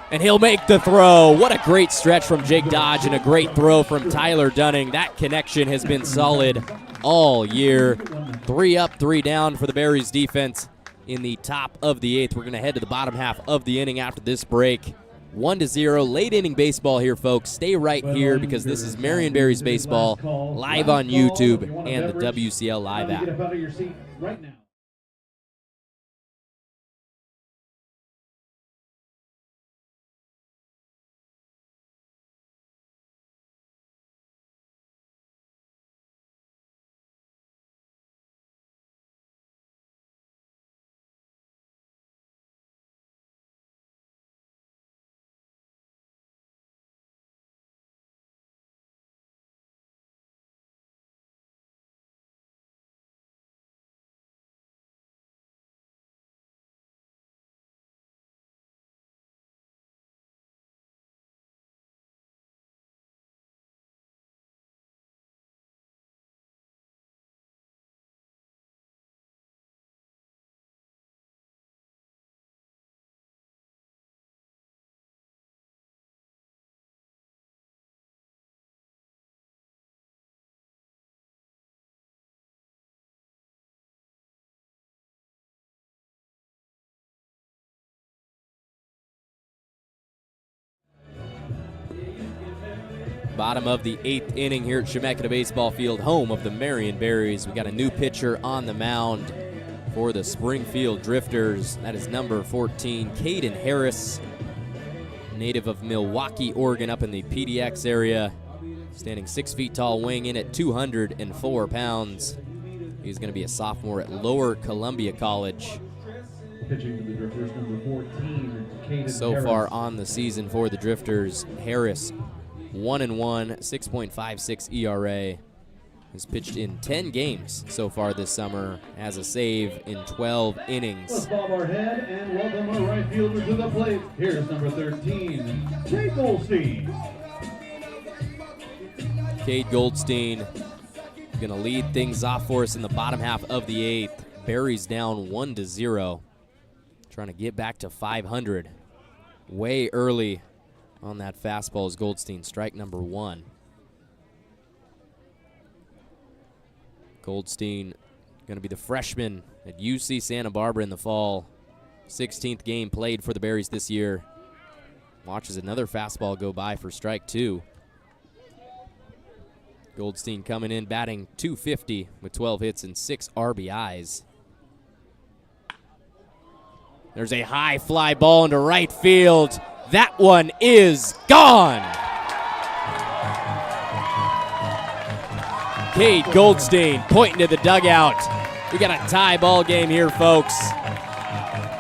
And he'll make the throw. What a great stretch from Jake Dodge and a great throw from Tyler Dunning. That connection has been solid all year. 3 up, 3 down for the Berries defense in the top of the 8th. We're going to head to the bottom half of the inning after this break. 1-0, late inning baseball here, folks. Stay right here because this is Marion Berries Baseball live on YouTube and the WCL Live app. Get up out of your seat right now. Bottom of the 8th inning here at Chemeketa Baseball Field, home of the Marion Berries. We got a new pitcher on the mound for the Springfield Drifters. That is number 14, Caden Harris, native of Milwaukee, Oregon, up in the PDX area. Standing 6 feet tall, weighing in at 204 pounds. He's going to be a sophomore at Lower Columbia College. Pitching for the Drifters, number 14, Caden So Harris. far on the season for the Drifters, Harris 1-1, 6.56 ERA. Has pitched in 10 games so far this summer, has a save in 12 innings. Let's bob our head and welcome our right fielder to the plate. Here's number 13, Jake Goldstein. Cade Goldstein gonna lead things off for us in the bottom half of the 8th. Berries down 1-0. Trying to get back to 500. Way early on that fastball is Goldstein, strike number 1. Goldstein going to be the freshman at UC Santa Barbara in the fall. 16th game played for the Berries this year. Watches another fastball go by for strike 2. Goldstein coming in batting .250 with 12 hits and 6 RBIs. There's a high fly ball into right field. That one is gone. Cade Goldstein pointing to the dugout. We got a tie ball game here, folks.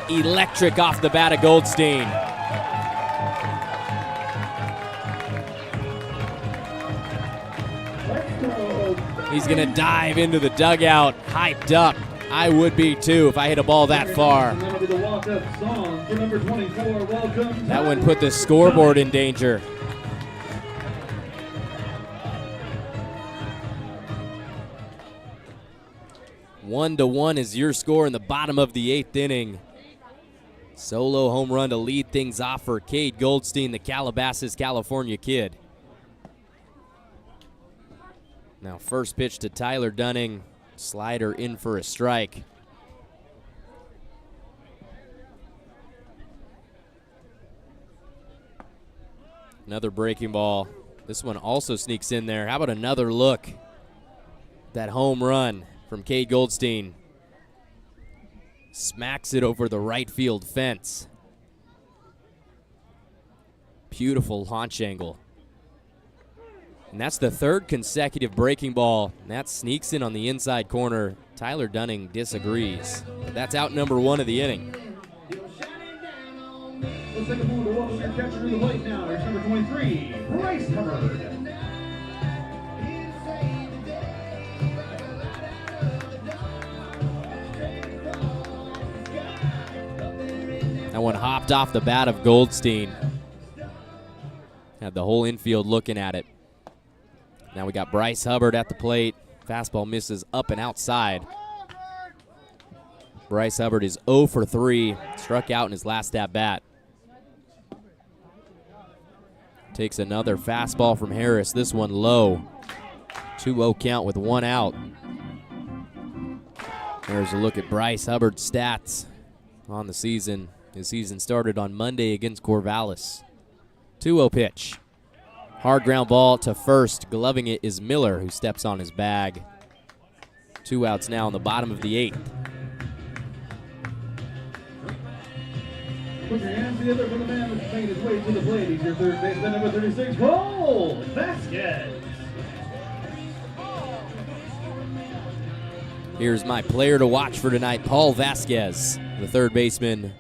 Electric off the bat of Goldstein. He's going to dive into the dugout, hyped up. I would be too if I hit a ball that far. That one put the scoreboard in danger. One to one is your score in the bottom of the 8th inning. Solo home run to lead things off for Cade Goldstein, the Calabasas, California kid. Now first pitch to Tyler Dunning. Slider in for a strike. Another breaking ball. This one also sneaks in there. How about another look? That home run from Cade Goldstein. Smacks it over the right field fence. Beautiful launch angle. And that's the 3rd consecutive breaking ball. And that sneaks in on the inside corner. Tyler Dunning disagrees. But that's out number 1 of the inning. Let's take a moment to welcome your catcher to the plate now. Here's number 23, Bryce Hubbard. That one hopped off the bat of Goldstein. Had the whole infield looking at it. Now we got Bryce Hubbard at the plate. Fastball misses up and outside. Bryce Hubbard is 0 for 3. Struck out in his last at-bat. Takes another fastball from Harris. This one low. 2-0 count with 1 out. There's a look at Bryce Hubbard's stats on the season. His season started on Monday against Corvallis. 2-0 pitch. Hard ground ball to first. Gloving it is Miller, who steps on his bag. 2 outs now in the bottom of the 8th. Put your hands together for the man that's made his way to the plate. He's your third baseman, number 36, Paul Vasquez. Here's my player to watch for tonight, Paul Vasquez, the third baseman.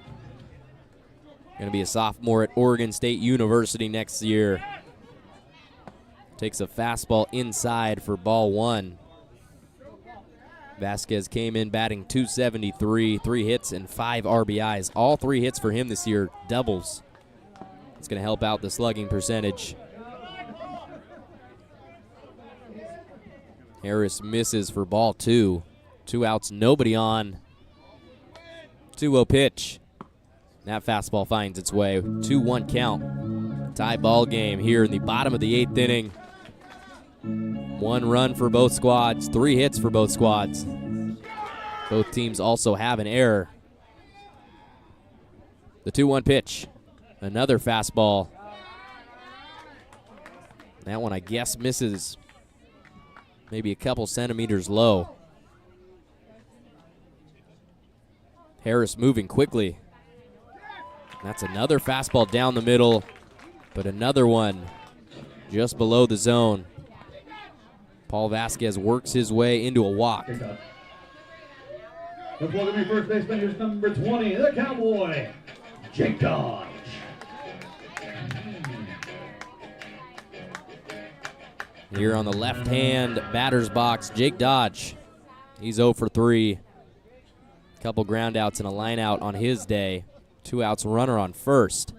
Going to be a sophomore at Oregon State University next year. Takes a fastball inside for ball 1. Vasquez came in batting .273, 3 hits and 5 RBIs. All 3 hits for him this year, doubles. It's going to help out the slugging percentage. Harris misses for ball 2. 2 outs, nobody on. 2-0 pitch. That fastball finds its way. 2-1 count. Tie ball game here in the bottom of the 8th inning. 1 run for both squads, 3 hits for both squads. Both teams also have an error. The 2-1 pitch. Another fastball. That one, I guess, misses maybe a couple centimeters low. Harris moving quickly. That's another fastball down the middle, but another one just below the zone. Paul Vasquez works his way into a walk. Let's welcome your first baseman. Here's number 20, the Cowboy, Jake Dodge. Here on the left-hand batter's box, Jake Dodge. He's 0 for 3. Couple ground outs and a line out on his day. 2 outs, runner on first.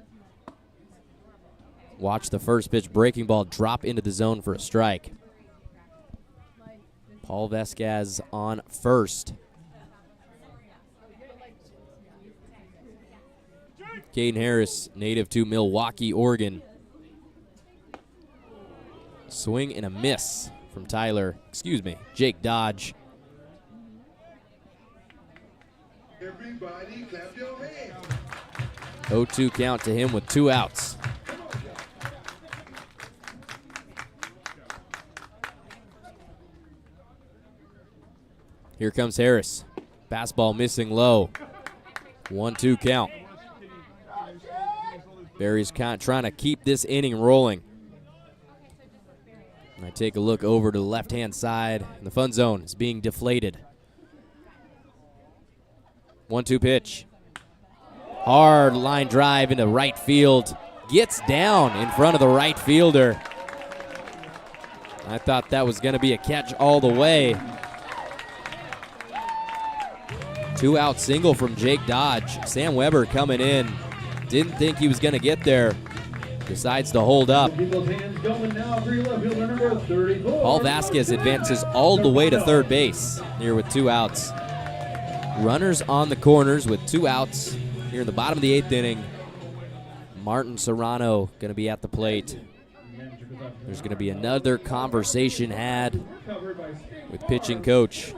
Watch the first pitch breaking ball drop into the zone for a strike. Paul Vasquez on first. Caden Harris, native to Milwaukee, Oregon. Swing and a miss from Jake Dodge. Everybody clap your hands. 0-2 count to him with 2 outs. Here comes Harris. Fastball missing low. 1-2 count. Berries trying to keep this inning rolling. And I take a look over to the left-hand side. And the fun zone is being deflated. 1-2 pitch. Hard line drive into right field. Gets down in front of the right fielder. I thought that was going to be a catch all the way. 2-out single from Jake Dodge. Sam Weber coming in. Didn't think he was going to get there. Decides to hold up. Paul Vasquez advances all the way to third base here with 2 outs. Runners on the corners with 2 outs here in the bottom of the 8th inning. Martin Serrano going to be at the plate. There's going to be another conversation had with pitching coach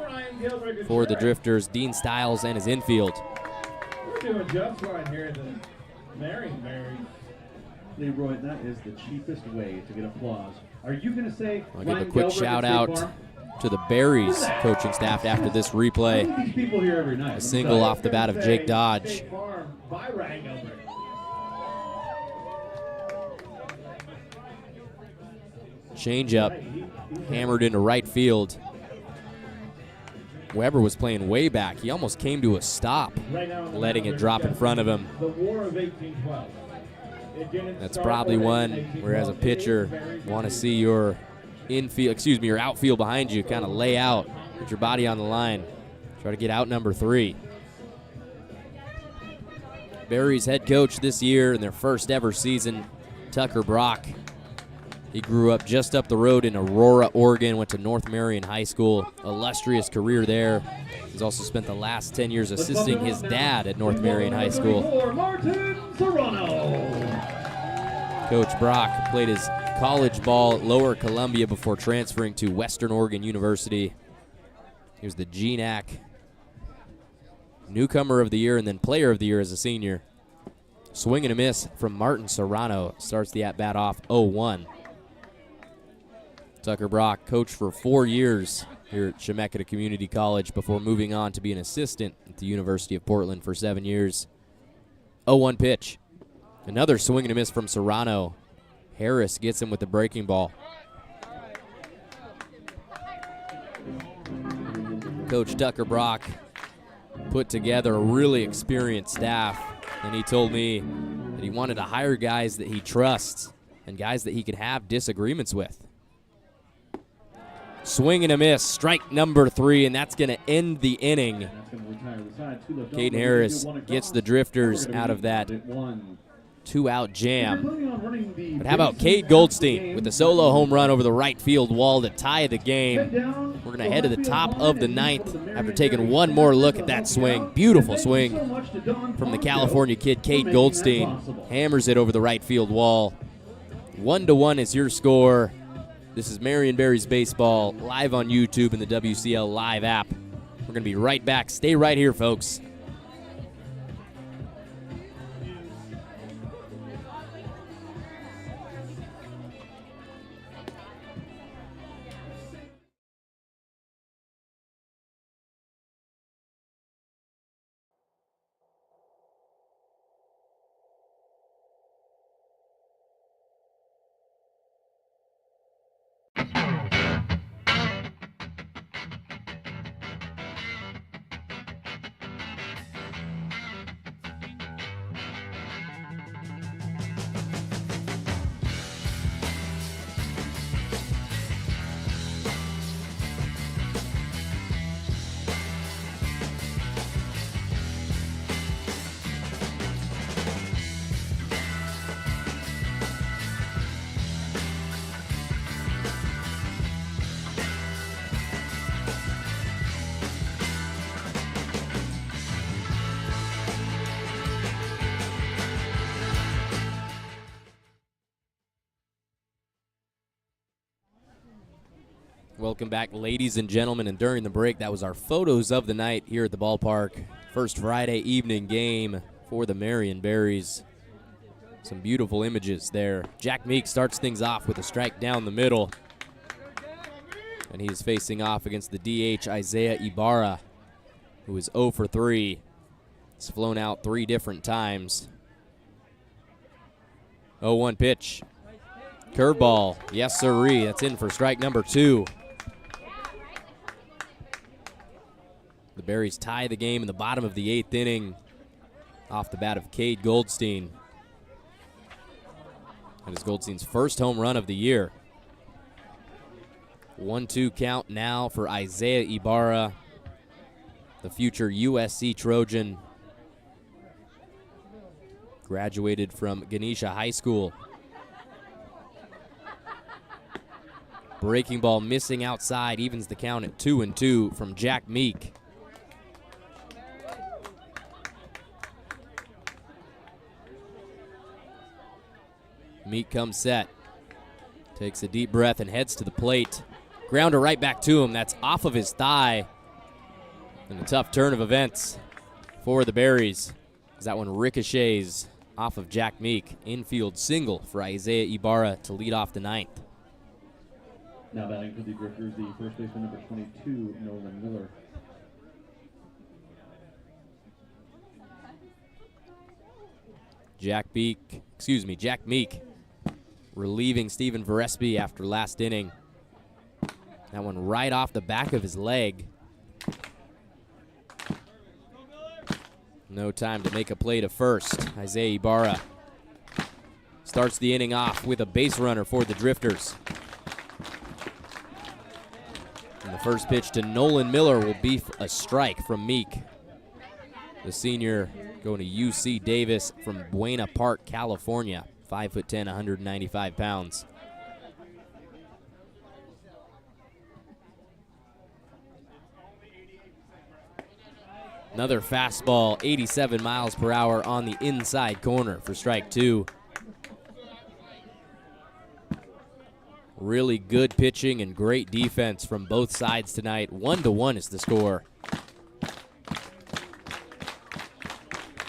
for the Drifters, Dean Stiles, and his infield. We're doing just fine here at the Marion Berries. Leroy, that is the cheapest way to get applause. Are you going to say? I'll give a quick shout out to the Berries coaching staff after this replay. A single off the bat of Jake Dodge. Changeup hammered into right field. Weber was playing way back. He almost came to a stop, letting it drop in front of him. That's probably one where, as a pitcher, want to see your your outfield behind you kind of lay out, put your body on the line, try to get out number 3. Berries head coach this year in their first ever season, Tucker Brock. He grew up just up the road in Aurora, Oregon, went to North Marion High School, illustrious career there. He's also spent the last 10 years assisting his dad at North Marion High School. Coach Brock played his college ball at Lower Columbia before transferring to Western Oregon University. Here's the GNAC Newcomer of the Year and then Player of the Year as a senior. Swing and a miss from Martin Serrano. Starts the at-bat off 0-1. Tucker Brock coached for 4 years here at Chemeketa Community College before moving on to be an assistant at the University of Portland for 7 years. 0-1 pitch. Another swing and a miss from Serrano. Harris gets him with the breaking ball. Coach Tucker Brock put together a really experienced staff, and he told me that he wanted to hire guys that he trusts and guys that he could have disagreements with. Swing and a miss, strike number 3, and that's going to end the inning. Caden Harris gets the Drifters out of that 2-out jam. But how about Cade Goldstein with a solo home run over the right field wall to tie the game. We're going to head to the top of the 9th after taking one more look at that swing. Beautiful swing from the California kid, Cade Goldstein. Hammers it over the right field wall. 1-1 is your score. This is Marion Berries Baseball, live on YouTube and the WCL Live app. We're going to be right back. Stay right here, folks. Welcome back, ladies and gentlemen, and during the break, that was our photos of the night here at the ballpark. First Friday evening game for the Marion Berries. Some beautiful images there. Jack Meek starts things off with a strike down the middle, and he's facing off against the DH Isaiah Ibarra, who is 0 for 3. He's flown out 3 different times. 0-1 pitch. Curveball, yes sirree, that's in for strike number 2. The Berries tie the game in the bottom of the 8th inning off the bat of Cade Goldstein. That is Goldstein's first home run of the year. 1-2 count now for Isaiah Ibarra, the future USC Trojan. Graduated from Ganesha High School. Breaking ball missing outside, evens the count at 2-2 from Jack Meek. Meek comes set, takes a deep breath and heads to the plate. Grounder right back to him, that's off of his thigh. And a tough turn of events for the Berries, as that one ricochets off of Jack Meek. Infield single for Isaiah Ibarra to lead off the ninth. Now batting for the Drifters, the first baseman number 22, Nolan Miller. Jack Meek relieving Stephen Verespi after last inning. That one right off the back of his leg. No time to make a play to first. Isaiah Ibarra starts the inning off with a base runner for the Drifters. And the first pitch to Nolan Miller will be a strike from Meek. The senior going to UC Davis from Buena Park, California. 5'10", 195 pounds. Another fastball, 87 miles per hour on the inside corner for strike two. Really good pitching and great defense from both sides tonight. 1-1 is the score.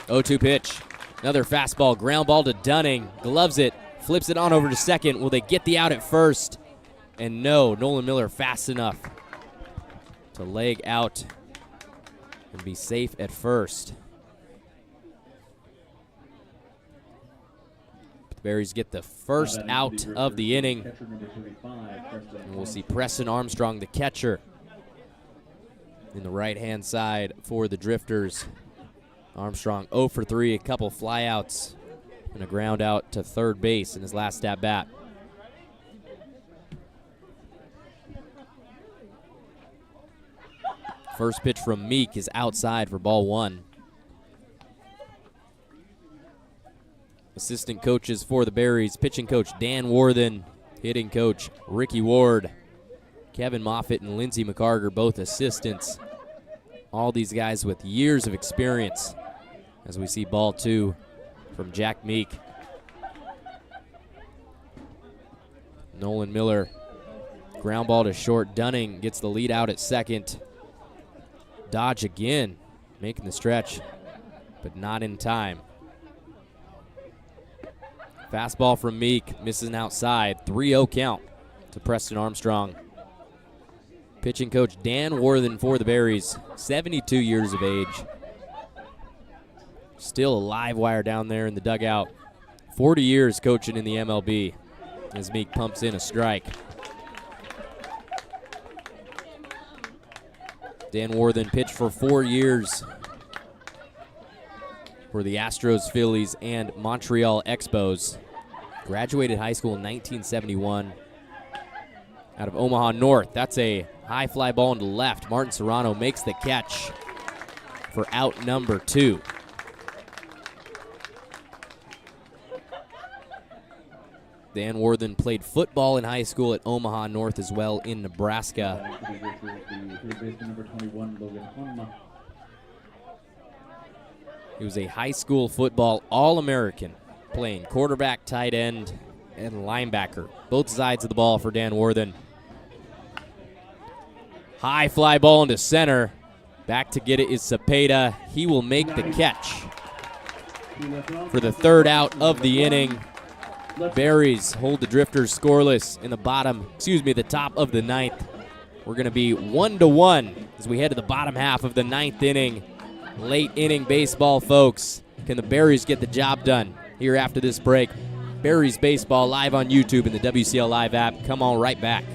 0-2 pitch. Another fastball, ground ball to Dunning. Gloves it, flips it on over to second. Will they get the out at first? And no, Nolan Miller fast enough to leg out and be safe at first. The Berries get the first out of the inning. And we'll see Preston Armstrong, the catcher, in the right-hand side for the Drifters. Armstrong 0 for 3, a couple flyouts, and a ground out to third base in his last at-bat. First pitch from Meek is outside for ball one. Assistant coaches for the Berries, pitching coach Dan Worthen, hitting coach Ricky Ward, Kevin Moffitt and Lindsey McCarger, both assistants. All these guys with years of experience, as we see ball two from Jack Meek. Nolan Miller, ground ball to short. Dunning gets the lead out at second. Dodge again, making the stretch, but not in time. Fastball from Meek, missing outside. 3-0 count to Preston Armstrong. Pitching coach Dan Worthen for the Berries, 72 years of age. Still a live wire down there in the dugout. 40 years coaching in the MLB as Meek pumps in a strike. Dan Worthen pitched for 4 years for the Astros, Phillies, and Montreal Expos. Graduated high school in 1971 out of Omaha North. That's a high fly ball into left. Martin Serrano makes the catch for out number 2. Dan Worthen played football in high school at Omaha North as well in Nebraska. He was a high school football All-American, playing quarterback, tight end, and linebacker. Both sides of the ball for Dan Worthen. High fly ball into center. Back to get it is Cepeda. He will make the catch for the third out of the inning. Berries hold the Drifters scoreless in the top of the ninth. We're going to be 1-1 as we head to the bottom half of the ninth inning. Late inning baseball, folks. Can the Berries get the job done here after this break? Berries baseball live on YouTube and the WCL Live app. Come on right back.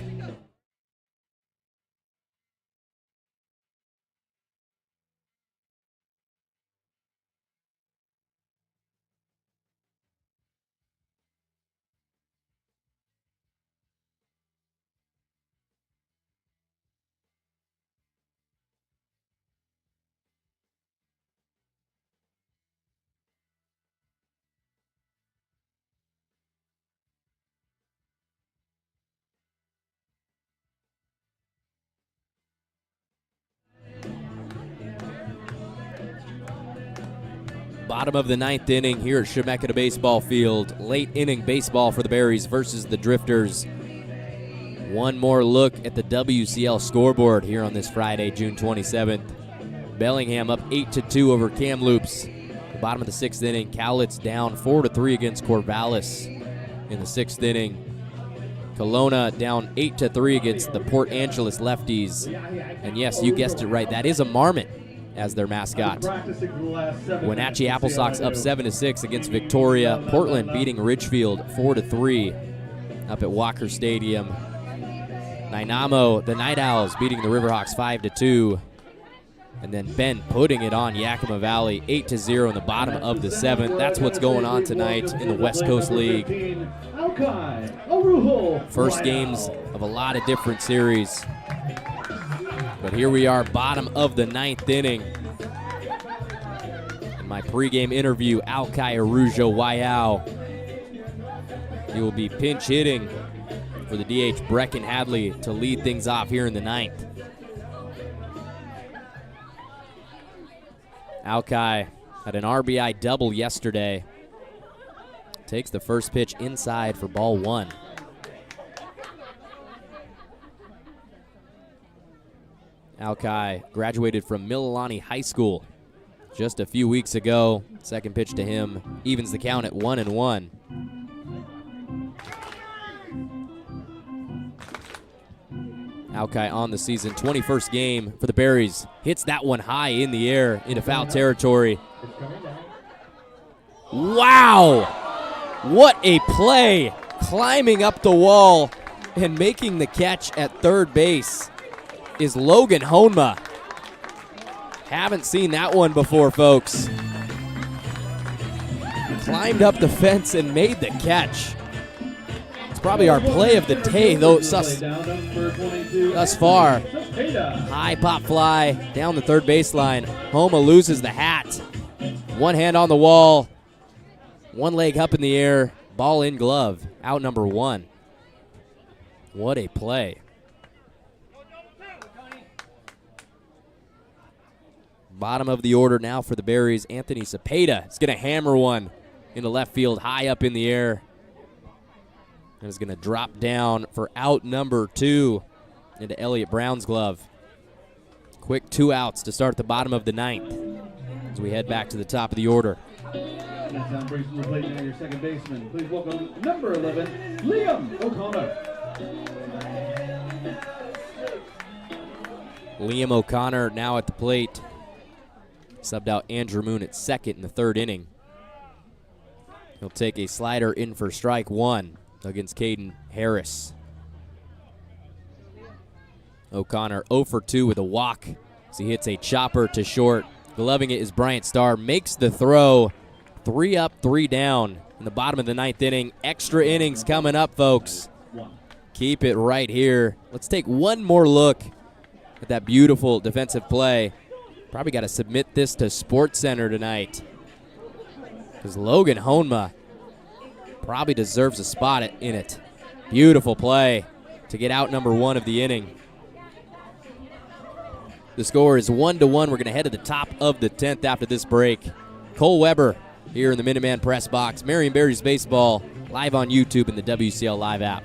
Bottom of the 9th inning here at Chemeketa Baseball Field. Late inning baseball for the Berries versus the Drifters. One more look at the WCL scoreboard here on this Friday, June 27th. Bellingham up 8-2 over Kamloops. The bottom of the 6th inning, Cowlitz down 4-3 against Corvallis in the 6th inning. Kelowna down 8-3 against the Port Angeles Lefties. And yes, you guessed it right, that is a marmot as their mascot. Wenatchee Apple Sox up 7-6 against Victoria. Portland beating Ridgefield 4-3 up at Walker Stadium. Nanaimo, the Night Owls beating the Riverhawks 5-2. And then Bend putting it on Yakima Valley 8-0 in the bottom of the 7th. That's what's going on tonight in the West Coast League. First games of a lot of different series. But here we are, bottom of the 9th inning. In my pregame interview, Alkai Arujo Waiau. He will be pinch hitting for the DH Brecken Hadley to lead things off here in the 9th. Alkai had an RBI double yesterday. Takes the first pitch inside for ball 1. Alkai graduated from Mililani High School just a few weeks ago. Second pitch to him evens the count at 1-1. Alkai on the season, 21st game for the Berries. Hits that one high in the air into foul territory. Wow! What a play! Climbing up the wall and making the catch at third base is Logan Honma. Haven't seen that one before, folks. Climbed up the fence and made the catch. It's probably our play of the day, though, thus far. High pop fly down the third baseline. Honma loses the hat. One hand on the wall. One leg up in the air. Ball in glove. Out number 1. What a play. Bottom of the order now for the Berries. Anthony Cepeda is going to hammer one into left field, high up in the air. And is going to drop down for out number 2 into Elliott Brown's glove. Quick 2 outs to start the bottom of the 9th as we head back to the top of the order. That's on base from the plate now, your second baseman. Please welcome number 11, Liam O'Connor. Liam O'Connor now at the plate. Subbed out Andrew Moon at second in the 3rd inning. He'll take a slider in for strike 1 against Caden Harris. O'Connor 0 for 2 with a walk as he hits a chopper to short. Gloving it is Bryant Starr, makes the throw. 3 up, 3 down in the bottom of the 9th inning. Extra innings coming up, folks. Keep it right here. Let's take one more look at that beautiful defensive play. Probably got to submit this to SportsCenter tonight, because Logan Honma probably deserves a spot in it. Beautiful play to get out number 1 of the inning. The score is 1-1. We're going to head to the top of the 10th after this break. Cole Weber here in the Minuteman press box. Marion Berries Baseball live on YouTube and the WCL Live app.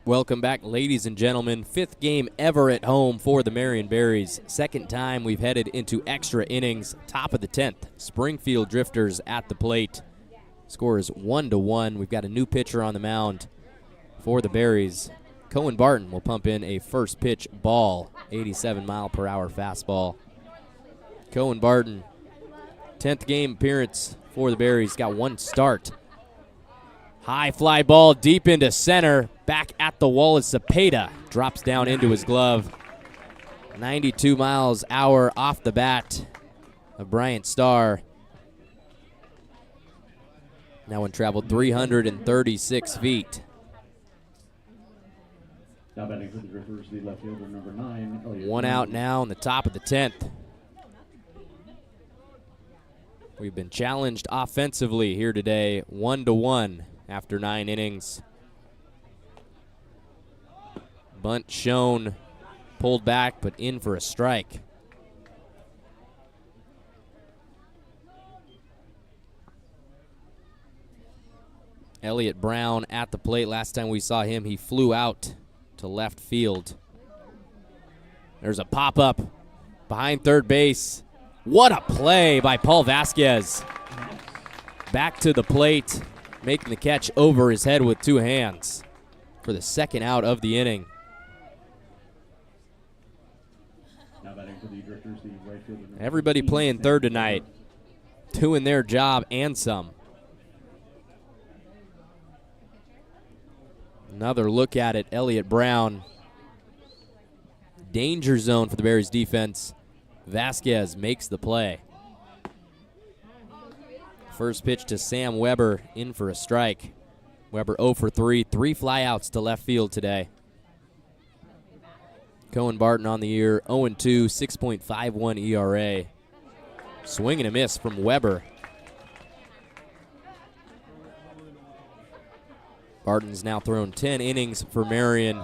Welcome back, ladies and gentlemen. 5th game ever at home for the Marion Berries. 2nd time we've headed into extra innings. Top of the 10th, Springfield Drifters at the plate. Score is 1-1. We've got a new pitcher on the mound for the Berries. Cohen Barton will pump in a first pitch ball, 87-mile-per-hour fastball. Cohen Barton, 10th game appearance for the Berries, got 1 start. High fly ball deep into center. Back at the wall is Cepeda. Drops down into his glove. 92 miles an hour off the bat of Bryant Starr. That one traveled 336 feet. Now batting for the Drifters, the left fielder, number 9, Elliott. 1 out now in the top of the 10th. We've been challenged offensively here today, 1-1 after 9 innings. Bunt shown, pulled back, but in for a strike. Elliott Brown at the plate. Last time we saw him, he flew out to left field. There's a pop-up behind third base. What a play by Paul Vasquez. Back to the plate, making the catch over his head with 2 hands for the 2nd out of the inning. Now batting for the Drifters, the right fielder, number Everybody 15, playing third tonight, doing their job and some. Another look at it, Elliott Brown. Danger zone for the Berries defense. Vasquez makes the play. First pitch to Sam Weber, in for a strike. Weber 0 for 3, 3 flyouts to left field today. Cohen Barton on the year, 0-2, 6.51 ERA. Swing and a miss from Weber. Barton's now thrown 10 innings for Marion.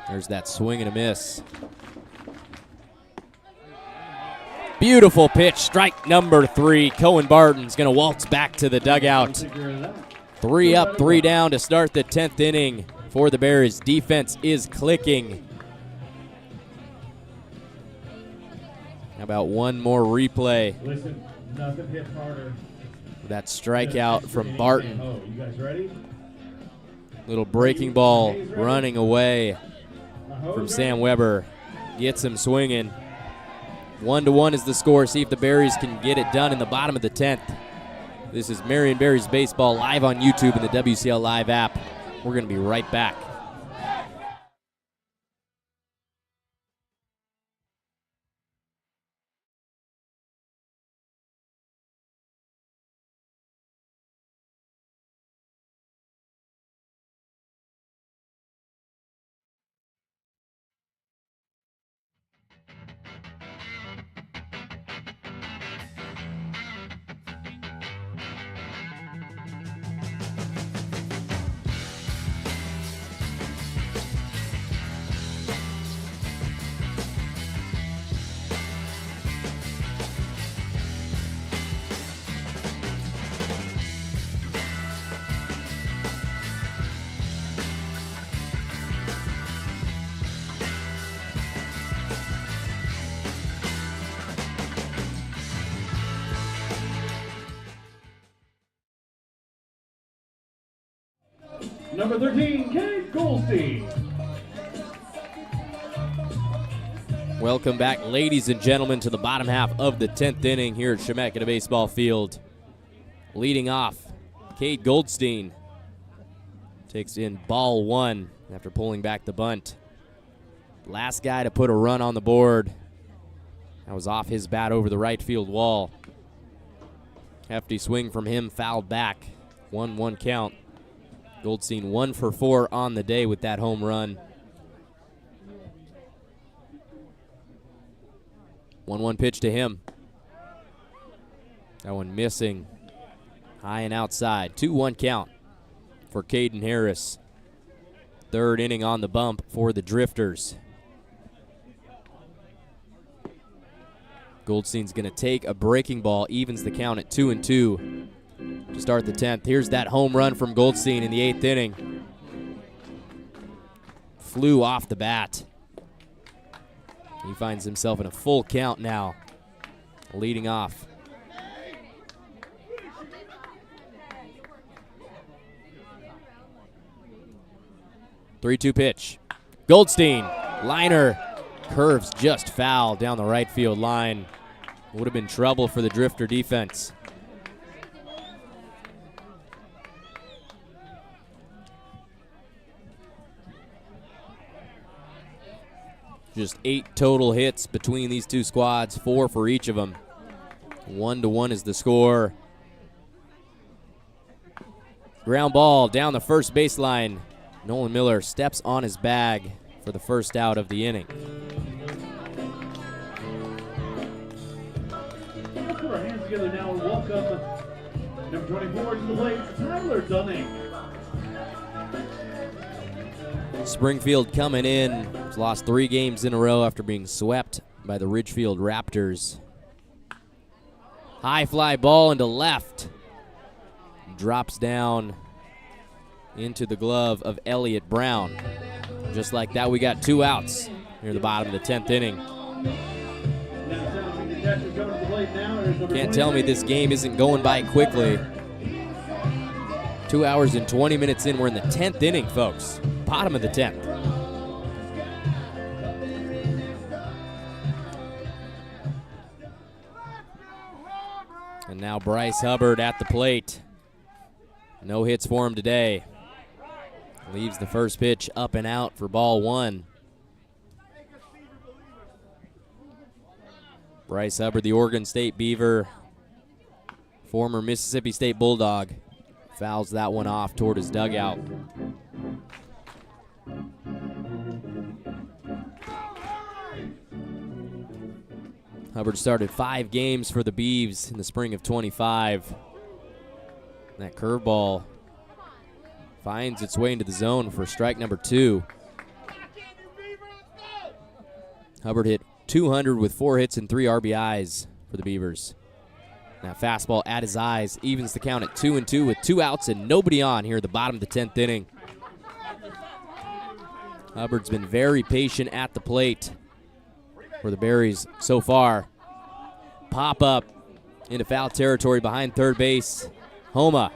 There's that swing and a miss. Beautiful pitch, strike number 3. Cohen Barton's going to waltz back to the dugout. 3 up, 3 down to start the 10th inning for the Berries. Defense is clicking. How about one more replay? Listen, nothing hits harder. That strikeout from Barton. Oh, you guys ready? Little breaking ball running away from Sam Weber. Gets him swinging. 1-1 is the score. See if the Berries can get it done in the bottom of the 10th. This is Marion Berries Baseball live on YouTube and the WCL Live app. We're going to be right back. Number 13, Kate Goldstein. Welcome back, ladies and gentlemen, to the bottom half of the 10th inning here at Chemeketa Baseball Field. Leading off, Cade Goldstein takes in ball 1 after pulling back the bunt. Last guy to put a run on the board. That was off his bat over the right field wall. Hefty swing from him, fouled back. 1-1 count. Goldstein 1 for 4 on the day with that home run. 1-1 pitch to him. That one missing. High and outside. 2-1 count for Caden Harris. 3rd inning on the bump for the Drifters. Goldstein's going to take a breaking ball, evens the count at 2-2 to start the 10th. Here's that home run from Goldstein in the 8th inning. flew off the bat. He finds himself in a full count now, leading off. Three-two pitch. Goldstein, liner, curves just foul down the right field line. Would have been trouble for the Drifter defense. Just 8 total hits between these two squads, 4 for each of them. 1-1 is the score. Ground ball down the first baseline. Nolan Miller steps on his bag for the first out of the inning. Let's put our hands together now and welcome number 24 to the plate, Tyler Dunning. Springfield coming in. Has lost 3 games in a row after being swept by the Ridgefield Raptors. High fly ball into left. Drops down into the glove of Elliott Brown. Just like that, we got 2 outs near the bottom of the 10th inning. Can't tell me this game isn't going by quickly. 2 hours and 20 minutes in. We're in the 10th inning, folks. Bottom of the 10th. And now Bryce Hubbard at the plate. No hits for him today. Leaves the first pitch up and out for ball 1. Bryce Hubbard, the Oregon State Beaver, former Mississippi State Bulldog, fouls that one off toward his dugout. Hubbard started 5 games for the Beavs in the spring of 25. That curveball finds its way into the zone for strike number 2. Hubbard hit 200 with 4 hits and 3 RBIs for the Beavers. That fastball at his eyes evens the count at 2-2 with 2 outs and nobody on here at the bottom of the 10th inning. Hubbard's been very patient at the plate for the Berries so far. Pop up into foul territory behind third base. Homa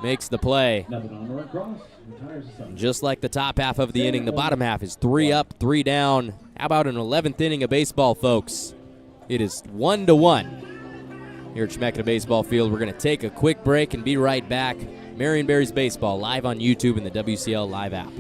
makes the play. Just like the top half of the inning, the bottom half is 3 up, 3 down. How about an 11th inning of baseball, folks? It is 1-1 here at Chemeketa Baseball Field. We're going to take a quick break and be right back. Marion Berries Baseball live on YouTube and the WCL Live app.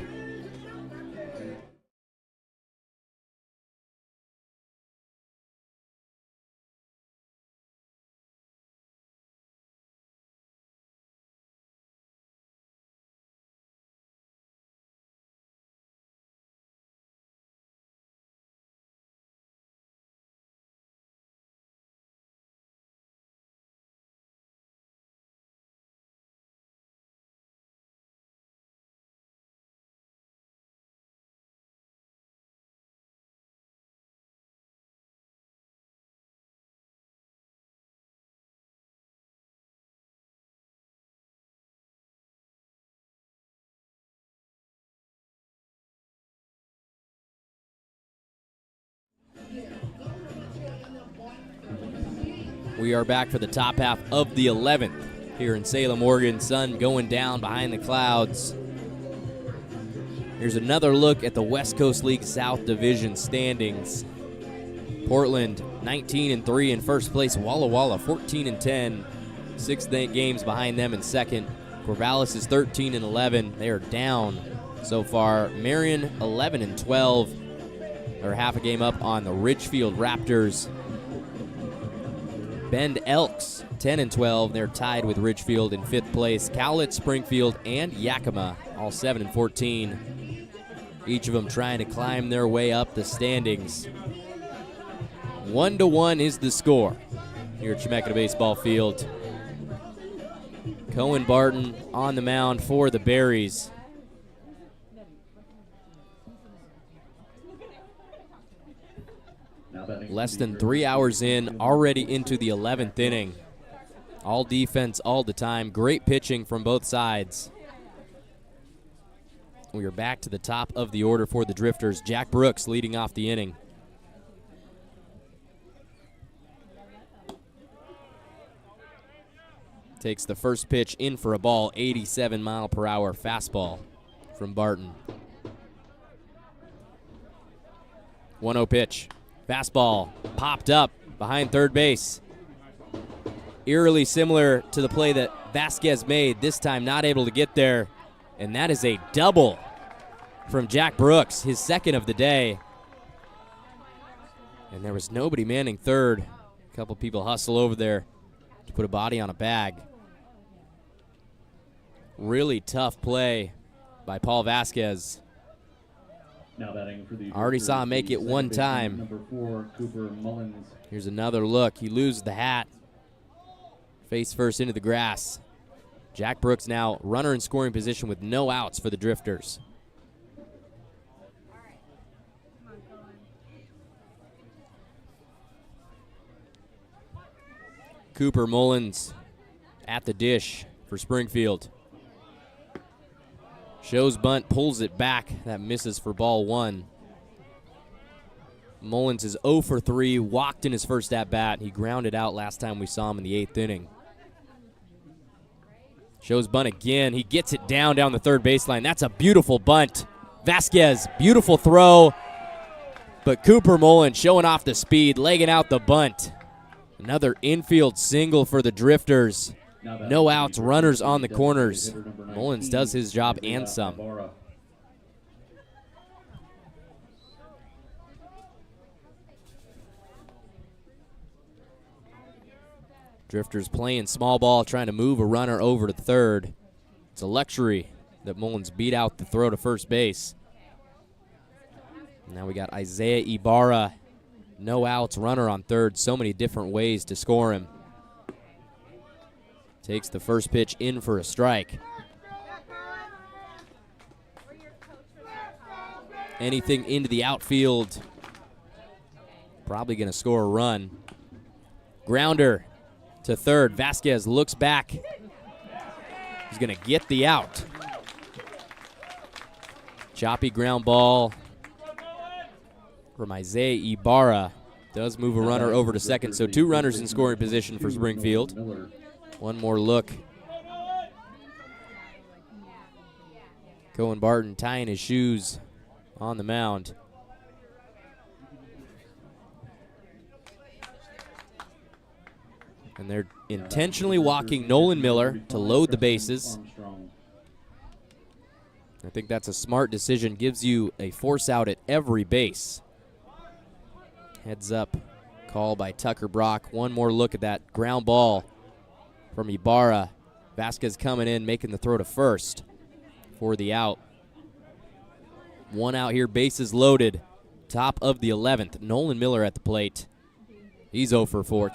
We are back for the top half of the 11th here in Salem, Oregon. Sun going down behind the clouds. Here's another look at the West Coast League South Division standings. Portland 19-3 in first place. Walla Walla 14-10, 6 games behind them in second. Corvallis is 13-11. They are down so far. Marion 11-12. They're half a game up on the Ridgefield Raptors. Bend Elks 10-12. They're tied with Ridgefield in 5th place. Cowlitz, Springfield, and Yakima all 7-14. Each of them trying to climb their way up the standings. 1-1 is the score here at Chemeketa Baseball Field. Cohen Barton on the mound for the Berries. Less than 3 hours in, already into the 11th inning. All defense all the time. Great pitching from both sides. We are back to the top of the order for the Drifters. Jack Brooks leading off the inning. Takes the first pitch in for a ball, 87-mile-per-hour fastball from Barton. 1-0 pitch. Fastball popped up behind third base. Eerily similar to the play that Vasquez made, this time not able to get there. And that is a double from Jack Brooks, his second of the day. And there was nobody manning third. A couple people hustle over there to put a body on a bag. Really tough play by Paul Vasquez. Now batting for the Already saw him make it one time. Number 4, Cooper Mullins. Here's another look. He loses the hat. Face first into the grass. Jack Brooks now runner in scoring position with no outs for the Drifters. Cooper Mullins at the dish for Springfield. Shows bunt, pulls it back. That misses for ball 1. Mullins is 0 for 3, walked in his first at-bat. He grounded out last time we saw him in the 8th inning. Shows bunt again. He gets it down the third baseline. That's a beautiful bunt. Vasquez, beautiful throw. But Cooper Mullins showing off the speed, legging out the bunt. Another infield single for the Drifters. No outs, runners on the corners. Mullins does his job and some. Drifters playing small ball, trying to move a runner over to third. It's a luxury that Mullins beat out the throw to first base. Now we got Isaiah Ibarra. No outs, runner on third. So many different ways to score him. Takes the first pitch in for a strike. Anything into the outfield. Probably going to score a run. Grounder to third. Vasquez looks back. He's going to get the out. Choppy ground ball from Isaiah Ibarra. Does move a runner over to second, so 2 runners in scoring position for Springfield. One more look. Cohen Barton tying his shoes on the mound. And they're intentionally walking Nolan Miller to load the bases. I think that's a smart decision. Gives you a force out at every base. Heads up call by Tucker Brock. One more look at that ground ball from Ibarra. Vasquez coming in, making the throw to first for the out. 1 out here, bases loaded. Top of the 11th. Nolan Miller at the plate. He's 1 for 4.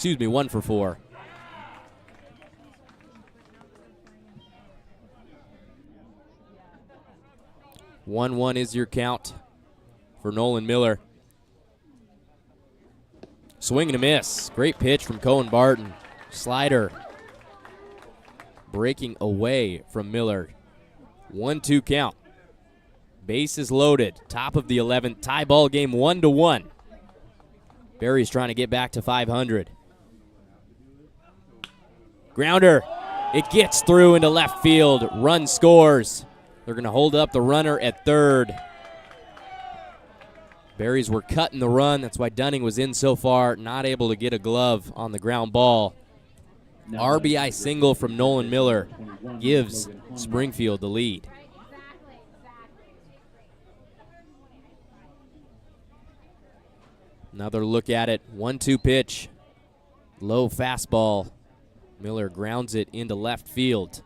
1-1 is your count for Nolan Miller. Swing and a miss. Great pitch from Cohen Barton. Slider breaking away from Miller. 1-2 count. Bases loaded. Top of the 11th. Tie ball game 1-1. Berries trying to get back to 500. Grounder. It gets through into left field. Run scores. They're going to hold up the runner at third. Berries were cutting the run. That's why Dunning was in so far. Not able to get a glove on the ground ball. RBI single from Nolan Miller gives Springfield the lead. Another look at it. 1-2 pitch. Low fastball. Miller grounds it into left field.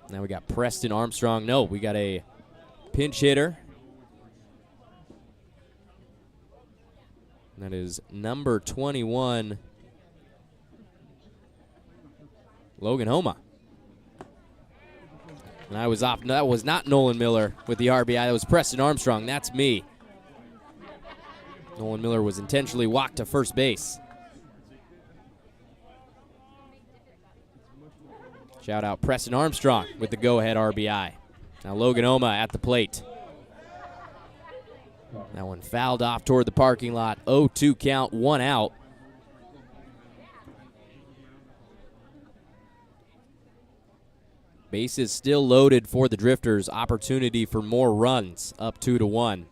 Now we got Preston Armstrong. No, we got a pinch hitter. That is number 21, Logan Homa. And I was off. No, that was not Nolan Miller with the RBI. That was Preston Armstrong. That's me. Nolan Miller was intentionally walked to first base. Shout out Preston Armstrong with the go-ahead RBI. Now Logan Oma at the plate. That one fouled off toward the parking lot. 0-2 count, 1 out. Bases still loaded for the Drifters. Opportunity for more runs, up 2-1.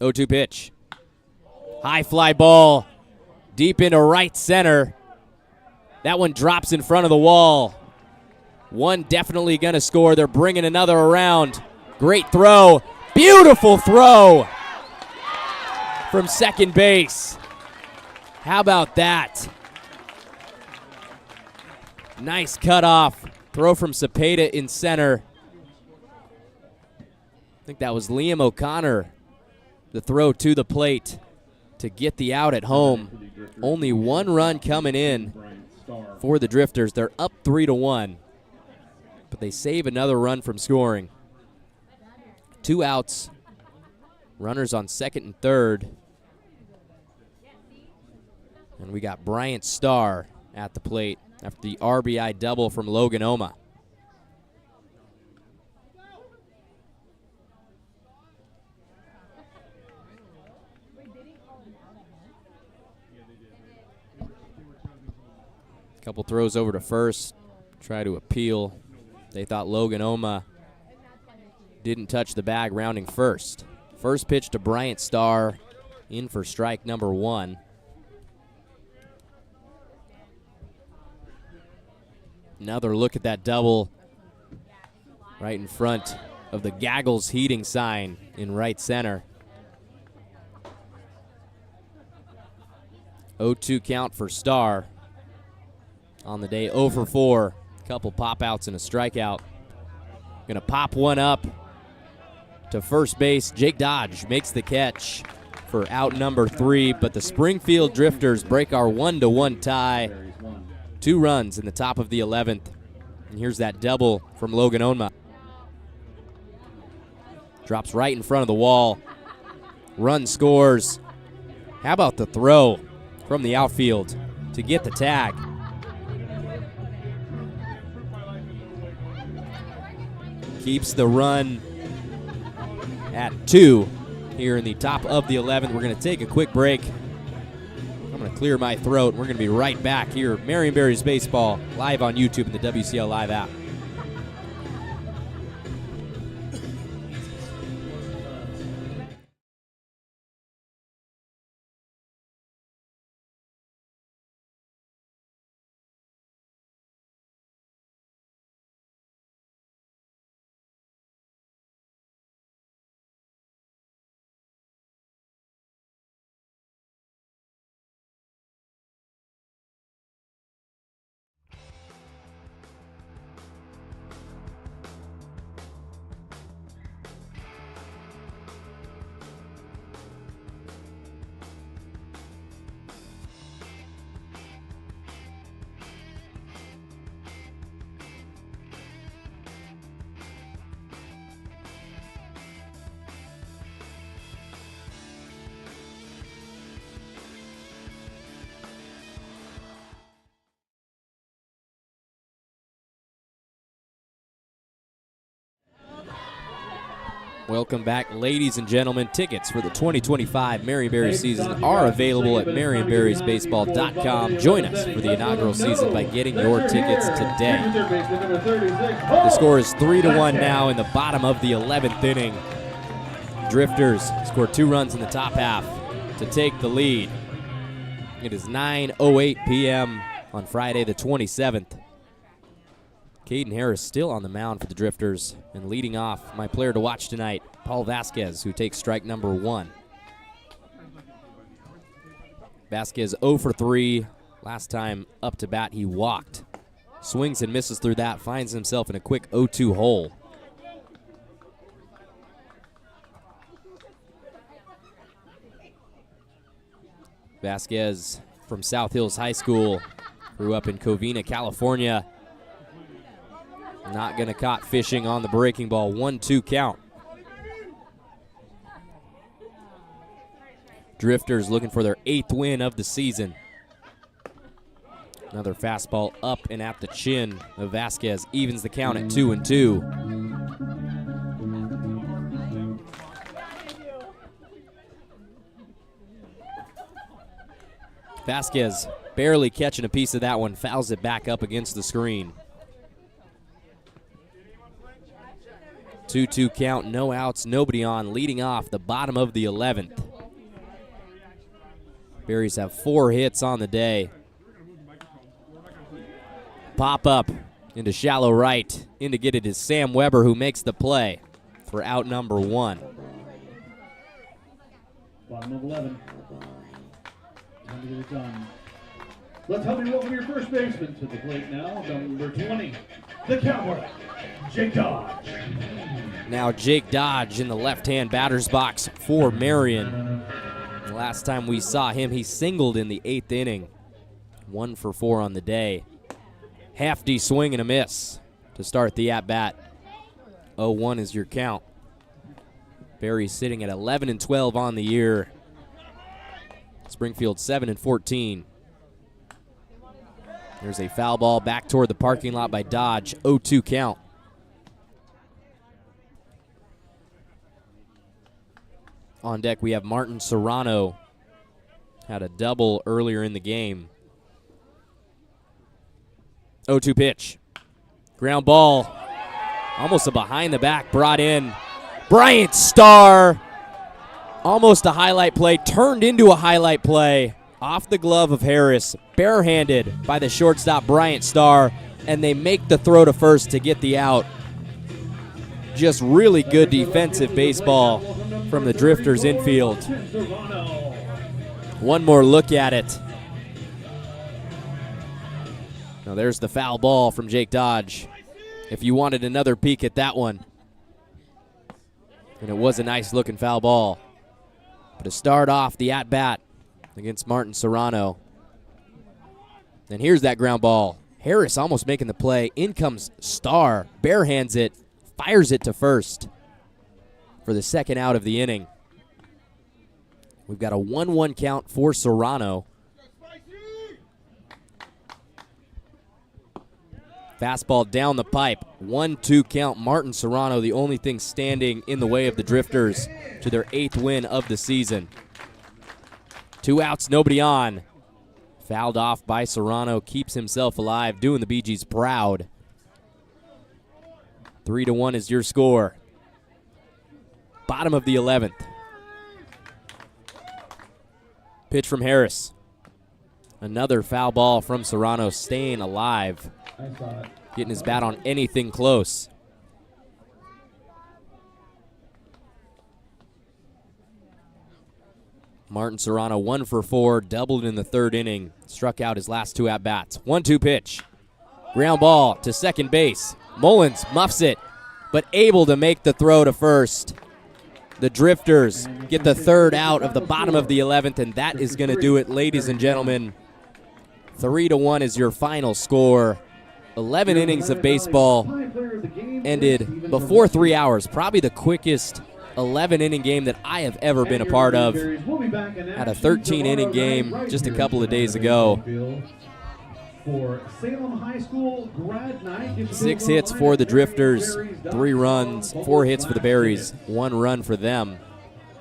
0-2 pitch. High fly ball, deep into right center. That one drops in front of the wall. One definitely going to score. They're bringing another around. Great throw. Beautiful throw from second base. How about that? Nice cutoff. Throw from Cepeda in center. I think that was Liam O'Connor. The throw to the plate to get the out at home. Only 1 run coming in for the Drifters. They're up 3-1, but they save another run from scoring. 2 outs, runners on second and third. And we got Bryant Starr at the plate after the RBI double from Logan Oma. Couple throws over to first, try to appeal. They thought Logan Oma didn't touch the bag, rounding first. First pitch to Bryant Starr, in for strike number 1. Another look at that double right in front of the Gaggles Heating sign in right center. 0-2 count for Starr. On the day, 0 for 4. Couple pop-outs and a strikeout. Gonna pop one up to first base. Jake Dodge makes the catch for out number 3, but the Springfield Drifters break our 1-1 tie. 2 runs in the top of the 11th. And here's that double from Logan Oma. Drops right in front of the wall. Run scores. How about the throw from the outfield to get the tag? Keeps the run at 2 here in the top of the 11th. We're going to take a quick break. I'm going to clear my throat. We're going to be right back here at Marion Berries Baseball, live on YouTube and the WCL Live app. Welcome back, ladies and gentlemen. Tickets for the 2025 Marion Berries season are available at MarionBerriesBaseball.com. Join us for the inaugural season by getting your tickets today. The score is 3-1 now in the bottom of the 11th inning. Drifters scored 2 runs in the top half to take the lead. It is 9:08 p.m. on Friday the 27th. Caden Harris still on the mound for the Drifters, and leading off, my player to watch tonight, Paul Vasquez, who takes strike number 1. Vasquez 0 for 3. Last time up to bat, he walked. Swings and misses through that, finds himself in a quick 0-2 hole. Vasquez from South Hills High School, grew up in Covina, California. Not going to caught fishing on the breaking ball. 1-2 count. Drifters looking for their 8th win of the season. Another fastball up and at the chin of Vasquez evens the count at 2-2. Vasquez barely catching a piece of that one, fouls it back up against the screen. 2-2 count, no outs, nobody on, leading off the bottom of the 11th. Berries have 4 hits on the day. Pop up into shallow right. In to get it is Sam Weber, who makes the play for out number 1. Bottom of 11. Time to get it done. Let's help you welcome your first baseman to the plate now. Number 20, the Cowboy, Jake Dodge. Now Jake Dodge in the left-hand batter's box for Marion. The last time we saw him, he singled in the 8th inning. 1 for 4 on the day. Hefty swing and a miss to start the at-bat. 0-1 is your count. Berries sitting at 11-12 on the year. Springfield 7-14. There's a foul ball back toward the parking lot by Dodge. 0-2 count. On deck we have Martin Serrano. Had a double earlier in the game. 0-2 pitch. Ground ball. Almost a behind the back brought in. Bryant Starr. Almost a highlight play. Turned into a highlight play. Off the glove of Harris. Barehanded by the shortstop Bryant Starr. And they make the throw to first to get the out. Just really good defensive baseball from the Drifters infield. One more look at it. Now there's the foul ball from Jake Dodge. If you wanted another peek at that one. And it was a nice looking foul ball. But to start off the at-bat against Martin Serrano. And here's that ground ball. Harris almost making the play. In comes Starr, barehands it, fires it to first for the second out of the inning. We've got a 1-1 count for Serrano. Fastball down the pipe. 1-2 count. Martin Serrano, the only thing standing in the way of the Drifters to their 8th win of the season. 2 outs, nobody on. Fouled off by Serrano, keeps himself alive, doing the Bee Gees proud. 3-1 is your score. Bottom of the 11th. Pitch from Harris. Another foul ball from Serrano, staying alive. Getting his bat on anything close. Martin Serrano 1 for 4, doubled in the 3rd inning. Struck out his last 2 at-bats. 1-2 pitch. Ground ball to second base. Mullins muffs it, but able to make the throw to first. The Drifters get the 3rd out of the bottom of the 11th, and that is going to do it, ladies and gentlemen. 3-1 is your final score. 11 innings of baseball ended before 3 hours. Probably the quickest 11-inning game that I have ever been a part of. Had a 13-inning game just a couple of days ago. For Salem High School grad night. 6 hits for the Drifters, 3 runs, 4 hits for the Berries, 1 run for them.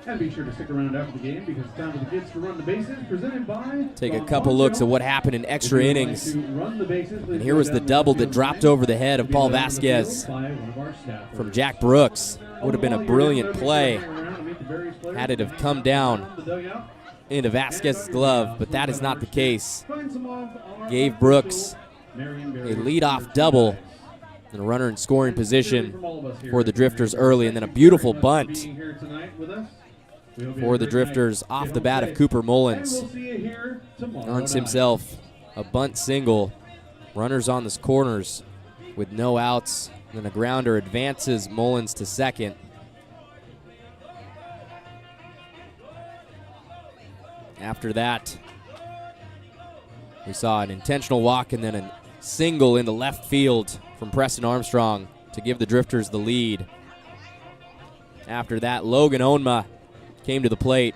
And be sure to stick around after the game because it's time for the kids to run the bases, presented by... Take a couple looks at what happened in extra innings. And here was the double that dropped over the head of Paul Vasquez from Jack Brooks. Would have been a brilliant play had it have come down into Vasquez's glove, but that is not the case. Gave Brooks a leadoff double and a runner in scoring position for the Drifters early, and then a beautiful bunt for the Drifters off the bat of Cooper Mullins. Earns himself a bunt single. Runners on the corners with no outs. Then a grounder advances Mullins to second. After that, we saw an intentional walk and then a single into left field from Preston Armstrong to give the Drifters the lead. After that, Logan Onma came to the plate,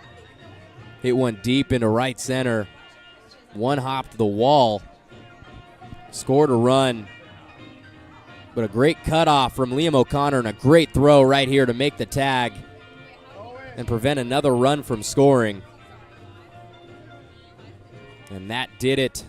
hit one deep into right center, one hop to the wall, scored a run. But a great cutoff from Liam O'Connor and a great throw right here to make the tag and prevent another run from scoring. And that did it.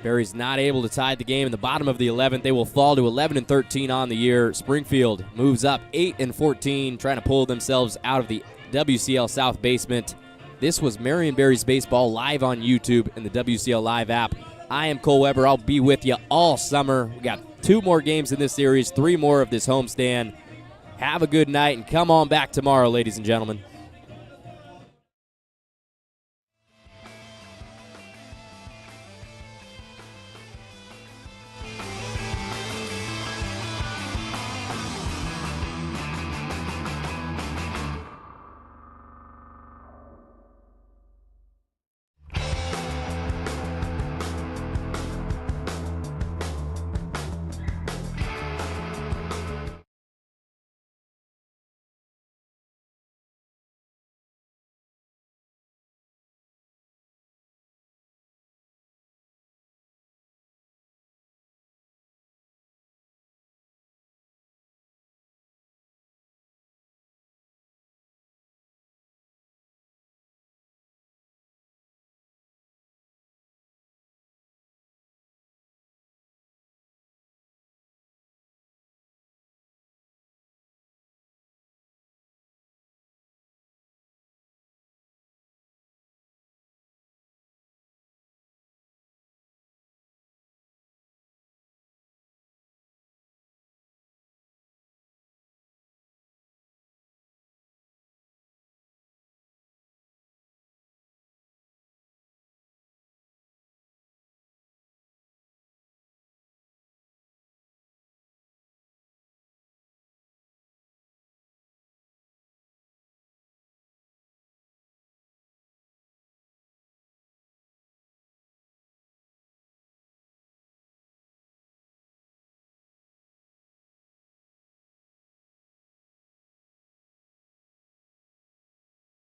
Berries not able to tie the game in the bottom of the 11th. They will fall to 11-13 on the year. Springfield moves up 8-14, trying to pull themselves out of the WCL South basement. This was Marion Berries Baseball live on YouTube and the WCL Live app. I am Cole Weber. I'll be with you all summer. We got 2 more games in this series, 3 more of this homestand. Have a good night and come on back tomorrow, ladies and gentlemen.